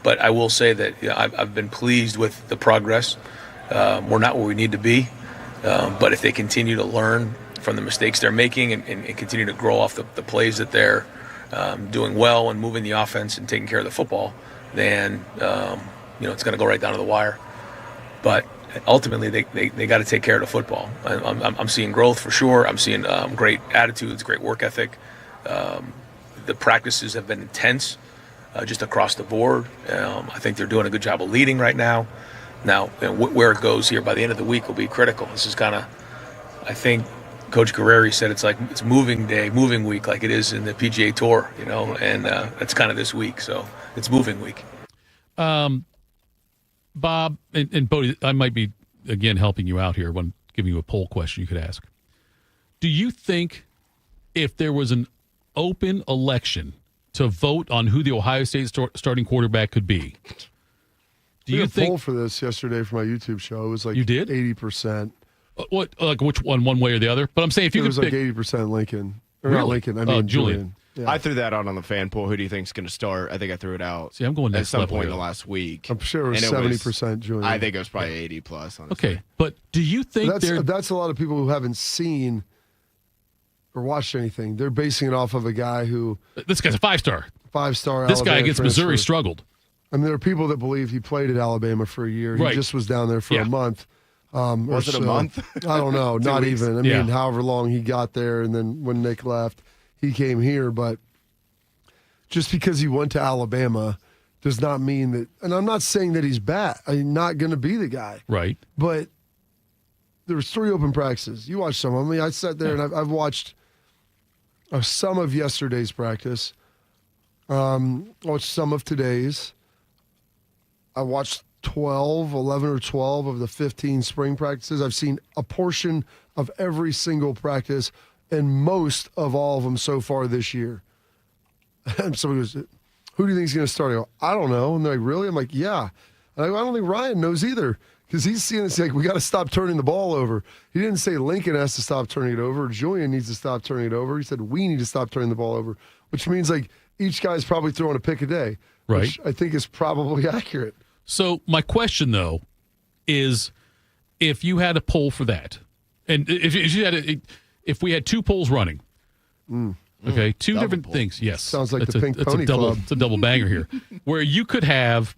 Speaker 5: but I will say that I've been pleased with the progress. We're not where we need to be. But if they continue to learn from the mistakes they're making and continue to grow off the plays that they're doing well and moving the offense and taking care of the football, then it's going to go right down to the wire. But ultimately, they got to take care of the football. I'm seeing growth for sure. I'm seeing great attitudes, great work ethic. The practices have been intense just across the board. I think they're doing a good job of leading right now. Now, where it goes here by the end of the week will be critical. This is kind of, I think Coach Guerreri said it's moving day, moving week, like it is in the PGA Tour, and that's kind of this week. So it's moving week.
Speaker 2: Bob and Bodie, I might be, again, helping you out here when giving you a poll question you could ask. Do you think if there was an open election to vote on who the Ohio State starting quarterback could be,
Speaker 3: Do you think poll for this yesterday for my YouTube show? It was like
Speaker 2: you did
Speaker 3: 80%.
Speaker 2: What, like which one way or the other? But I'm saying if you could
Speaker 3: was
Speaker 2: pick,
Speaker 3: like 80% Lincoln. Or
Speaker 2: really?
Speaker 3: Not Lincoln. I mean
Speaker 2: Julian.
Speaker 3: Yeah.
Speaker 4: I threw that out on the fan poll. Who do you think's going to start? I think I threw it out.
Speaker 2: See, I'm going
Speaker 4: at
Speaker 2: next
Speaker 4: some
Speaker 2: level
Speaker 4: point
Speaker 2: here.
Speaker 4: in the last week.
Speaker 3: I'm sure it was 70% Julian.
Speaker 4: I think it was probably 80 plus. Honestly.
Speaker 2: Okay, but do you think
Speaker 3: that's a lot of people who haven't seen or watched anything? They're basing it off of a guy who
Speaker 2: this guy's a 5-star.
Speaker 3: 5-star.
Speaker 2: This
Speaker 3: Alabama
Speaker 2: guy against
Speaker 3: transfer.
Speaker 2: Missouri struggled.
Speaker 3: I mean, there are people that believe he played at Alabama for a year.
Speaker 2: Right.
Speaker 3: He just was down there for a month.
Speaker 4: Was it a month?
Speaker 3: I don't know. Not
Speaker 4: weeks?
Speaker 3: even. I mean, however long he got there, and then when Nick left, he came here. But just because he went to Alabama does not mean that. And I'm not saying that he's bad. I'm not going to be the guy.
Speaker 2: Right.
Speaker 3: But there was 3 open practices. You watched some of them. I mean, I sat there and I've watched some of yesterday's practice. Watched some of today's. I watched 11 or 12 of the 15 spring practices. I've seen a portion of every single practice and most of all of them so far this year. And somebody goes, who do you think is going to start? I go, I don't know. And they're like, really? I'm like, yeah. And I go, I don't think Ryan knows either because he's seeing this like, we got to stop turning the ball over. He didn't say Lincoln has to stop turning it over. Julian needs to stop turning it over. He said we need to stop turning the ball over, which means like each guy's probably throwing a pick a day,
Speaker 2: right?
Speaker 3: Which I think is probably accurate.
Speaker 2: So my question, though, is if you had a poll for that, and if we had 2 polls running, okay, 2
Speaker 3: double
Speaker 2: different
Speaker 3: poll.
Speaker 2: things. Yes,
Speaker 3: Sounds like the Pink
Speaker 2: it's
Speaker 3: Pony
Speaker 2: a double,
Speaker 3: Club.
Speaker 2: It's a double banger here, where you could have.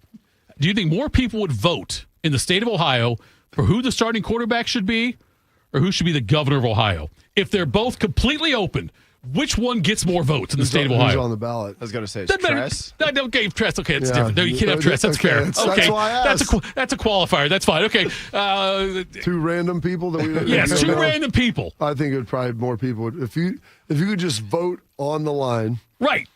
Speaker 2: Do you think more people would vote in the state of Ohio for who the starting quarterback should be, or who should be the governor of Ohio? If they're both completely open, which one gets more votes in the state of Ohio?
Speaker 3: Who's on the ballot?
Speaker 4: I was going to say
Speaker 2: Tress. No, okay, Tress. Okay, that's different. No, you can't have Tress. That's
Speaker 3: okay,
Speaker 2: fair.
Speaker 3: that's why I asked.
Speaker 2: That's a qualifier. That's fine. Okay.
Speaker 3: 2 random people that we
Speaker 2: yes, 2 random people.
Speaker 3: I think it would probably more people would if you could just vote on the line.
Speaker 2: Right.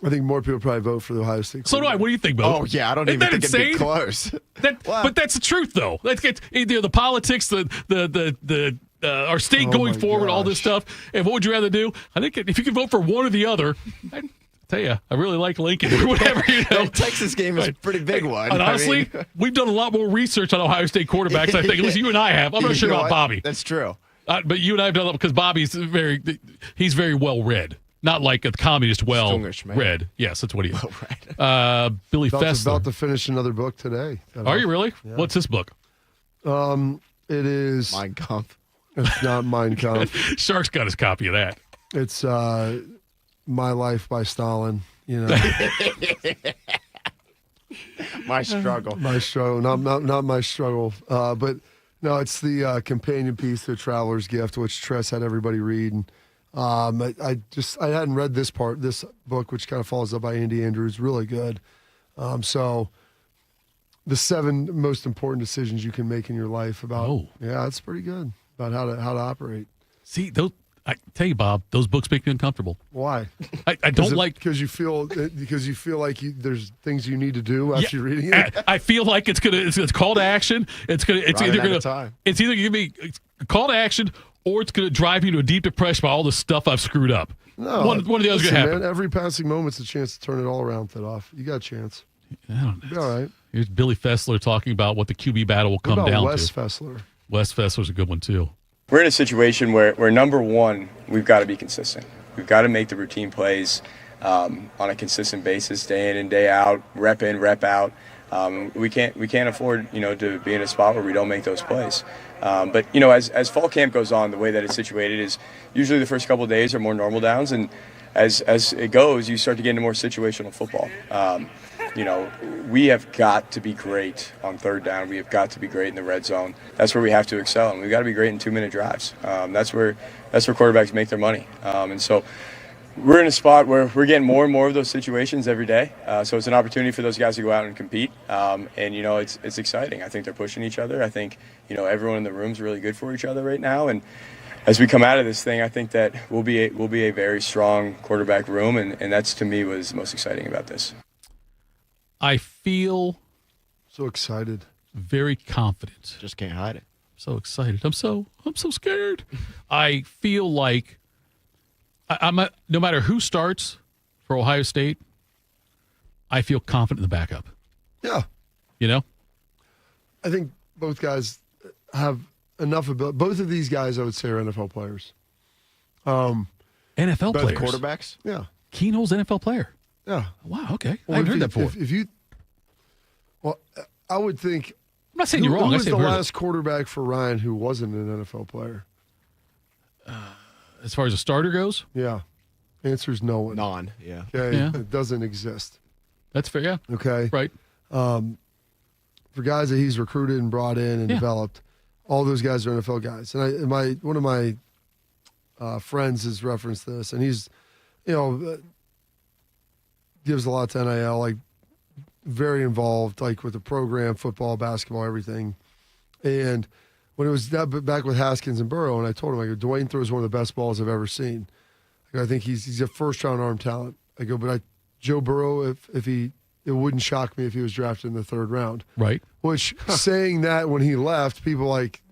Speaker 3: I think more people would probably vote for the Ohio State.
Speaker 2: So do I. What do you think, Bo?
Speaker 4: Oh yeah, I don't even think it'd be close.
Speaker 2: But that's the truth, though. Let's get either the politics, our state going forward, all this stuff. And what would you rather do? I think if you could vote for one or the other, tell you, I really like Lincoln or whatever.
Speaker 4: That Texas game is a pretty big one.
Speaker 2: And honestly, we've done a lot more research on Ohio State quarterbacks, I think. At least you and I have. I'm not sure about Bobby.
Speaker 4: That's true.
Speaker 2: But you and I have done that because Bobby's he's very well read. Not like a communist read. Yes, that's what he is. Billy Fessler.
Speaker 3: About to finish another book today.
Speaker 2: Are you really?
Speaker 3: Yeah.
Speaker 2: What's this book?
Speaker 3: It is
Speaker 4: Mein Kampf.
Speaker 3: It's not Mein Kampf.
Speaker 2: Shark's got his copy of that.
Speaker 3: It's My Life by Stalin. You know,
Speaker 4: my struggle.
Speaker 3: My struggle. Not my struggle. But no, it's the companion piece to Traveler's Gift, which Tress had everybody read. And I hadn't read this book, which kind of follows up by Andy Andrews. Really good. So the 7 most important decisions you can make in your life about. Yeah, it's pretty good about how to operate.
Speaker 2: See, I tell you, Bob, those books make me uncomfortable.
Speaker 3: Why?
Speaker 2: I don't like
Speaker 3: because you feel like there's things you need to do after you're reading it.
Speaker 2: I feel like it's call to action. It's either gonna give me a call to action or it's gonna drive me to a deep depression by all the stuff I've screwed up.
Speaker 3: No,
Speaker 2: one of the other's gonna happen.
Speaker 3: Man, every passing moment's a chance to turn it all around. Thitoff, you got a chance.
Speaker 2: I don't know.
Speaker 3: Be all right.
Speaker 2: Here's Billy Fessler talking about what the QB battle will come down
Speaker 3: Wes
Speaker 2: to.
Speaker 3: Fessler.
Speaker 2: Wes Fessler's a good one too.
Speaker 6: We're in a situation where number one, we've got to be consistent. We've got to make the routine plays on a consistent basis, day in and day out, rep in, rep out. We can't afford to be in a spot where we don't make those plays. But as fall camp goes on, the way that it's situated is usually the first couple of days are more normal downs, and as it goes, you start to get into more situational football. We have got to be great on third down. We have got to be great in the red zone. That's where we have to excel, and we've got to be great in 2-minute drives. That's where quarterbacks make their money. And so we're in a spot where we're getting more and more of those situations every day. So it's an opportunity for those guys to go out and compete. And it's exciting. I think they're pushing each other. I think everyone in the room is really good for each other right now. And as we come out of this thing, I think that we'll be a very strong quarterback room, and that's to me was most exciting about this.
Speaker 2: I feel
Speaker 3: so excited,
Speaker 2: very confident.
Speaker 4: Just can't hide it.
Speaker 2: So excited. I'm so scared. I feel like no matter who starts for Ohio State, I feel confident in the backup.
Speaker 3: Yeah. I think both guys have enough ability. Both of these guys, I would say, are NFL players.
Speaker 2: NFL players?
Speaker 4: Quarterbacks?
Speaker 3: Yeah.
Speaker 2: Keenhol's NFL player.
Speaker 3: Yeah.
Speaker 2: Wow, okay. I haven't heard that before.
Speaker 3: I would think.
Speaker 2: I'm not saying you're wrong.
Speaker 3: Who was the last quarterback for Ryan who wasn't an NFL player?
Speaker 2: As far as a starter goes?
Speaker 3: Yeah. Answer is no one.
Speaker 4: None, yeah.
Speaker 3: Okay.
Speaker 2: Yeah.
Speaker 3: It doesn't exist.
Speaker 2: That's fair, yeah.
Speaker 3: Okay.
Speaker 2: Right.
Speaker 3: For guys that he's recruited and brought in and developed, all those guys are NFL guys. And one of my friends has referenced this, and he's, gives a lot to NIL, like very involved, like with the program, football, basketball, everything. And when it was back with Haskins and Burrow, and I told him, I go, Dwayne throws one of the best balls I've ever seen. I think he's a first-round arm talent. I go, but Joe Burrow, it wouldn't shock me if he was drafted in the 3rd round.
Speaker 2: Right.
Speaker 3: Which, saying that when he left, people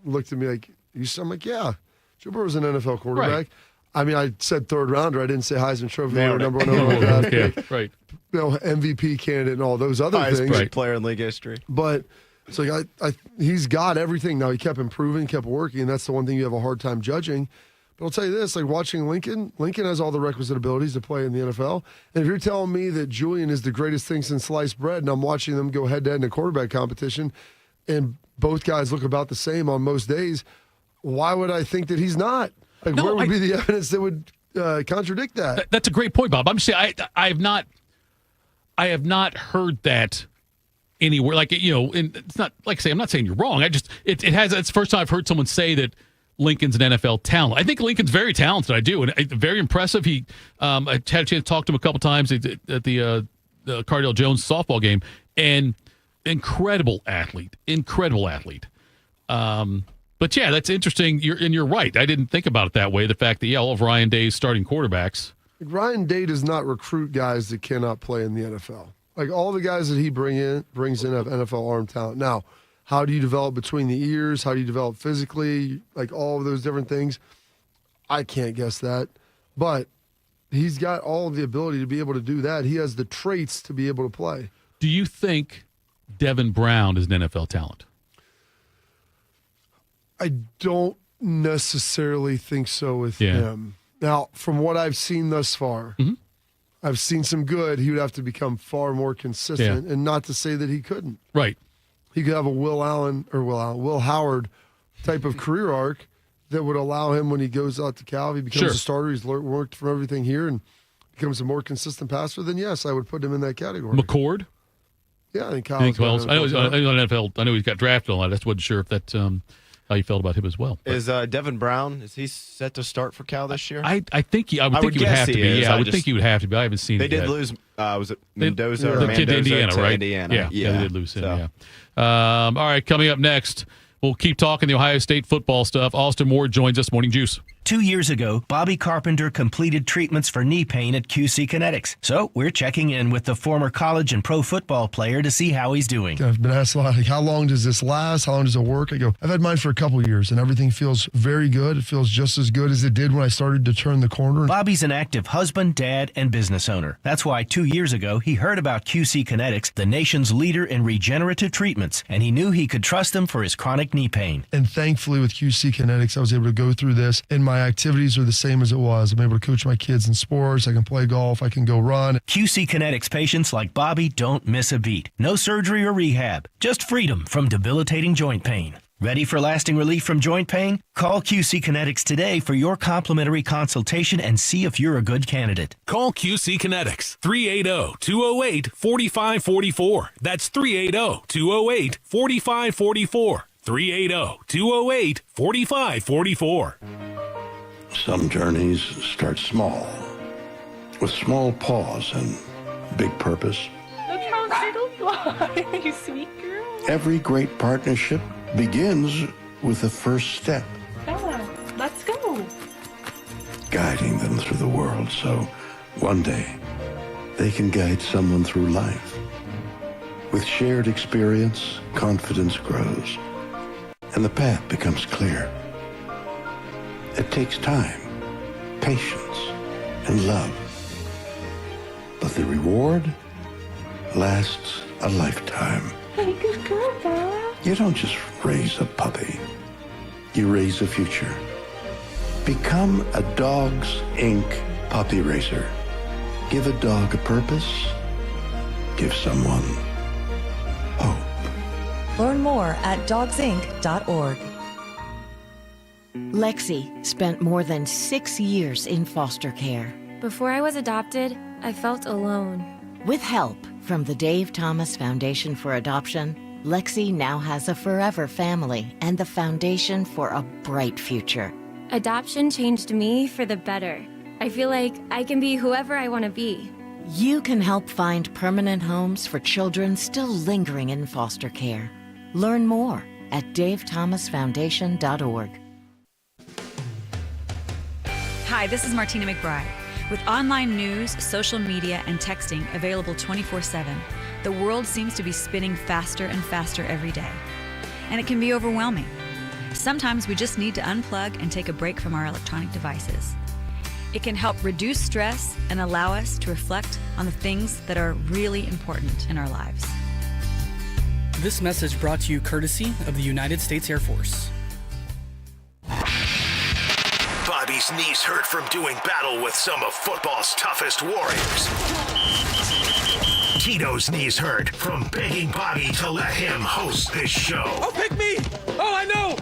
Speaker 3: looked at me like, I'm like, yeah, Joe Burrow's an NFL quarterback.
Speaker 2: Right.
Speaker 3: I mean, I said 3rd rounder. I didn't say Heisman Trophy winner, number 1 overall draft pick.
Speaker 2: Right.
Speaker 3: MVP candidate and all those other
Speaker 4: Highest
Speaker 3: things.
Speaker 4: paid player in league history.
Speaker 3: But it's like he's got everything. Now, he kept improving, kept working, and that's the one thing you have a hard time judging. But I'll tell you this, like watching Lincoln has all the requisite abilities to play in the NFL. And if you're telling me that Julian is the greatest thing since sliced bread, and I'm watching them go head-to-head in a quarterback competition, and both guys look about the same on most days, why would I think that he's not? Like, where would be the evidence that would contradict that?
Speaker 2: That's a great point, Bob. I'm saying I have not heard that anywhere. Like, and it's not like I say, I'm not saying you're wrong. It's the first time I've heard someone say that Lincoln's an NFL talent. I think Lincoln's very talented. I do, and very impressive. I had a chance to talk to him a couple times at the Cardale Jones softball game, and incredible athlete. But yeah, that's interesting. You're right. I didn't think about it that way. The fact that all of Ryan Day's starting quarterbacks.
Speaker 3: Ryan Day does not recruit guys that cannot play in the NFL. Like all the guys that he brings in have NFL arm talent. Now, how do you develop between the ears? How do you develop physically? Like all of those different things. I can't guess that. But he's got all of the ability to be able to do that. He has the traits to be able to play.
Speaker 2: Do you think Devin Brown is an NFL talent?
Speaker 3: I don't necessarily think so with him. Now, from what I've seen thus far, I've seen some good. He would have to become far more consistent, and not to say that he couldn't.
Speaker 2: Right.
Speaker 3: He could have a Will Howard type of career arc that would allow him, when he goes out to Cal, if he becomes a starter, he's worked from everything here and becomes a more consistent passer, then yes, I would put him in that category.
Speaker 2: McCord?
Speaker 3: Yeah, I think Kyle's
Speaker 2: I know NFL. I know he's got drafted a lot. I just wasn't sure if that's how you felt about him as well. But
Speaker 4: is Devin Brown, is he set to start for Cal this year?
Speaker 2: I would think he would have to be. Yeah, I would think he would have to be. I haven't seen
Speaker 4: they
Speaker 2: it
Speaker 4: did
Speaker 2: yet.
Speaker 4: lose, was it Mendoza or
Speaker 2: the
Speaker 4: Mendoza
Speaker 2: kid to Indiana, right?
Speaker 4: Indiana.
Speaker 2: Yeah, they did lose him, all right, coming up next, we'll keep talking the Ohio State football stuff. Austin Moore joins us, Morning Juice.
Speaker 7: 2 years ago, Bobby Carpenter completed treatments for knee pain at QC Kinetics. So we're checking in with the former college and pro football player to see how he's doing.
Speaker 3: I've been asked a lot, like, how long does this last? How long does it work? I go, I've had mine for a couple of years, and everything feels very good. It feels just as good as it did when I started to turn the corner.
Speaker 7: Bobby's an active husband, dad, and business owner. That's why 2 years ago, he heard about QC Kinetics, the nation's leader in regenerative treatments, and he knew he could trust them for his chronic knee pain.
Speaker 3: And thankfully, with QC Kinetics, I was able to go through this, and my activities are the same as it was. I'm able to coach my kids in sports. I can play golf. I can go run.
Speaker 7: QC Kinetics patients like Bobby don't miss a beat. No surgery or rehab. Just freedom from debilitating joint pain. Ready for lasting relief from joint pain? Call QC Kinetics today for your complimentary consultation and see if you're a good candidate.
Speaker 16: Call QC Kinetics, 380-208-4544. That's 380-208-4544. 380-208-4544.
Speaker 17: Some journeys start small, with small pause and big purpose.
Speaker 18: Look how little you are, you sweet girl.
Speaker 17: Every great partnership begins with the first step,
Speaker 18: Bella, let's go.
Speaker 17: guiding them through the world so one day they can guide someone through life. With shared experience, confidence grows, and the path becomes clear. It takes time, patience, and love. But the reward lasts a lifetime.
Speaker 18: Hey, good girl, Bella.
Speaker 17: You don't just raise a puppy. You raise a future. Become a Dogs Inc. puppy raiser. Give a dog a purpose. Give someone hope.
Speaker 19: Learn more at dogsinc.org.
Speaker 20: Lexi spent more than 6 years in foster care.
Speaker 21: Before I was adopted, I felt alone.
Speaker 20: With help from the Dave Thomas Foundation for Adoption, Lexi now has a forever family and the foundation for a bright future.
Speaker 21: Adoption changed me for the better. I feel like I can be whoever I want to be.
Speaker 20: You can help find permanent homes for children still lingering in foster care. Learn more at davethomasfoundation.org.
Speaker 23: Hi, this is Martina McBride. With online news, social media, and texting available 24/7, the world seems to be spinning faster and faster every day. And it can be overwhelming. Sometimes we just need to unplug and take a break from our electronic devices. It can help reduce stress and allow us to reflect on the things that are really important in our lives.
Speaker 29: This message brought to you courtesy of the United States Air Force.
Speaker 1: Bobby's knees hurt from doing battle with some of football's toughest warriors. Tito's knees hurt from begging Bobby to let him host this show.
Speaker 30: Oh, pick me! Oh, I know,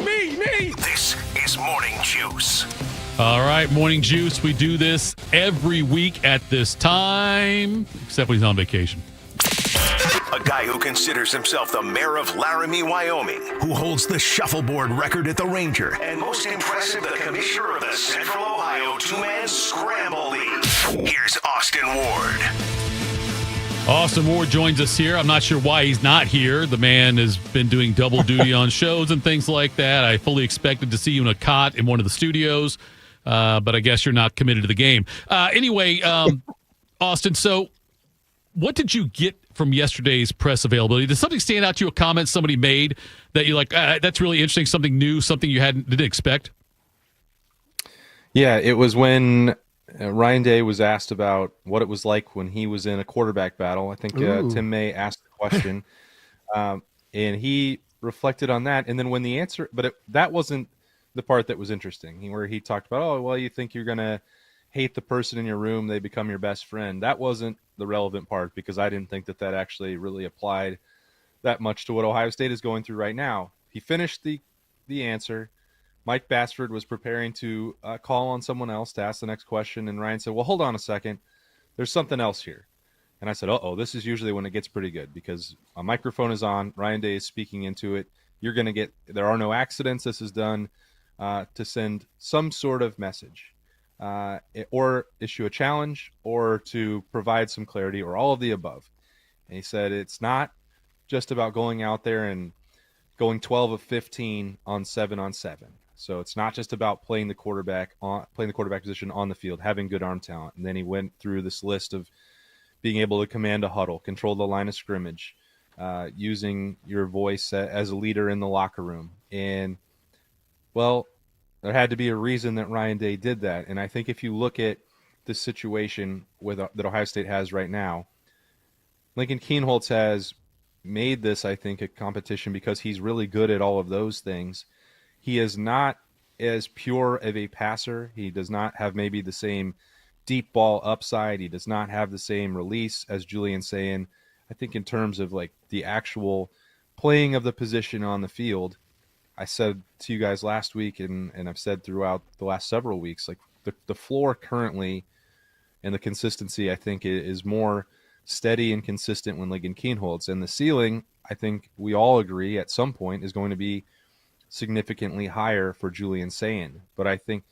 Speaker 30: me!
Speaker 1: This is Morning Juice.
Speaker 2: All right, Morning Juice. We do this every week at this time, except when he's on vacation.
Speaker 1: A guy who considers himself the mayor of Laramie, Wyoming, who holds the shuffleboard record at the Ranger, and most impressive, the commissioner of the Central Ohio two-man scramble league. Here's Austin Ward.
Speaker 2: Austin Ward joins us here. I'm not sure why he's not here. The man has been doing double duty on shows and things like that. I fully expected to see you in a cot in one of the studios, but I guess you're not committed to the game. Anyway, Austin, so what did you get from yesterday's press availability? Did something stand out to you, a comment somebody made that you're like, that's really interesting, something new, something you didn't expect?
Speaker 31: Yeah, it was when
Speaker 8: Ryan Day was asked about what it was like when he was in a quarterback battle. I think Tim May asked the question, and he reflected on that. And then when the answer, but that wasn't the part that was interesting, where he talked about, oh, well, you think you're going to hate the person in your room, they become your best friend. That wasn't the relevant part, because I didn't think that actually really applied that much to what Ohio State is going through right now. He finished the answer. Mike Bassford was preparing to call on someone else to ask the next question, and Ryan said, well, hold on a second. There's something else here. And I said, uh-oh, this is usually when it gets pretty good, because a microphone is on, Ryan Day is speaking into it. You're going to get, there are no accidents. This is done to send some sort of message, or issue a challenge, or to provide some clarity, or all of the above. And he said, it's not just about going out there and going 12 of 15 on 7-on-7. So it's not just about playing the quarterback position on the field, having good arm talent. And then he went through this list of being able to command a huddle, control the line of scrimmage, using your voice as a leader in the locker room. And, well, there had to be a reason that Ryan Day did that. And I think if you look at the situation that Ohio State has right now, Lincoln Kienholz has made this, I think, a competition because he's really good at all of those things. He is not as pure of a passer. He does not have maybe the same deep ball upside. He does not have the same release as Julian Sayin. I think in terms of like the actual playing of the position on the field, I said to you guys last week, and I've said throughout the last several weeks, like the floor currently and the consistency, I think, is more steady and consistent when Lincoln Kienholz. And the ceiling, I think we all agree at some point, is going to be significantly higher for Julian Sayin. But I think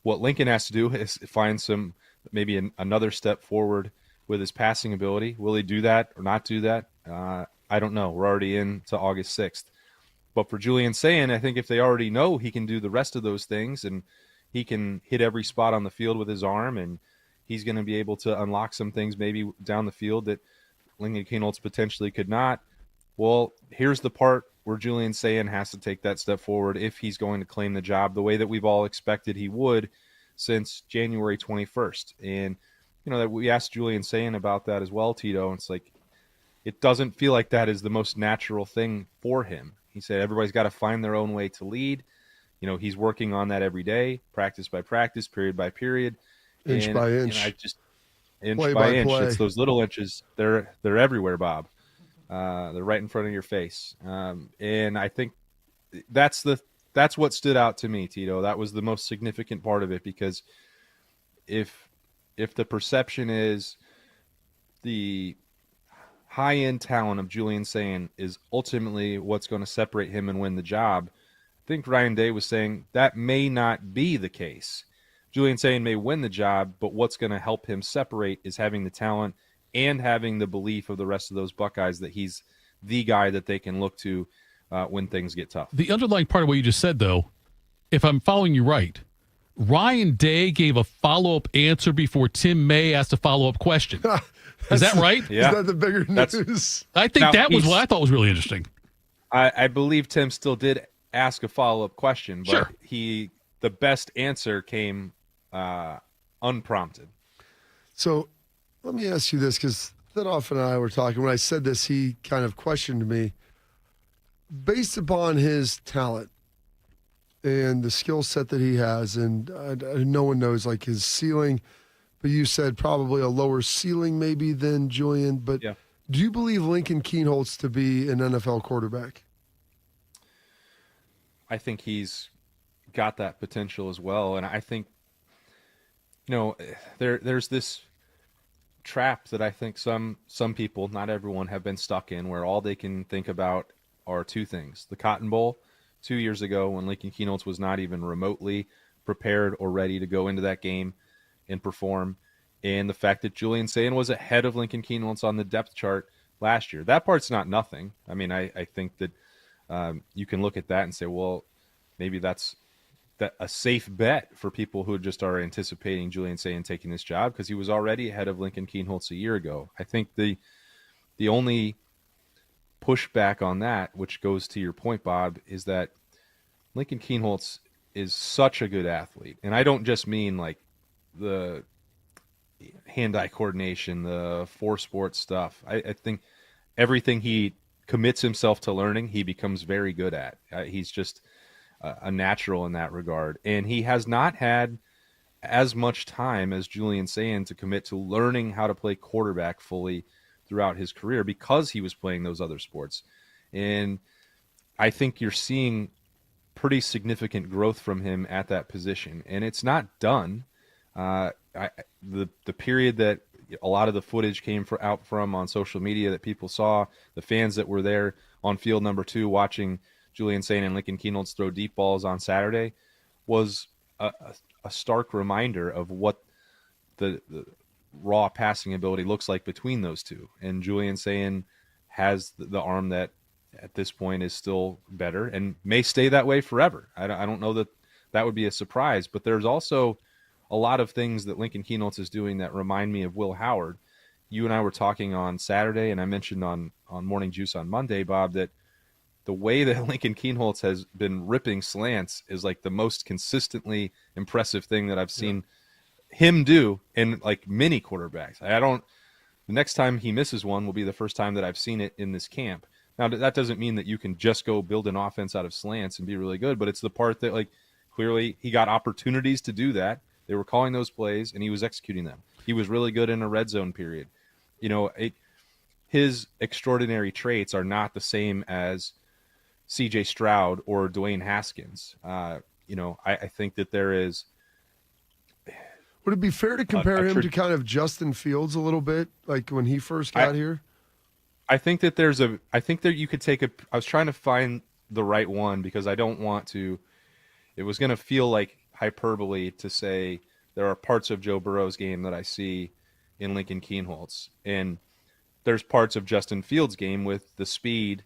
Speaker 8: what Lincoln has to do is find maybe another step forward with his passing ability. Will he do that or not do that? I don't know. We're already into August 6th. But for Julian Sayin, I think if they already know he can do the rest of those things, and he can hit every spot on the field with his arm, and he's going to be able to unlock some things maybe down the field that Lincoln Kienholz potentially could not. Well, here's the part where Julian Sayin has to take that step forward if he's going to claim the job the way that we've all expected he would since January 21st. And, that we asked Julian Sayin about that as well, Tito. And it's like, it doesn't feel like that is the most natural thing for him. He said everybody's got to find their own way to lead. He's working on that every day, practice by practice, period by period.
Speaker 3: Inch by inch.
Speaker 8: Inch
Speaker 3: play
Speaker 8: by
Speaker 3: by
Speaker 8: inch.
Speaker 3: play.
Speaker 8: It's those little inches. They're everywhere, Bob. They're right in front of your face. And I think that's what stood out to me, Tito. That was the most significant part of it, because if the perception is the high-end talent of Julian Sayin is ultimately what's going to separate him and win the job, I think Ryan Day was saying that may not be the case. Julian Sayin may win the job, but what's going to help him separate is having the talent and having the belief of the rest of those Buckeyes that he's the guy that they can look to when things get tough.
Speaker 2: The underlying part of what you just said, though, if I'm following you right, Ryan Day gave a follow-up answer before Tim May asked a follow-up question. Is that right?
Speaker 8: Yeah.
Speaker 3: Is that the bigger news?
Speaker 2: I think that was what I thought was really interesting.
Speaker 8: I believe Tim still did ask a follow-up question, but
Speaker 2: Sure.
Speaker 8: The best answer came unprompted.
Speaker 3: So let me ask you this, because Thitoff and I were talking. When I said this, he kind of questioned me. Based upon his talent and the skill set that he has, and no one knows like his ceiling, but you said probably a lower ceiling maybe than Julian. But
Speaker 8: yeah.
Speaker 3: Do you believe Lincoln Kienholz to be an NFL quarterback?
Speaker 8: I think he's got that potential as well. And I think, there's this trap that I think some people, not everyone, have been stuck in, where all they can think about are two things. The Cotton Bowl 2 years ago, when Lincoln Kienholz was not even remotely prepared or ready to go into that game and perform, and the fact that Julian Sayin was ahead of Lincoln Kienholz on the depth chart last year. That part's not nothing. I mean, I think that you can look at that and say, well, maybe that's a safe bet for people who just are anticipating Julian Sayin taking this job, because he was already ahead of Lincoln Kienholz a year ago. I think the only pushback on that, which goes to your point, Bob, is that Lincoln Kienholz is such a good athlete. And I don't just mean like the hand-eye coordination, the four-sport stuff. I think everything he commits himself to learning, he becomes very good at. He's just a natural in that regard. And he has not had as much time as Julian Sand to commit to learning how to play quarterback fully throughout his career because he was playing those other sports. And I think you're seeing pretty significant growth from him at that position. And it's not done. The period that a lot of the footage came out from on social media that people saw, the fans that were there on field number 2 watching Julian Sand and Lincoln Kienholz throw deep balls on Saturday was a stark reminder of what the raw passing ability looks like between those two. And Julian Sand has the arm that at this point is still better and may stay that way forever. I don't know that would be a surprise, but there's also a lot of things that Lincoln Kienholz is doing that remind me of Will Howard. You and I were talking on Saturday, and I mentioned on Morning Juice on Monday, Bob, that the way that Lincoln Kienholz has been ripping slants is like the most consistently impressive thing that I've seen him do in like many quarterbacks. The next time he misses one will be the first time that I've seen it in this camp. Now, that doesn't mean that you can just go build an offense out of slants and be really good, but it's the part that, like, clearly he got opportunities to do that. They were calling those plays, and he was executing them. He was really good in a red zone period. His extraordinary traits are not the same as C.J. Stroud or Dwayne Haskins. I think that there is.
Speaker 3: Would it be fair to compare him to kind of Justin Fields a little bit, like when he first got here?
Speaker 8: I think that you could take I was trying to find the right one because I don't want to. It was going to feel like hyperbole to say there are parts of Joe Burrow's game that I see in Lincoln Kienholz, and there's parts of Justin Fields' game with the speed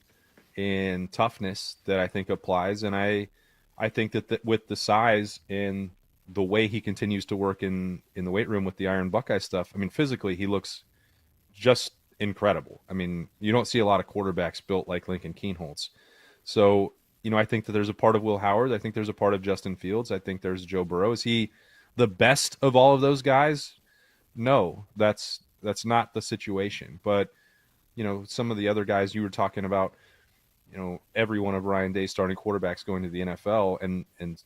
Speaker 8: and toughness that I think applies, and I think that with the size and the way he continues to work in the weight room with the Iron Buckeye stuff, I mean, physically he looks just incredible. I mean, you don't see a lot of quarterbacks built like Lincoln Kienholz. So, I think that there's a part of Will Howard. I think there's a part of Justin Fields. I think there's Joe Burrow. Is he the best of all of those guys? No, that's not the situation. But, some of the other guys you were talking about, every one of Ryan Day's starting quarterbacks going to the NFL and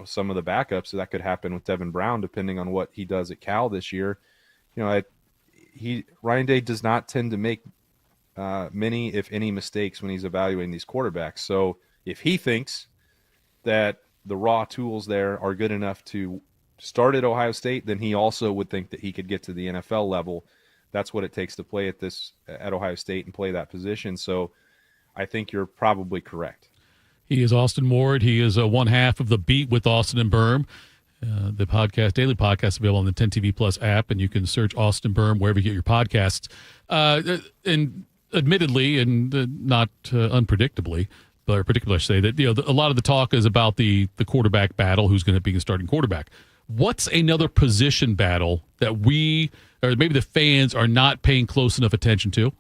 Speaker 8: some of the backups, so that could happen with Devin Brown, depending on what he does at Cal this year. Ryan Day does not tend to make many, if any, mistakes when he's evaluating these quarterbacks. So if he thinks that the raw tools there are good enough to start at Ohio State, then he also would think that he could get to the NFL level. That's what it takes to play at Ohio State and play that position. So I think you're probably correct.
Speaker 2: He is Austin Ward. He is one half of The Beat with Austin and Berm. The daily podcast available on the 10 TV Plus app, and you can search Austin Berm wherever you get your podcasts. And admittedly, and not unpredictably, but particularly I say that a lot of the talk is about the quarterback battle, who's going to be a starting quarterback. What's another position battle that we, or maybe the fans, are not paying close enough attention to?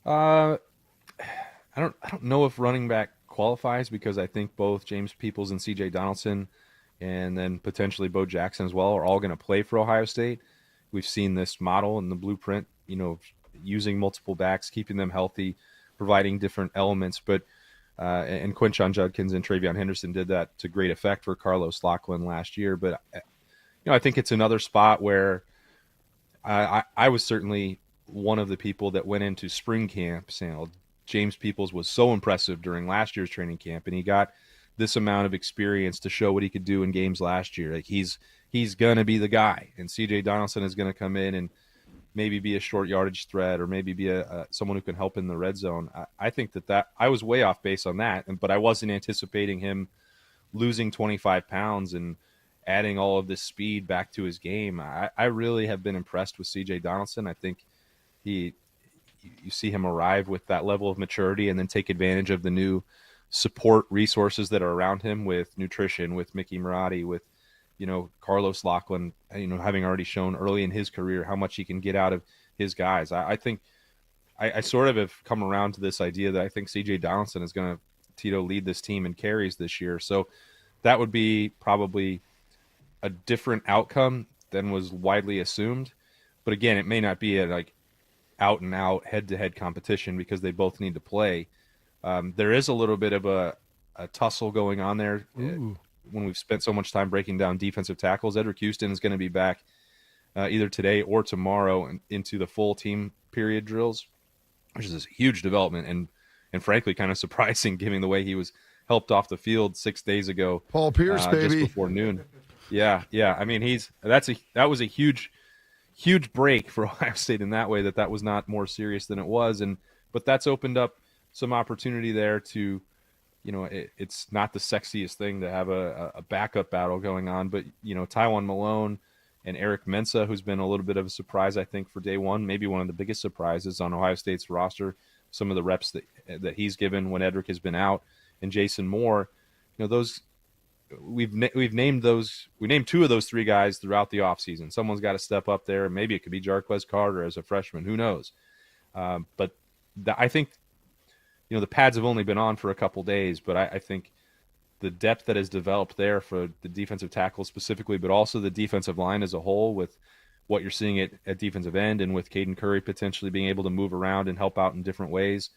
Speaker 8: I don't know if running back qualifies, because I think both James Peoples and C.J. Donaldson, and then potentially Bo Jackson as well, are all going to play for Ohio State. We've seen this model in the blueprint, using multiple backs, keeping them healthy, providing different elements. But and Quinshon Judkins and Travion Henderson did that to great effect for Carlos Lachlan last year. But I think it's another spot where I was certainly one of the people that went into spring camp saying, James Peoples was so impressive during last year's training camp, and he got this amount of experience to show what he could do in games last year. Like he's going to be the guy, and C.J. Donaldson is going to come in and maybe be a short yardage threat, or maybe be someone who can help in the red zone. I think that I was way off base on that, but I wasn't anticipating him losing 25 pounds and adding all of this speed back to his game. I really have been impressed with C.J. Donaldson. I think you see him arrive with that level of maturity and then take advantage of the new support resources that are around him, with nutrition, with Mickey Marotti, with, Carlos Lachlan, having already shown early in his career how much he can get out of his guys. I think I sort of have come around to this idea that I think C.J. Donaldson is going to, Tito, lead this team in carries this year. So that would be probably a different outcome than was widely assumed. But again, it may not be a like out and out head-to-head competition because they both need to play. There is a little bit of a tussle going on there. When we've spent so much time breaking down defensive tackles. Edric Houston is going to be back either today or tomorrow into the full team period drills, which is a huge development and frankly kind of surprising given the way he was helped off the field 6 days ago.
Speaker 3: Paul Pierce, baby.
Speaker 8: Just before noon. Yeah. I mean, that was a huge break for Ohio State in that way, that was not more serious than it was. But that's opened up some opportunity there to, it's not the sexiest thing to have a backup battle going on, but, Tywone Malone and Eric Mensah, who's been a little bit of a surprise, I think, for day one, maybe one of the biggest surprises on Ohio State's roster, some of the reps that he's given when Edric has been out, and Jason Moore, those we named two of those three guys throughout the offseason. Someone's got to step up there. Maybe it could be Jarquez Carter as a freshman. Who knows? But I think, the pads have only been on for a couple days, but I think the depth that has developed there for the defensive tackle specifically, but also the defensive line as a whole, with what you're seeing at defensive end and with Caden Curry potentially being able to move around and help out in different ways,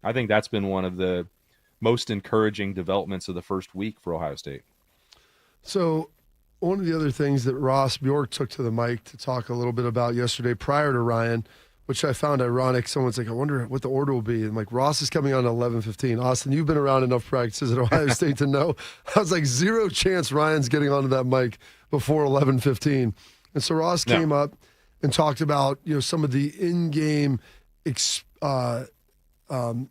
Speaker 8: I think that's been one of the most encouraging developments of the first week for Ohio State.
Speaker 3: So one of the other things that Ross Bjork took to the mic to talk a little bit about yesterday prior to Ryan, which I found ironic. Someone's like, I wonder what the order will be. And like, Ross is coming on at 11:15. Austin, you've been around enough practices at Ohio State to know. I was like, zero chance Ryan's getting onto that mic before 11:15. And so Ross came up and talked about, some of the in-game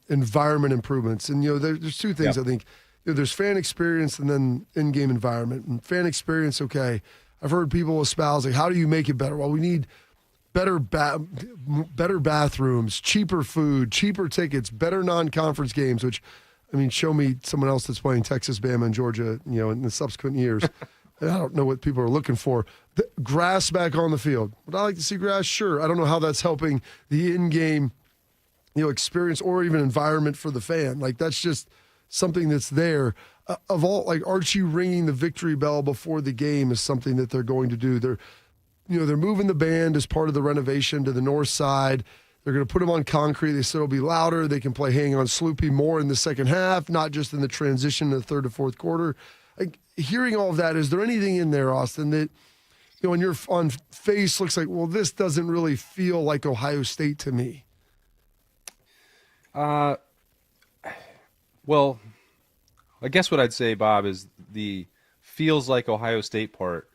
Speaker 3: environment improvements. And, there's two things I think. There's fan experience and then in-game environment. And fan experience, okay, I've heard people espouse, like, how do you make it better? Well, we need better bathrooms, cheaper food, cheaper tickets, better non-conference games, which, show me someone else that's playing Texas, Bama, and Georgia, in the subsequent years. I don't know what people are looking for. The grass back on the field. Would I like to see grass? Sure. I don't know how that's helping the in-game, experience or even environment for the fan. Like, that's just something that's there. Of all, like, Archie ringing the victory bell before the game is something that they're going to do. They're moving the band as part of the renovation to the north side. They're going to put them on concrete. They said it'll be louder. They can play Hang On Sloopy more in the second half, not just in the transition to the third to fourth quarter. Like, hearing all of that, is there anything in there, Austin, that, on your face looks like, well, this doesn't really feel like Ohio State to me?
Speaker 8: Well, I guess what I'd say, Bob, is the feels like Ohio State part,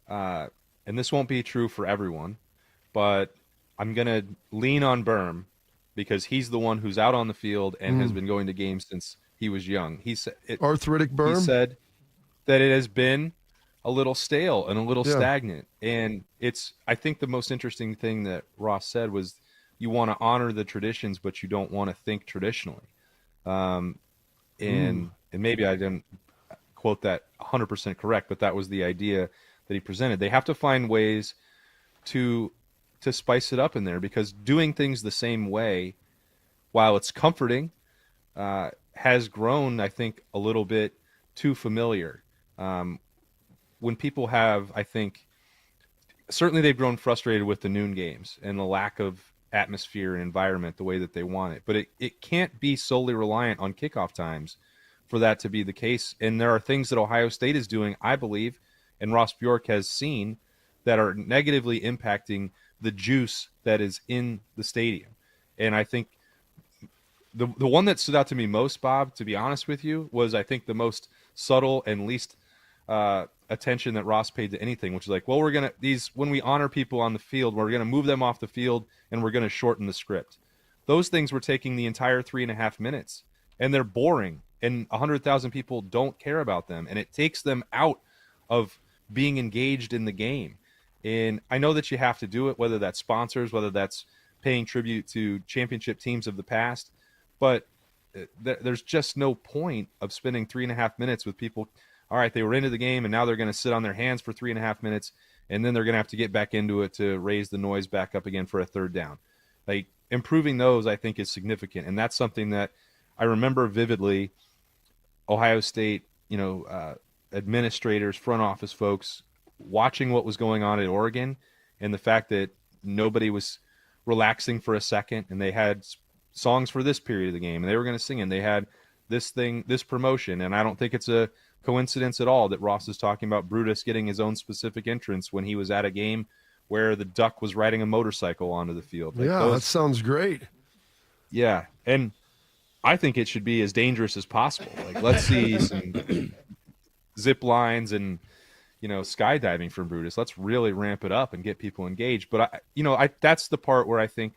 Speaker 8: and this won't be true for everyone, but I'm going to lean on Berm because he's the one who's out on the field and has been going to games since he was young.
Speaker 3: Arthritic Berm?
Speaker 8: He said that it has been a little stale and a little stagnant. And I think the most interesting thing that Ross said was you want to honor the traditions, but you don't want to think traditionally. And maybe I didn't quote that 100% correct, but that was the idea that he presented. They have to find ways to spice it up in there, because doing things the same way, while it's comforting, has grown, I think, a little bit too familiar. When people have, I think, certainly they've grown frustrated with the noon games and the lack of atmosphere and environment the way that they want it. But it can't be solely reliant on kickoff times for that to be the case. And there are things that Ohio State is doing, I believe, and Ross Bjork has seen, that are negatively impacting the juice that is in the stadium. And I think the one that stood out to me most, Bob, to be honest with you, was, I think, the most subtle and least attention that Ross paid to anything, which is like, well, when we honor people on the field, we're going to move them off the field and we're going to shorten the script. Those things were taking the entire 3.5 minutes, and they're boring, and 100,000 people don't care about them, and it takes them out of being engaged in the game. And I know that you have to do it, whether that's sponsors, whether that's paying tribute to championship teams of the past, but there's just no point of spending 3.5 minutes with people. All right, they were into the game, and now they're going to sit on their hands for 3.5 minutes, and then they're going to have to get back into it to raise the noise back up again for a third down. Like, improving those, I think, is significant, and that's something that I remember vividly. Ohio State, administrators, front office folks watching what was going on at Oregon and the fact that nobody was relaxing for a second, and they had songs for this period of the game, and they were going to sing, and they had this promotion. And I don't think it's a coincidence at all that Ross is talking about Brutus getting his own specific entrance when he was at a game where the Duck was riding a motorcycle onto the field.
Speaker 3: That sounds great.
Speaker 8: Yeah, and I think it should be as dangerous as possible. Like, let's see some zip lines and, skydiving from Brutus. Let's really ramp it up and get people engaged. But that's the part where I think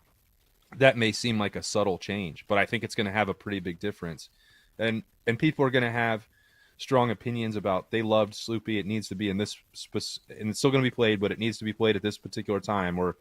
Speaker 8: that may seem like a subtle change, but I think it's going to have a pretty big difference. And people are going to have strong opinions about, they loved Sloopy, it needs to be in this and it's still going to be played, but it needs to be played at this particular time. Or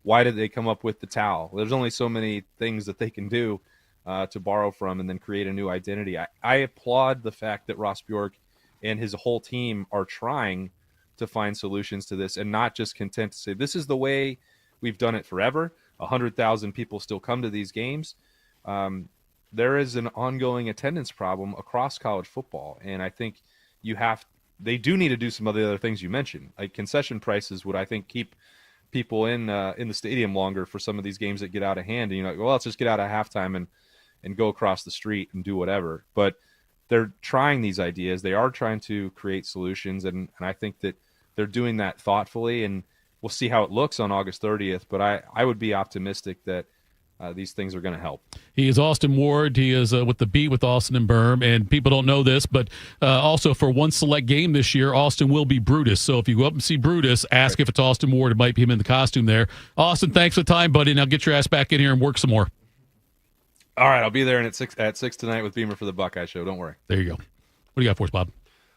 Speaker 8: why did they come up with the towel? There's only so many things that they can do to borrow from and then create a new identity. I applaud the fact that Ross Bjork and his whole team are trying to find solutions to this and not just content to say, this is the way we've done it forever. 100,000 people still come to these games. There is an ongoing attendance problem across college football. And I think they do need to do some of the other things you mentioned. Like concession prices would, I think, keep people in the stadium longer for some of these games that get out of hand. And let's just get out at halftime and go across the street and do whatever. But they're trying these ideas. They are trying to create solutions. And I think that they're doing that thoughtfully, and we'll see how it looks on August 30th. But I would be optimistic that these things are going to help.
Speaker 2: He is Austin Ward. He is with the Beat with Austin and Berm. And people don't know this, but also for one select game this year, Austin will be Brutus. So if you go up and see Brutus, ask if it's Austin Ward. It might be him in the costume there. Austin, thanks for the time, buddy. Now get your ass back in here and work some more.
Speaker 8: All right, I'll be there at 6 tonight with Beamer for the Buckeye Show. Don't worry.
Speaker 2: There you go. What do you got for us, Bob?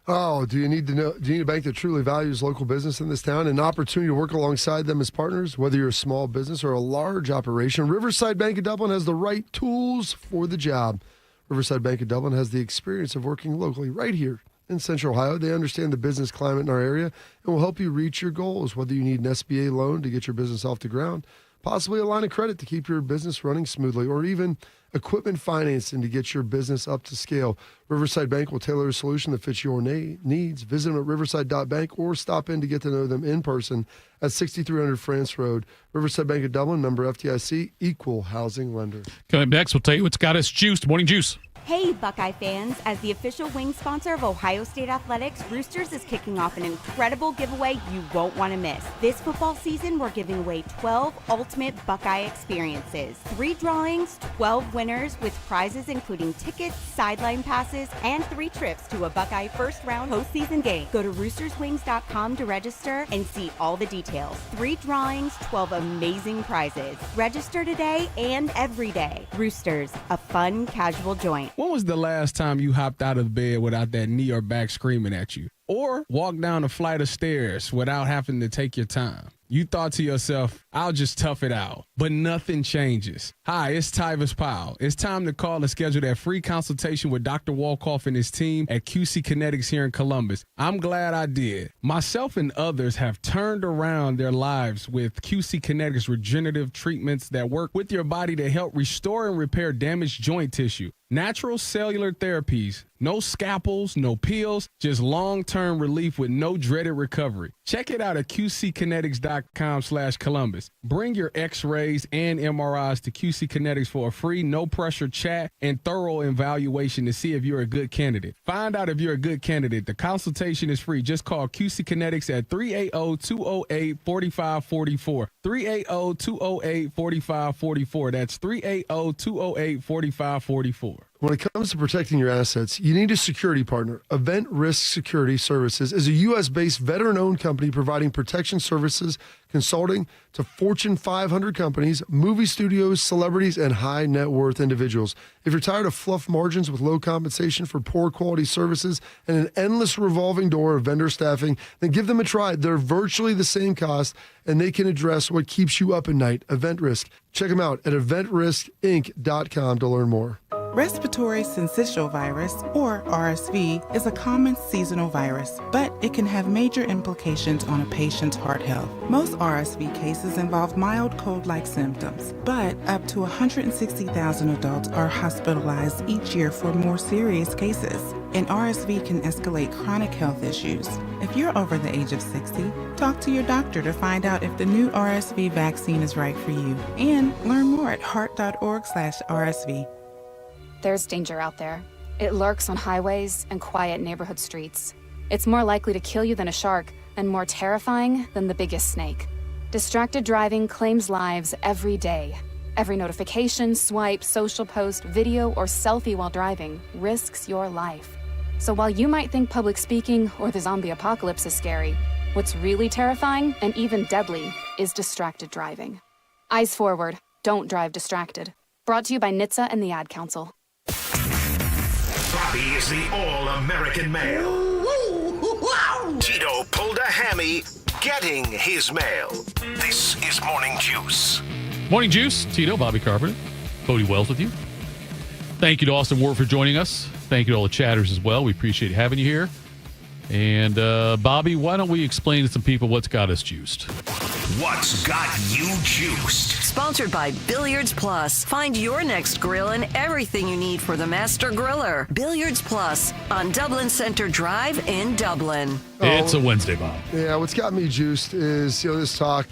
Speaker 3: Oh, do you need a bank that truly values local business in this town? An opportunity to work alongside them as partners, whether you're a small business or a large operation. Riverside Bank of Dublin has the right tools for the job. Riverside Bank of Dublin has the experience of working locally right here in Central Ohio. They understand the business climate in our area and will help you reach your goals, whether you need an SBA loan to get your business off the ground, possibly a line of credit to keep your business running smoothly, or even equipment financing to get your business up to scale. Riverside Bank will tailor a solution that fits your needs. Visit them at riverside.bank or stop in to get to know them in person at 6300 France Road. Riverside Bank of Dublin, member FDIC, equal housing lender.
Speaker 2: Coming up next, we'll tell you what's got us juiced. Morning Juice.
Speaker 9: Hey, Buckeye fans. As the official wing sponsor of Ohio State Athletics, Roosters is kicking off an incredible giveaway you won't want to miss. This football season, we're giving away 12 ultimate Buckeye experiences. 3 drawings, 12 winners with prizes including tickets, sideline passes, and 3 trips to a Buckeye first-round postseason game. Go to roosterswings.com to register and see all the details. 3 drawings, 12 amazing prizes. Register today and every day. Roosters, a fun, casual joint.
Speaker 10: When was the last time you hopped out of bed without that knee or back screaming at you? Or walked down a flight of stairs without having to take your time? You thought to yourself, I'll just tough it out. But nothing changes. Hi, it's Tyvis Powell. It's time to call and schedule that free consultation with Dr. Walkoff and his team at QC Kinetics here in Columbus. I'm glad I did. Myself and others have turned around their lives with QC Kinetics regenerative treatments that work with your body to help restore and repair damaged joint tissue. Natural cellular therapies, no scalpels, no pills, just long-term relief with no dreaded recovery. Check it out at qckinetics.com/Columbus. Bring your x-rays and MRIs to QC Kinetics for a free, no-pressure chat and thorough evaluation to see if you're a good candidate. Find out if you're a good candidate. The consultation is free. Just call QC Kinetics at 380-208-4544. 380-208-4544. That's 380-208-4544.
Speaker 3: When it comes to protecting your assets, you need a security partner. Event Risk Security Services is a U.S.-based veteran-owned company providing protection services, consulting to Fortune 500 companies, movie studios, celebrities, and high-net-worth individuals. If you're tired of fluff margins with low compensation for poor quality services and an endless revolving door of vendor staffing, then give them a try. They're virtually the same cost, and they can address what keeps you up at night. Event Risk. Check them out at eventriskinc.com to learn more.
Speaker 11: Respiratory syncytial virus, or RSV, is a common seasonal virus, but it can have major implications on a patient's heart health. Most RSV cases involve mild cold-like symptoms, but up to 160,000 adults are hospitalized each year for more serious cases, and RSV can escalate chronic health issues. If you're over the age of 60, talk to your doctor to find out if the new RSV vaccine is right for you, and learn more at heart.org/RSV.
Speaker 12: There's danger out there. It lurks on highways and quiet neighborhood streets. It's more likely to kill you than a shark, and more terrifying than the biggest snake. Distracted driving claims lives every day. Every notification, swipe, social post, video, or selfie while driving risks your life. So while you might think public speaking or the zombie apocalypse is scary, what's really terrifying and even deadly is distracted driving. Eyes forward, don't drive distracted. Brought to you by NHTSA and the Ad Council.
Speaker 1: Bobby is the all-American male. Tito pulled a hammy getting his mail. This is Morning Juice.
Speaker 2: Morning Juice. Tito, Bobby Carpenter, Bodie Wells with you. Thank you to Austin Ward for joining us. Thank you to all the chatters as well. We appreciate having you here. And Bobby, why don't we explain to some people what's got us juiced?
Speaker 1: What's got you juiced?
Speaker 22: Sponsored by Billiards Plus. Find your next grill and everything you need for the master griller. Billiards Plus on Dublin Center Drive in Dublin.
Speaker 2: It's a Wednesday, Bob.
Speaker 3: Yeah, what's got me juiced is, this talk,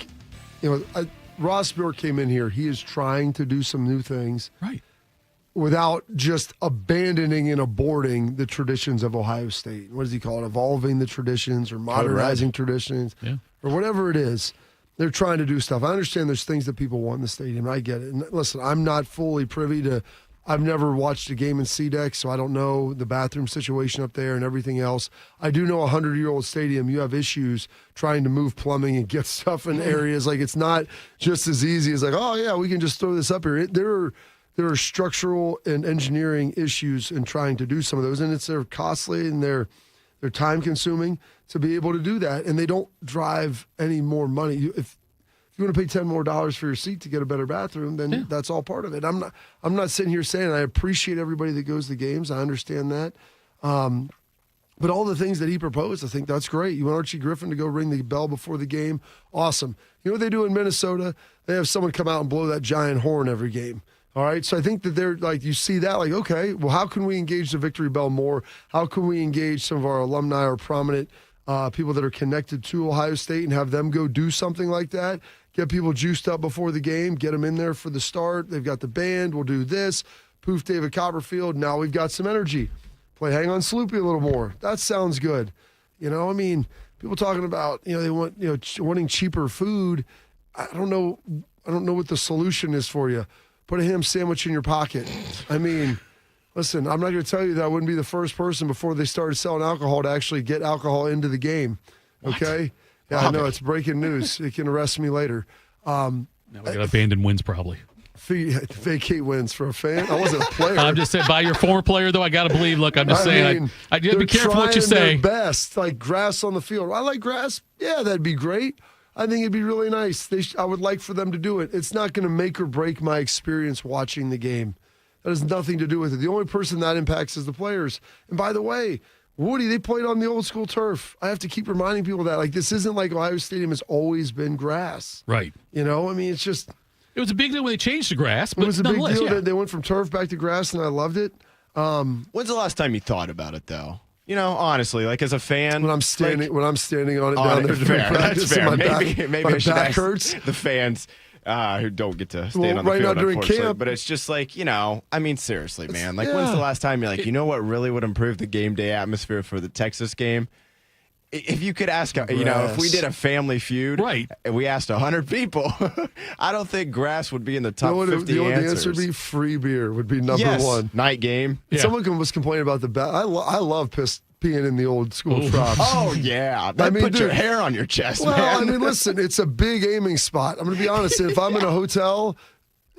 Speaker 3: Ross Bjork came in here. He is trying to do some new things.
Speaker 2: Right.
Speaker 3: Without just abandoning and aborting the traditions of Ohio State. What does he call it? Evolving the traditions or modernizing traditions or whatever it is. They're trying to do stuff. I understand there's things that people want in the stadium. I get it. And listen, I'm not fully privy to – I've never watched a game in CDEC, so I don't know the bathroom situation up there and everything else. I do know a 100-year-old stadium, you have issues trying to move plumbing and get stuff in areas. Like, it's not just as easy as like, oh, yeah, we can just throw this up here. There are structural and engineering issues in trying to do some of those, and they're costly and they're time-consuming to be able to do that, and they don't drive any more money. If you want to pay $10 more for your seat to get a better bathroom, then that's all part of it. I'm not sitting here saying I appreciate everybody that goes to games. I understand that. But all the things that he proposed, I think that's great. You want Archie Griffin to go ring the bell before the game? Awesome. You know what they do in Minnesota? They have someone come out and blow that giant horn every game. All right, so I think that they're like, you see that, like, okay, well, how can we engage the Victory Bell more? How can we engage some of our alumni or prominent people that are connected to Ohio State and have them go do something like that? Get people juiced up before the game, get them in there for the start. They've got the band, we'll do this. Poof, David Copperfield, now we've got some energy. Play Hang On Sloopy a little more. That sounds good. People talking about, they want, wanting cheaper food. I don't know what the solution is for you. Put a ham sandwich in your pocket. Listen, I'm not going to tell you that I wouldn't be the first person before they started selling alcohol to actually get alcohol into the game. Okay? What? Yeah, I know. It's breaking news. It can arrest me later.
Speaker 2: Now we got abandoned wins probably.
Speaker 3: Vacate wins for a fan? I wasn't a player.
Speaker 2: I'm just saying, by your former player, though, I got to believe. Look, I'm just saying. I be careful what you say.
Speaker 3: Their best, like grass on the field. I like grass. Yeah, that'd be great. I think it'd be really nice. I would like for them to do it. It's not going to make or break my experience watching the game. That has nothing to do with it. The only person that impacts is the players. And by the way, Woody, they played on the old school turf. I have to keep reminding people that. Like, this isn't like Ohio Stadium has always been grass.
Speaker 2: Right.
Speaker 3: It's just...
Speaker 2: It was a big deal when they changed to grass, but
Speaker 3: it was a big deal that they went from turf back to grass, and I loved it.
Speaker 4: When's the last time you thought about it, though? Honestly, like as a fan,
Speaker 3: when I'm standing on it down there,
Speaker 4: that's fair. Maybe
Speaker 3: my
Speaker 4: I should
Speaker 3: back
Speaker 4: ask
Speaker 3: hurts.
Speaker 4: The fans who don't get to stand on the
Speaker 3: right
Speaker 4: field
Speaker 3: now during
Speaker 4: unfortunately.
Speaker 3: camp.
Speaker 4: But it's just like seriously, man. Like, when's the last time you're like, you know what really would improve the game day atmosphere for the Texas game? If you could ask, if we did a family feud,
Speaker 2: right,
Speaker 4: and we asked 100 people, I don't think grass would be in the top 50 answers.
Speaker 3: The answer would be free beer would be number one.
Speaker 4: Night game.
Speaker 3: Yeah. Someone was complaining about the I love peeing in the old school troughs.
Speaker 4: Oh, yeah. Put your hair on your chest, man.
Speaker 3: Listen, it's a big aiming spot. I'm going to be honest. If I'm in a hotel,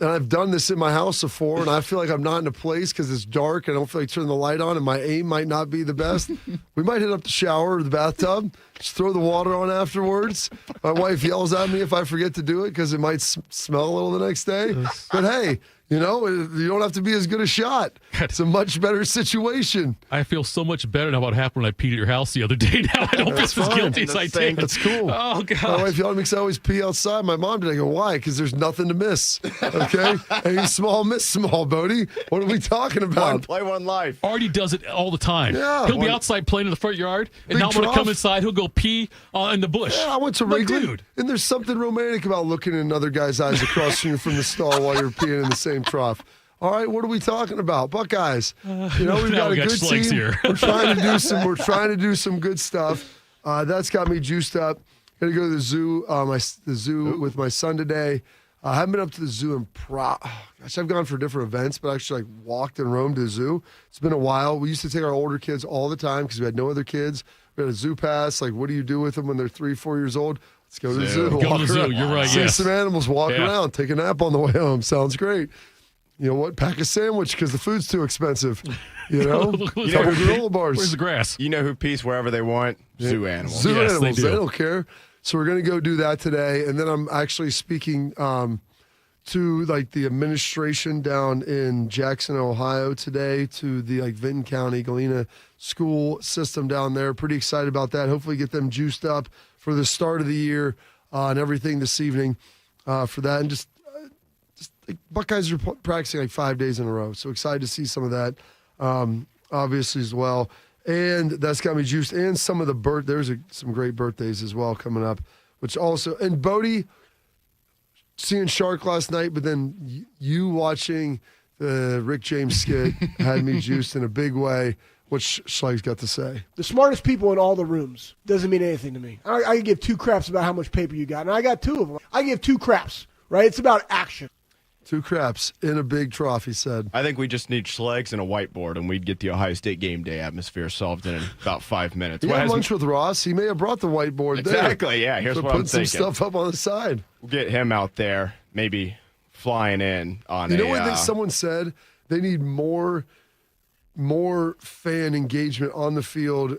Speaker 3: and I've done this in my house before, and I feel like I'm not in a place because it's dark and I don't feel like turning the light on and my aim might not be the best, we might hit up the shower or the bathtub, just throw the water on afterwards. My wife yells at me if I forget to do it because it might smell a little the next day. But hey, You know, you don't have to be as good a shot. It's a much better situation.
Speaker 2: I feel so much better now about what happened when I peed at your house the other day. Now I don't feel as guilty as I did.
Speaker 3: That's cool.
Speaker 2: Oh, God.
Speaker 3: My wife yelled at me because I always pee outside. My mom did. I go, why? Because there's nothing to miss. Okay? Any small, miss small, Bodie. What are we talking about?
Speaker 4: One play, one life.
Speaker 2: Artie does it all the time.
Speaker 3: Yeah.
Speaker 2: He'll be outside playing in the front yard, and
Speaker 3: Big
Speaker 2: now when I
Speaker 3: trough.
Speaker 2: come inside, he'll go pee in the bush.
Speaker 3: Yeah, I went to
Speaker 2: I'm like,
Speaker 3: Wrigley,
Speaker 2: dude.
Speaker 3: and there's something romantic about looking in another guy's eyes across from you from the stall while you're peeing in the same trough. All right, what are we talking about, Buckeyes? You know, we've got a good team.
Speaker 2: Here.
Speaker 3: We're trying to do some good stuff. That's got me juiced up. Gonna go to the zoo. The zoo with my son today. I haven't been up to the zoo in I've gone for different events, but actually walked and roamed to the zoo. It's been a while. We used to take our older kids all the time because we had no other kids. We had a zoo pass. Like, what do you do with them when they're 3-4 years old? Let's go to the zoo.
Speaker 2: Go to the zoo. You're right.
Speaker 3: See
Speaker 2: Yes.
Speaker 3: some animals, walk around, take a nap on the way home. Sounds great. You know what? Pack a sandwich because the food's too expensive. You know? Couple granola bars.
Speaker 2: Where's the grass?
Speaker 4: You know who pees wherever they want? Zoo animals.
Speaker 3: Zoo
Speaker 2: Yes,
Speaker 3: animals.
Speaker 2: they do.
Speaker 3: They don't care. So we're going to go do that today. And then I'm actually speaking to the administration down in Jackson, Ohio today, to the Vinton County Galena school system down there. Pretty excited about that. Hopefully get them juiced up for the start of the year and everything this evening for that. And just Buckeyes are practicing 5 days in a row. So excited to see some of that, obviously, as well. And that's got me juiced. And some of the there's some great birthdays as well coming up, which also, and Bodie, seeing Shark last night, but then you watching the Rick James skit had me juiced in a big way. What Schleig's got to say.
Speaker 5: The smartest people in all the rooms doesn't mean anything to me. I can give 2 craps about how much paper you got, and I got 2 of them. I give 2 craps, right? It's about action.
Speaker 3: 2 craps in a big trough, he said.
Speaker 4: I think we just need Schlegs and a whiteboard, and we'd get the Ohio State game day atmosphere solved in about 5 minutes.
Speaker 3: He had lunch with Ross. He may have brought the whiteboard there.
Speaker 4: Exactly, yeah. Here's what I'm thinking.
Speaker 3: Put some stuff up on the side.
Speaker 4: We'll get him out there, maybe flying in on
Speaker 3: You know what someone said? They need more fan engagement on the field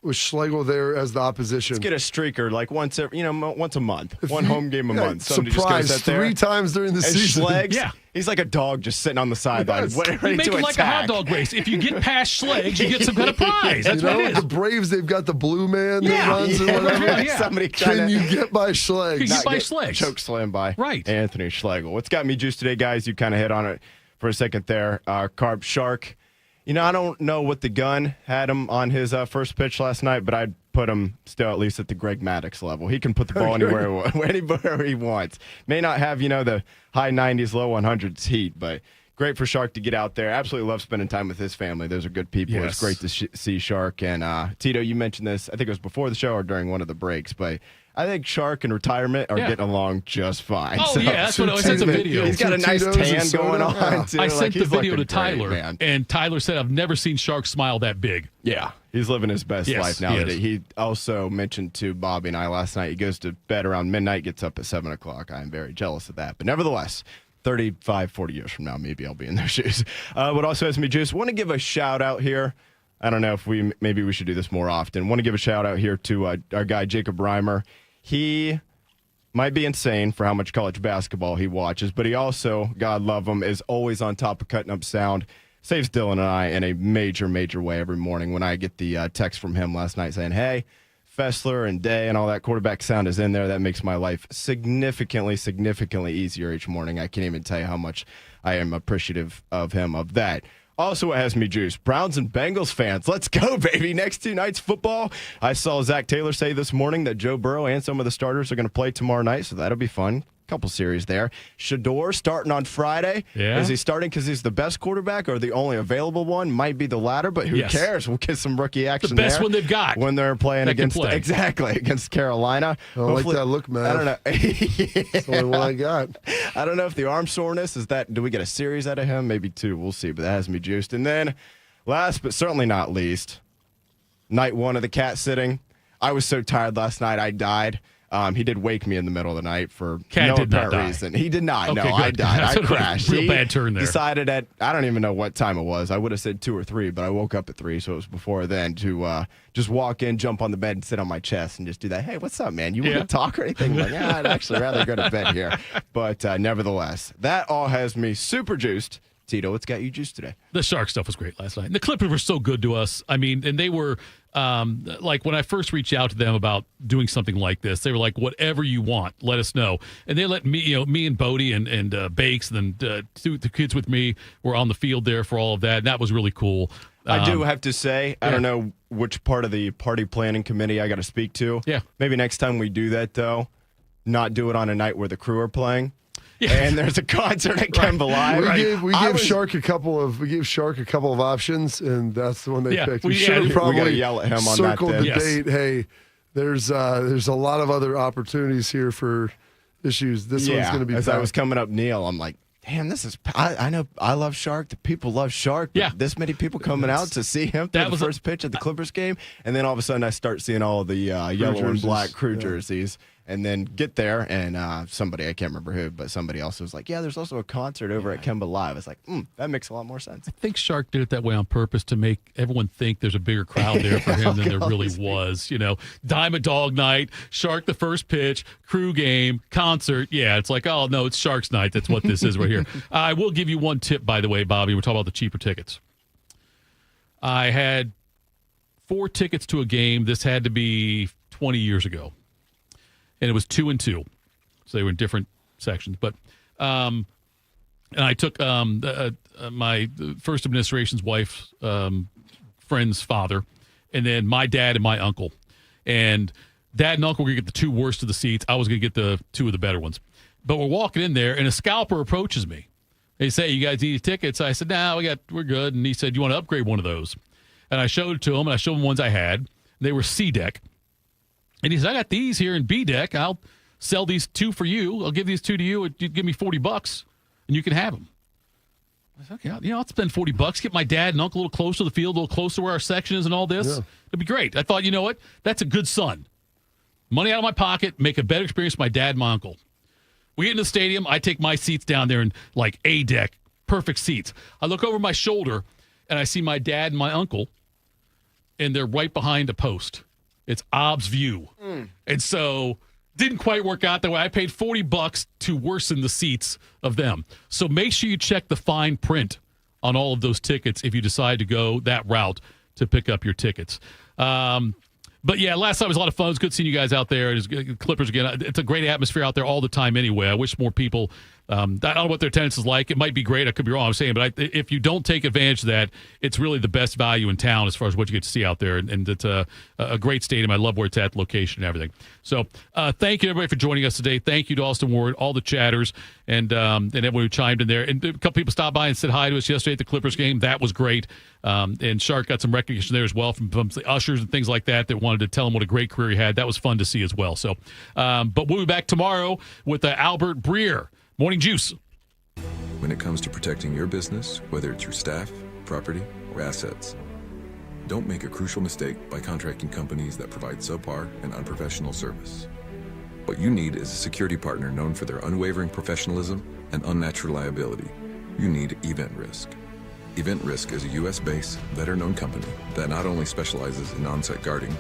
Speaker 3: with Schlegel there as the opposition.
Speaker 4: Let's get a streaker once a month. One home game a month.
Speaker 3: Surprise, 3 times during the season.
Speaker 4: Schlegs, he's like a dog just sitting on the sideline.
Speaker 2: You make it like a hot dog race. If you get past Schlegs, you get some kind of prize. That's what it is.
Speaker 3: The Braves, they've got the blue man that runs and whatever.
Speaker 4: Somebody
Speaker 3: Can you get by Schlegs?
Speaker 2: Can you get by Schlegs?
Speaker 4: Choke slam by
Speaker 2: right.
Speaker 4: Anthony Schlegel. What's got me juiced today, guys? You kind of hit on it for a second there. Carp Shark. You know, I don't know what the gun had him on his first pitch last night, but I'd put him still at least at the Greg Maddux level. He can put the ball anywhere he wants. May not have, the high 90s, low 100s heat, but great for Shark to get out there. Absolutely love spending time with his family. Those are good people.
Speaker 2: Yes.
Speaker 4: It's great to see Shark. And Tito, you mentioned this, I think it was before the show or during one of the breaks, but I think Shark and retirement are getting along just fine.
Speaker 2: Oh, yeah, that's what I sent the video.
Speaker 4: He's got a nice tan going on, too.
Speaker 2: I sent the video to Tyler,
Speaker 4: man.
Speaker 2: and Tyler said, I've never seen Shark smile that big.
Speaker 4: Yeah, he's living his best life now. He also mentioned to Bobby and I last night, he goes to bed around midnight, gets up at 7 o'clock. I am very jealous of that. But nevertheless, 35, 40 years from now, maybe I'll be in their shoes. What also has me juice, want to give a shout out here. I don't know if maybe we should do this more often. Want to give a shout out here to our guy, Jacob Reimer. He might be insane for how much college basketball he watches, but he also, God love him, is always on top of cutting up sound. Saves Dylan and I in a major, major way every morning when I get the text from him last night saying, hey, Fessler and Day and all that quarterback sound is in there. That makes my life significantly, significantly easier each morning. I can't even tell you how much I am appreciative of him of that. Also, what has me juiced? Browns and Bengals fans. Let's go, baby. Next 2 nights football. I saw Zach Taylor say this morning that Joe Burrow and some of the starters are going to play tomorrow night, so that'll be fun. Couple series there. Shador starting on Friday.
Speaker 2: Yeah.
Speaker 4: Is he starting because he's the best quarterback or the only available one? Might be the latter, but who cares? We'll get some rookie action
Speaker 2: the best
Speaker 4: there
Speaker 2: one they've got
Speaker 4: when they're playing against
Speaker 2: play.
Speaker 4: against Carolina.
Speaker 3: I don't like that look, man.
Speaker 4: I don't know.
Speaker 3: That's the only one I got.
Speaker 4: I don't know if the arm soreness is that. Do we get a series out of him? Maybe 2. We'll see. But that has me juiced. And then, last but certainly not least, night 1 of the cat sitting. I was so tired last night. I died. He did wake me in the middle of the night for
Speaker 2: Cat
Speaker 4: no
Speaker 2: did not
Speaker 4: apparent
Speaker 2: die.
Speaker 4: reason. He did not.
Speaker 2: Okay,
Speaker 4: no, I
Speaker 2: good.
Speaker 4: died. I
Speaker 2: That's a
Speaker 4: crashed.
Speaker 2: real
Speaker 4: He
Speaker 2: bad turn there.
Speaker 4: Decided at, I don't even know what time it was. I would have said 2 or 3, but I woke up at 3, so it was before then, to just walk in, jump on the bed, and sit on my chest and just do that. Hey, what's up, man? You want to talk or anything? I'm like, yeah, I'd actually rather go to bed here. But nevertheless, that all has me super juiced. Tito, what's got you juiced today?
Speaker 2: The Shark stuff was great last night. And the Clippers were so good to us. I mean, and they were, like, when I first reached out to them about doing something like this, they were like, whatever you want, let us know. And they let me, me and Bodie and Bakes, and then the kids with me were on the field there for all of that. And that was really cool.
Speaker 4: I do have to say, I don't know which part of the party planning committee I got to speak to.
Speaker 2: Yeah.
Speaker 4: Maybe next time we do that, though, not do it on a night where the crew are playing. Yeah. And there's a concert at Kemba Live.
Speaker 3: We gave Shark a couple of options, and that's the one they picked. We should have probably
Speaker 4: yell at him on
Speaker 3: circled
Speaker 4: that
Speaker 3: the
Speaker 4: then.
Speaker 3: date. Hey, there's a lot of other opportunities here for issues. This one's going to be
Speaker 4: as
Speaker 3: packed.
Speaker 4: I was coming up, Neil, I'm like, damn, this is. I know I love Shark. The people love Shark. But this many people coming out to see him. That was the first pitch at the Clippers game, and then all of a sudden I start seeing all the yellow and black crew jerseys. And then get there, and somebody, I can't remember who, but somebody else was like, yeah, there's also a concert over at Kemba Live. It's like, that makes a lot more sense.
Speaker 2: I think Shark did it that way on purpose to make everyone think there's a bigger crowd there for him than there really was. Diamond Dog Night, Shark the first pitch, crew game, concert. Yeah, it's like, oh, no, it's Shark's night. That's what this is right here. I will give you one tip, by the way, Bobby. We're talking about the cheaper tickets. I had 4 tickets to a game. This had to be 20 years ago. And it was 2 and 2, so they were in different sections. But and I took my first administration's wife's friend's father, and then my dad and my uncle. And Dad and Uncle were going to get the 2 worst of the seats. I was going to get the 2 of the better ones. But we're walking in there, and a scalper approaches me. They say, "You guys need tickets?" I said, "No, we're good." And he said, "You want to upgrade one of those?" And I showed it to him, and I showed him ones I had. They were C deck. And he said, "I got these here in B deck. I'll sell these 2 for you. I'll give these 2 to you. You give me $40, and you can have them." I said, "Okay, I'll spend $40. Get my dad and uncle a little closer to the field, a little closer to where our section is, and all this. Yeah. It'd be great." I thought, you know what? That's a good son. Money out of my pocket, make a better experience for my dad and my uncle. We get in the stadium. I take my seats down there in like A deck, perfect seats. I look over my shoulder, and I see my dad and my uncle, and they're right behind a post. It's Ob's view. And so didn't quite work out that way. I paid $40 to worsen the seats of them. So make sure you check the fine print on all of those tickets if you decide to go that route to pick up your tickets. But yeah, last night was a lot of fun. It was good seeing you guys out there. Clippers again. It's a great atmosphere out there all the time anyway. I wish more people, I don't know what their attendance is like. It might be great. I could be wrong. I'm saying, but if you don't take advantage of that, it's really the best value in town as far as what you get to see out there. And it's a great stadium. I love where it's at, the location and everything. So thank you, everybody, for joining us today. Thank you to Austin Ward, all the chatters, and everyone who chimed in there. And a couple people stopped by and said hi to us yesterday at the Clippers game. That was great. And Shark got some recognition there as well from the ushers and things like that wanted to tell him what a great career he had. That was fun to see as well. So, but we'll be back tomorrow with Albert Breer. Morning Juice.
Speaker 6: When it comes to protecting your business, whether it's your staff, property, or assets, don't make a crucial mistake by contracting companies that provide subpar and unprofessional service. What you need is a security partner known for their unwavering professionalism and unnatural liability. You need Event Risk. Event Risk is a U.S.-based, veteran-owned company that not only specializes in on-site guarding,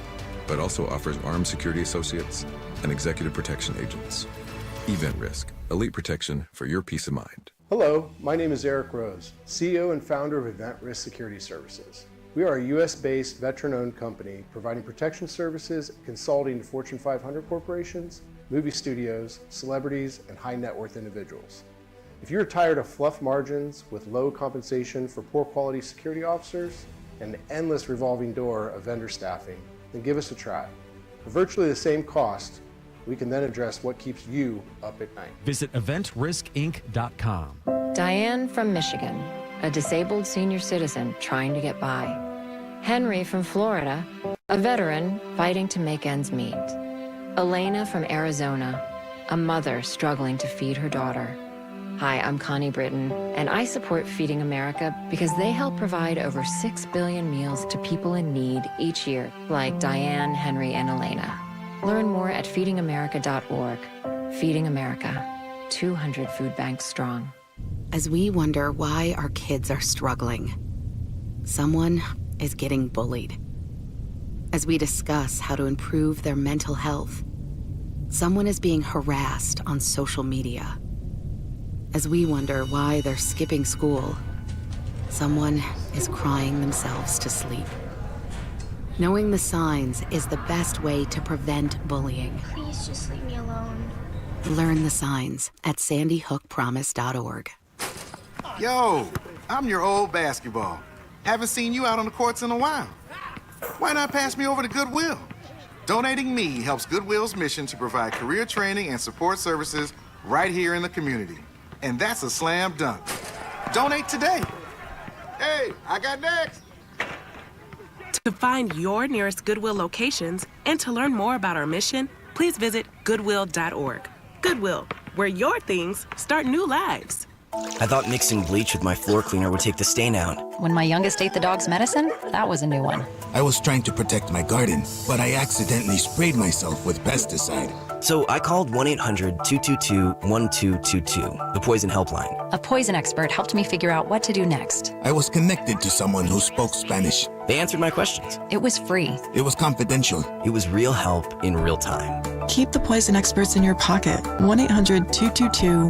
Speaker 6: but also offers armed security associates and executive protection agents. Event Risk, elite protection for your peace of mind.
Speaker 7: Hello, my name is Eric Rose, CEO and founder of Event Risk Security Services. We are a U.S.-based, veteran-owned company providing protection services and consulting to Fortune 500 corporations, movie studios, celebrities, and high-net-worth individuals. If you're tired of fluff margins with low compensation for poor quality security officers and an endless revolving door of vendor staffing, then give us a try. For virtually the same cost, we can then address what keeps you up at night.
Speaker 13: Visit eventriskinc.com.
Speaker 14: Diane from Michigan, a disabled senior citizen trying to get by. Henry from Florida, a veteran fighting to make ends meet. Elena from Arizona, a mother struggling to feed her daughter. Hi, I'm Connie Britton, and I support Feeding America because they help provide over 6 billion meals to people in need each year, like Diane, Henry, and Elena. Learn more at feedingamerica.org. Feeding America, 200 food banks strong.
Speaker 15: As we wonder why our kids are struggling, someone is getting bullied. As we discuss how to improve their mental health, someone is being harassed on social media. As we wonder why they're skipping school, someone is crying themselves to sleep. Knowing the signs is the best way to prevent bullying.
Speaker 16: Please just leave me alone.
Speaker 15: Learn the signs at sandyhookpromise.org.
Speaker 17: Yo, I'm your old basketball. Haven't seen you out on the courts in a while. Why not pass me over to Goodwill? Donating me helps Goodwill's mission to provide career training and support services right here in the community. And that's a slam dunk. Donate today. Hey, I got next.
Speaker 18: To find your nearest Goodwill locations and to learn more about our mission, please visit goodwill.org. Goodwill, where your things start new lives.
Speaker 19: I thought mixing bleach with my floor cleaner would take the stain out.
Speaker 24: When my youngest ate the dog's medicine, that was a new one.
Speaker 25: I was trying to protect my garden, but I accidentally sprayed myself with pesticide.
Speaker 19: So I called 1-800-222-1222, the poison helpline.
Speaker 24: A poison expert helped me figure out what to do next.
Speaker 25: I was connected to someone who spoke Spanish.
Speaker 19: They answered my questions.
Speaker 24: It was free.
Speaker 25: It was confidential.
Speaker 19: It was real help in real time.
Speaker 26: Keep the poison experts in your pocket. 1-800-222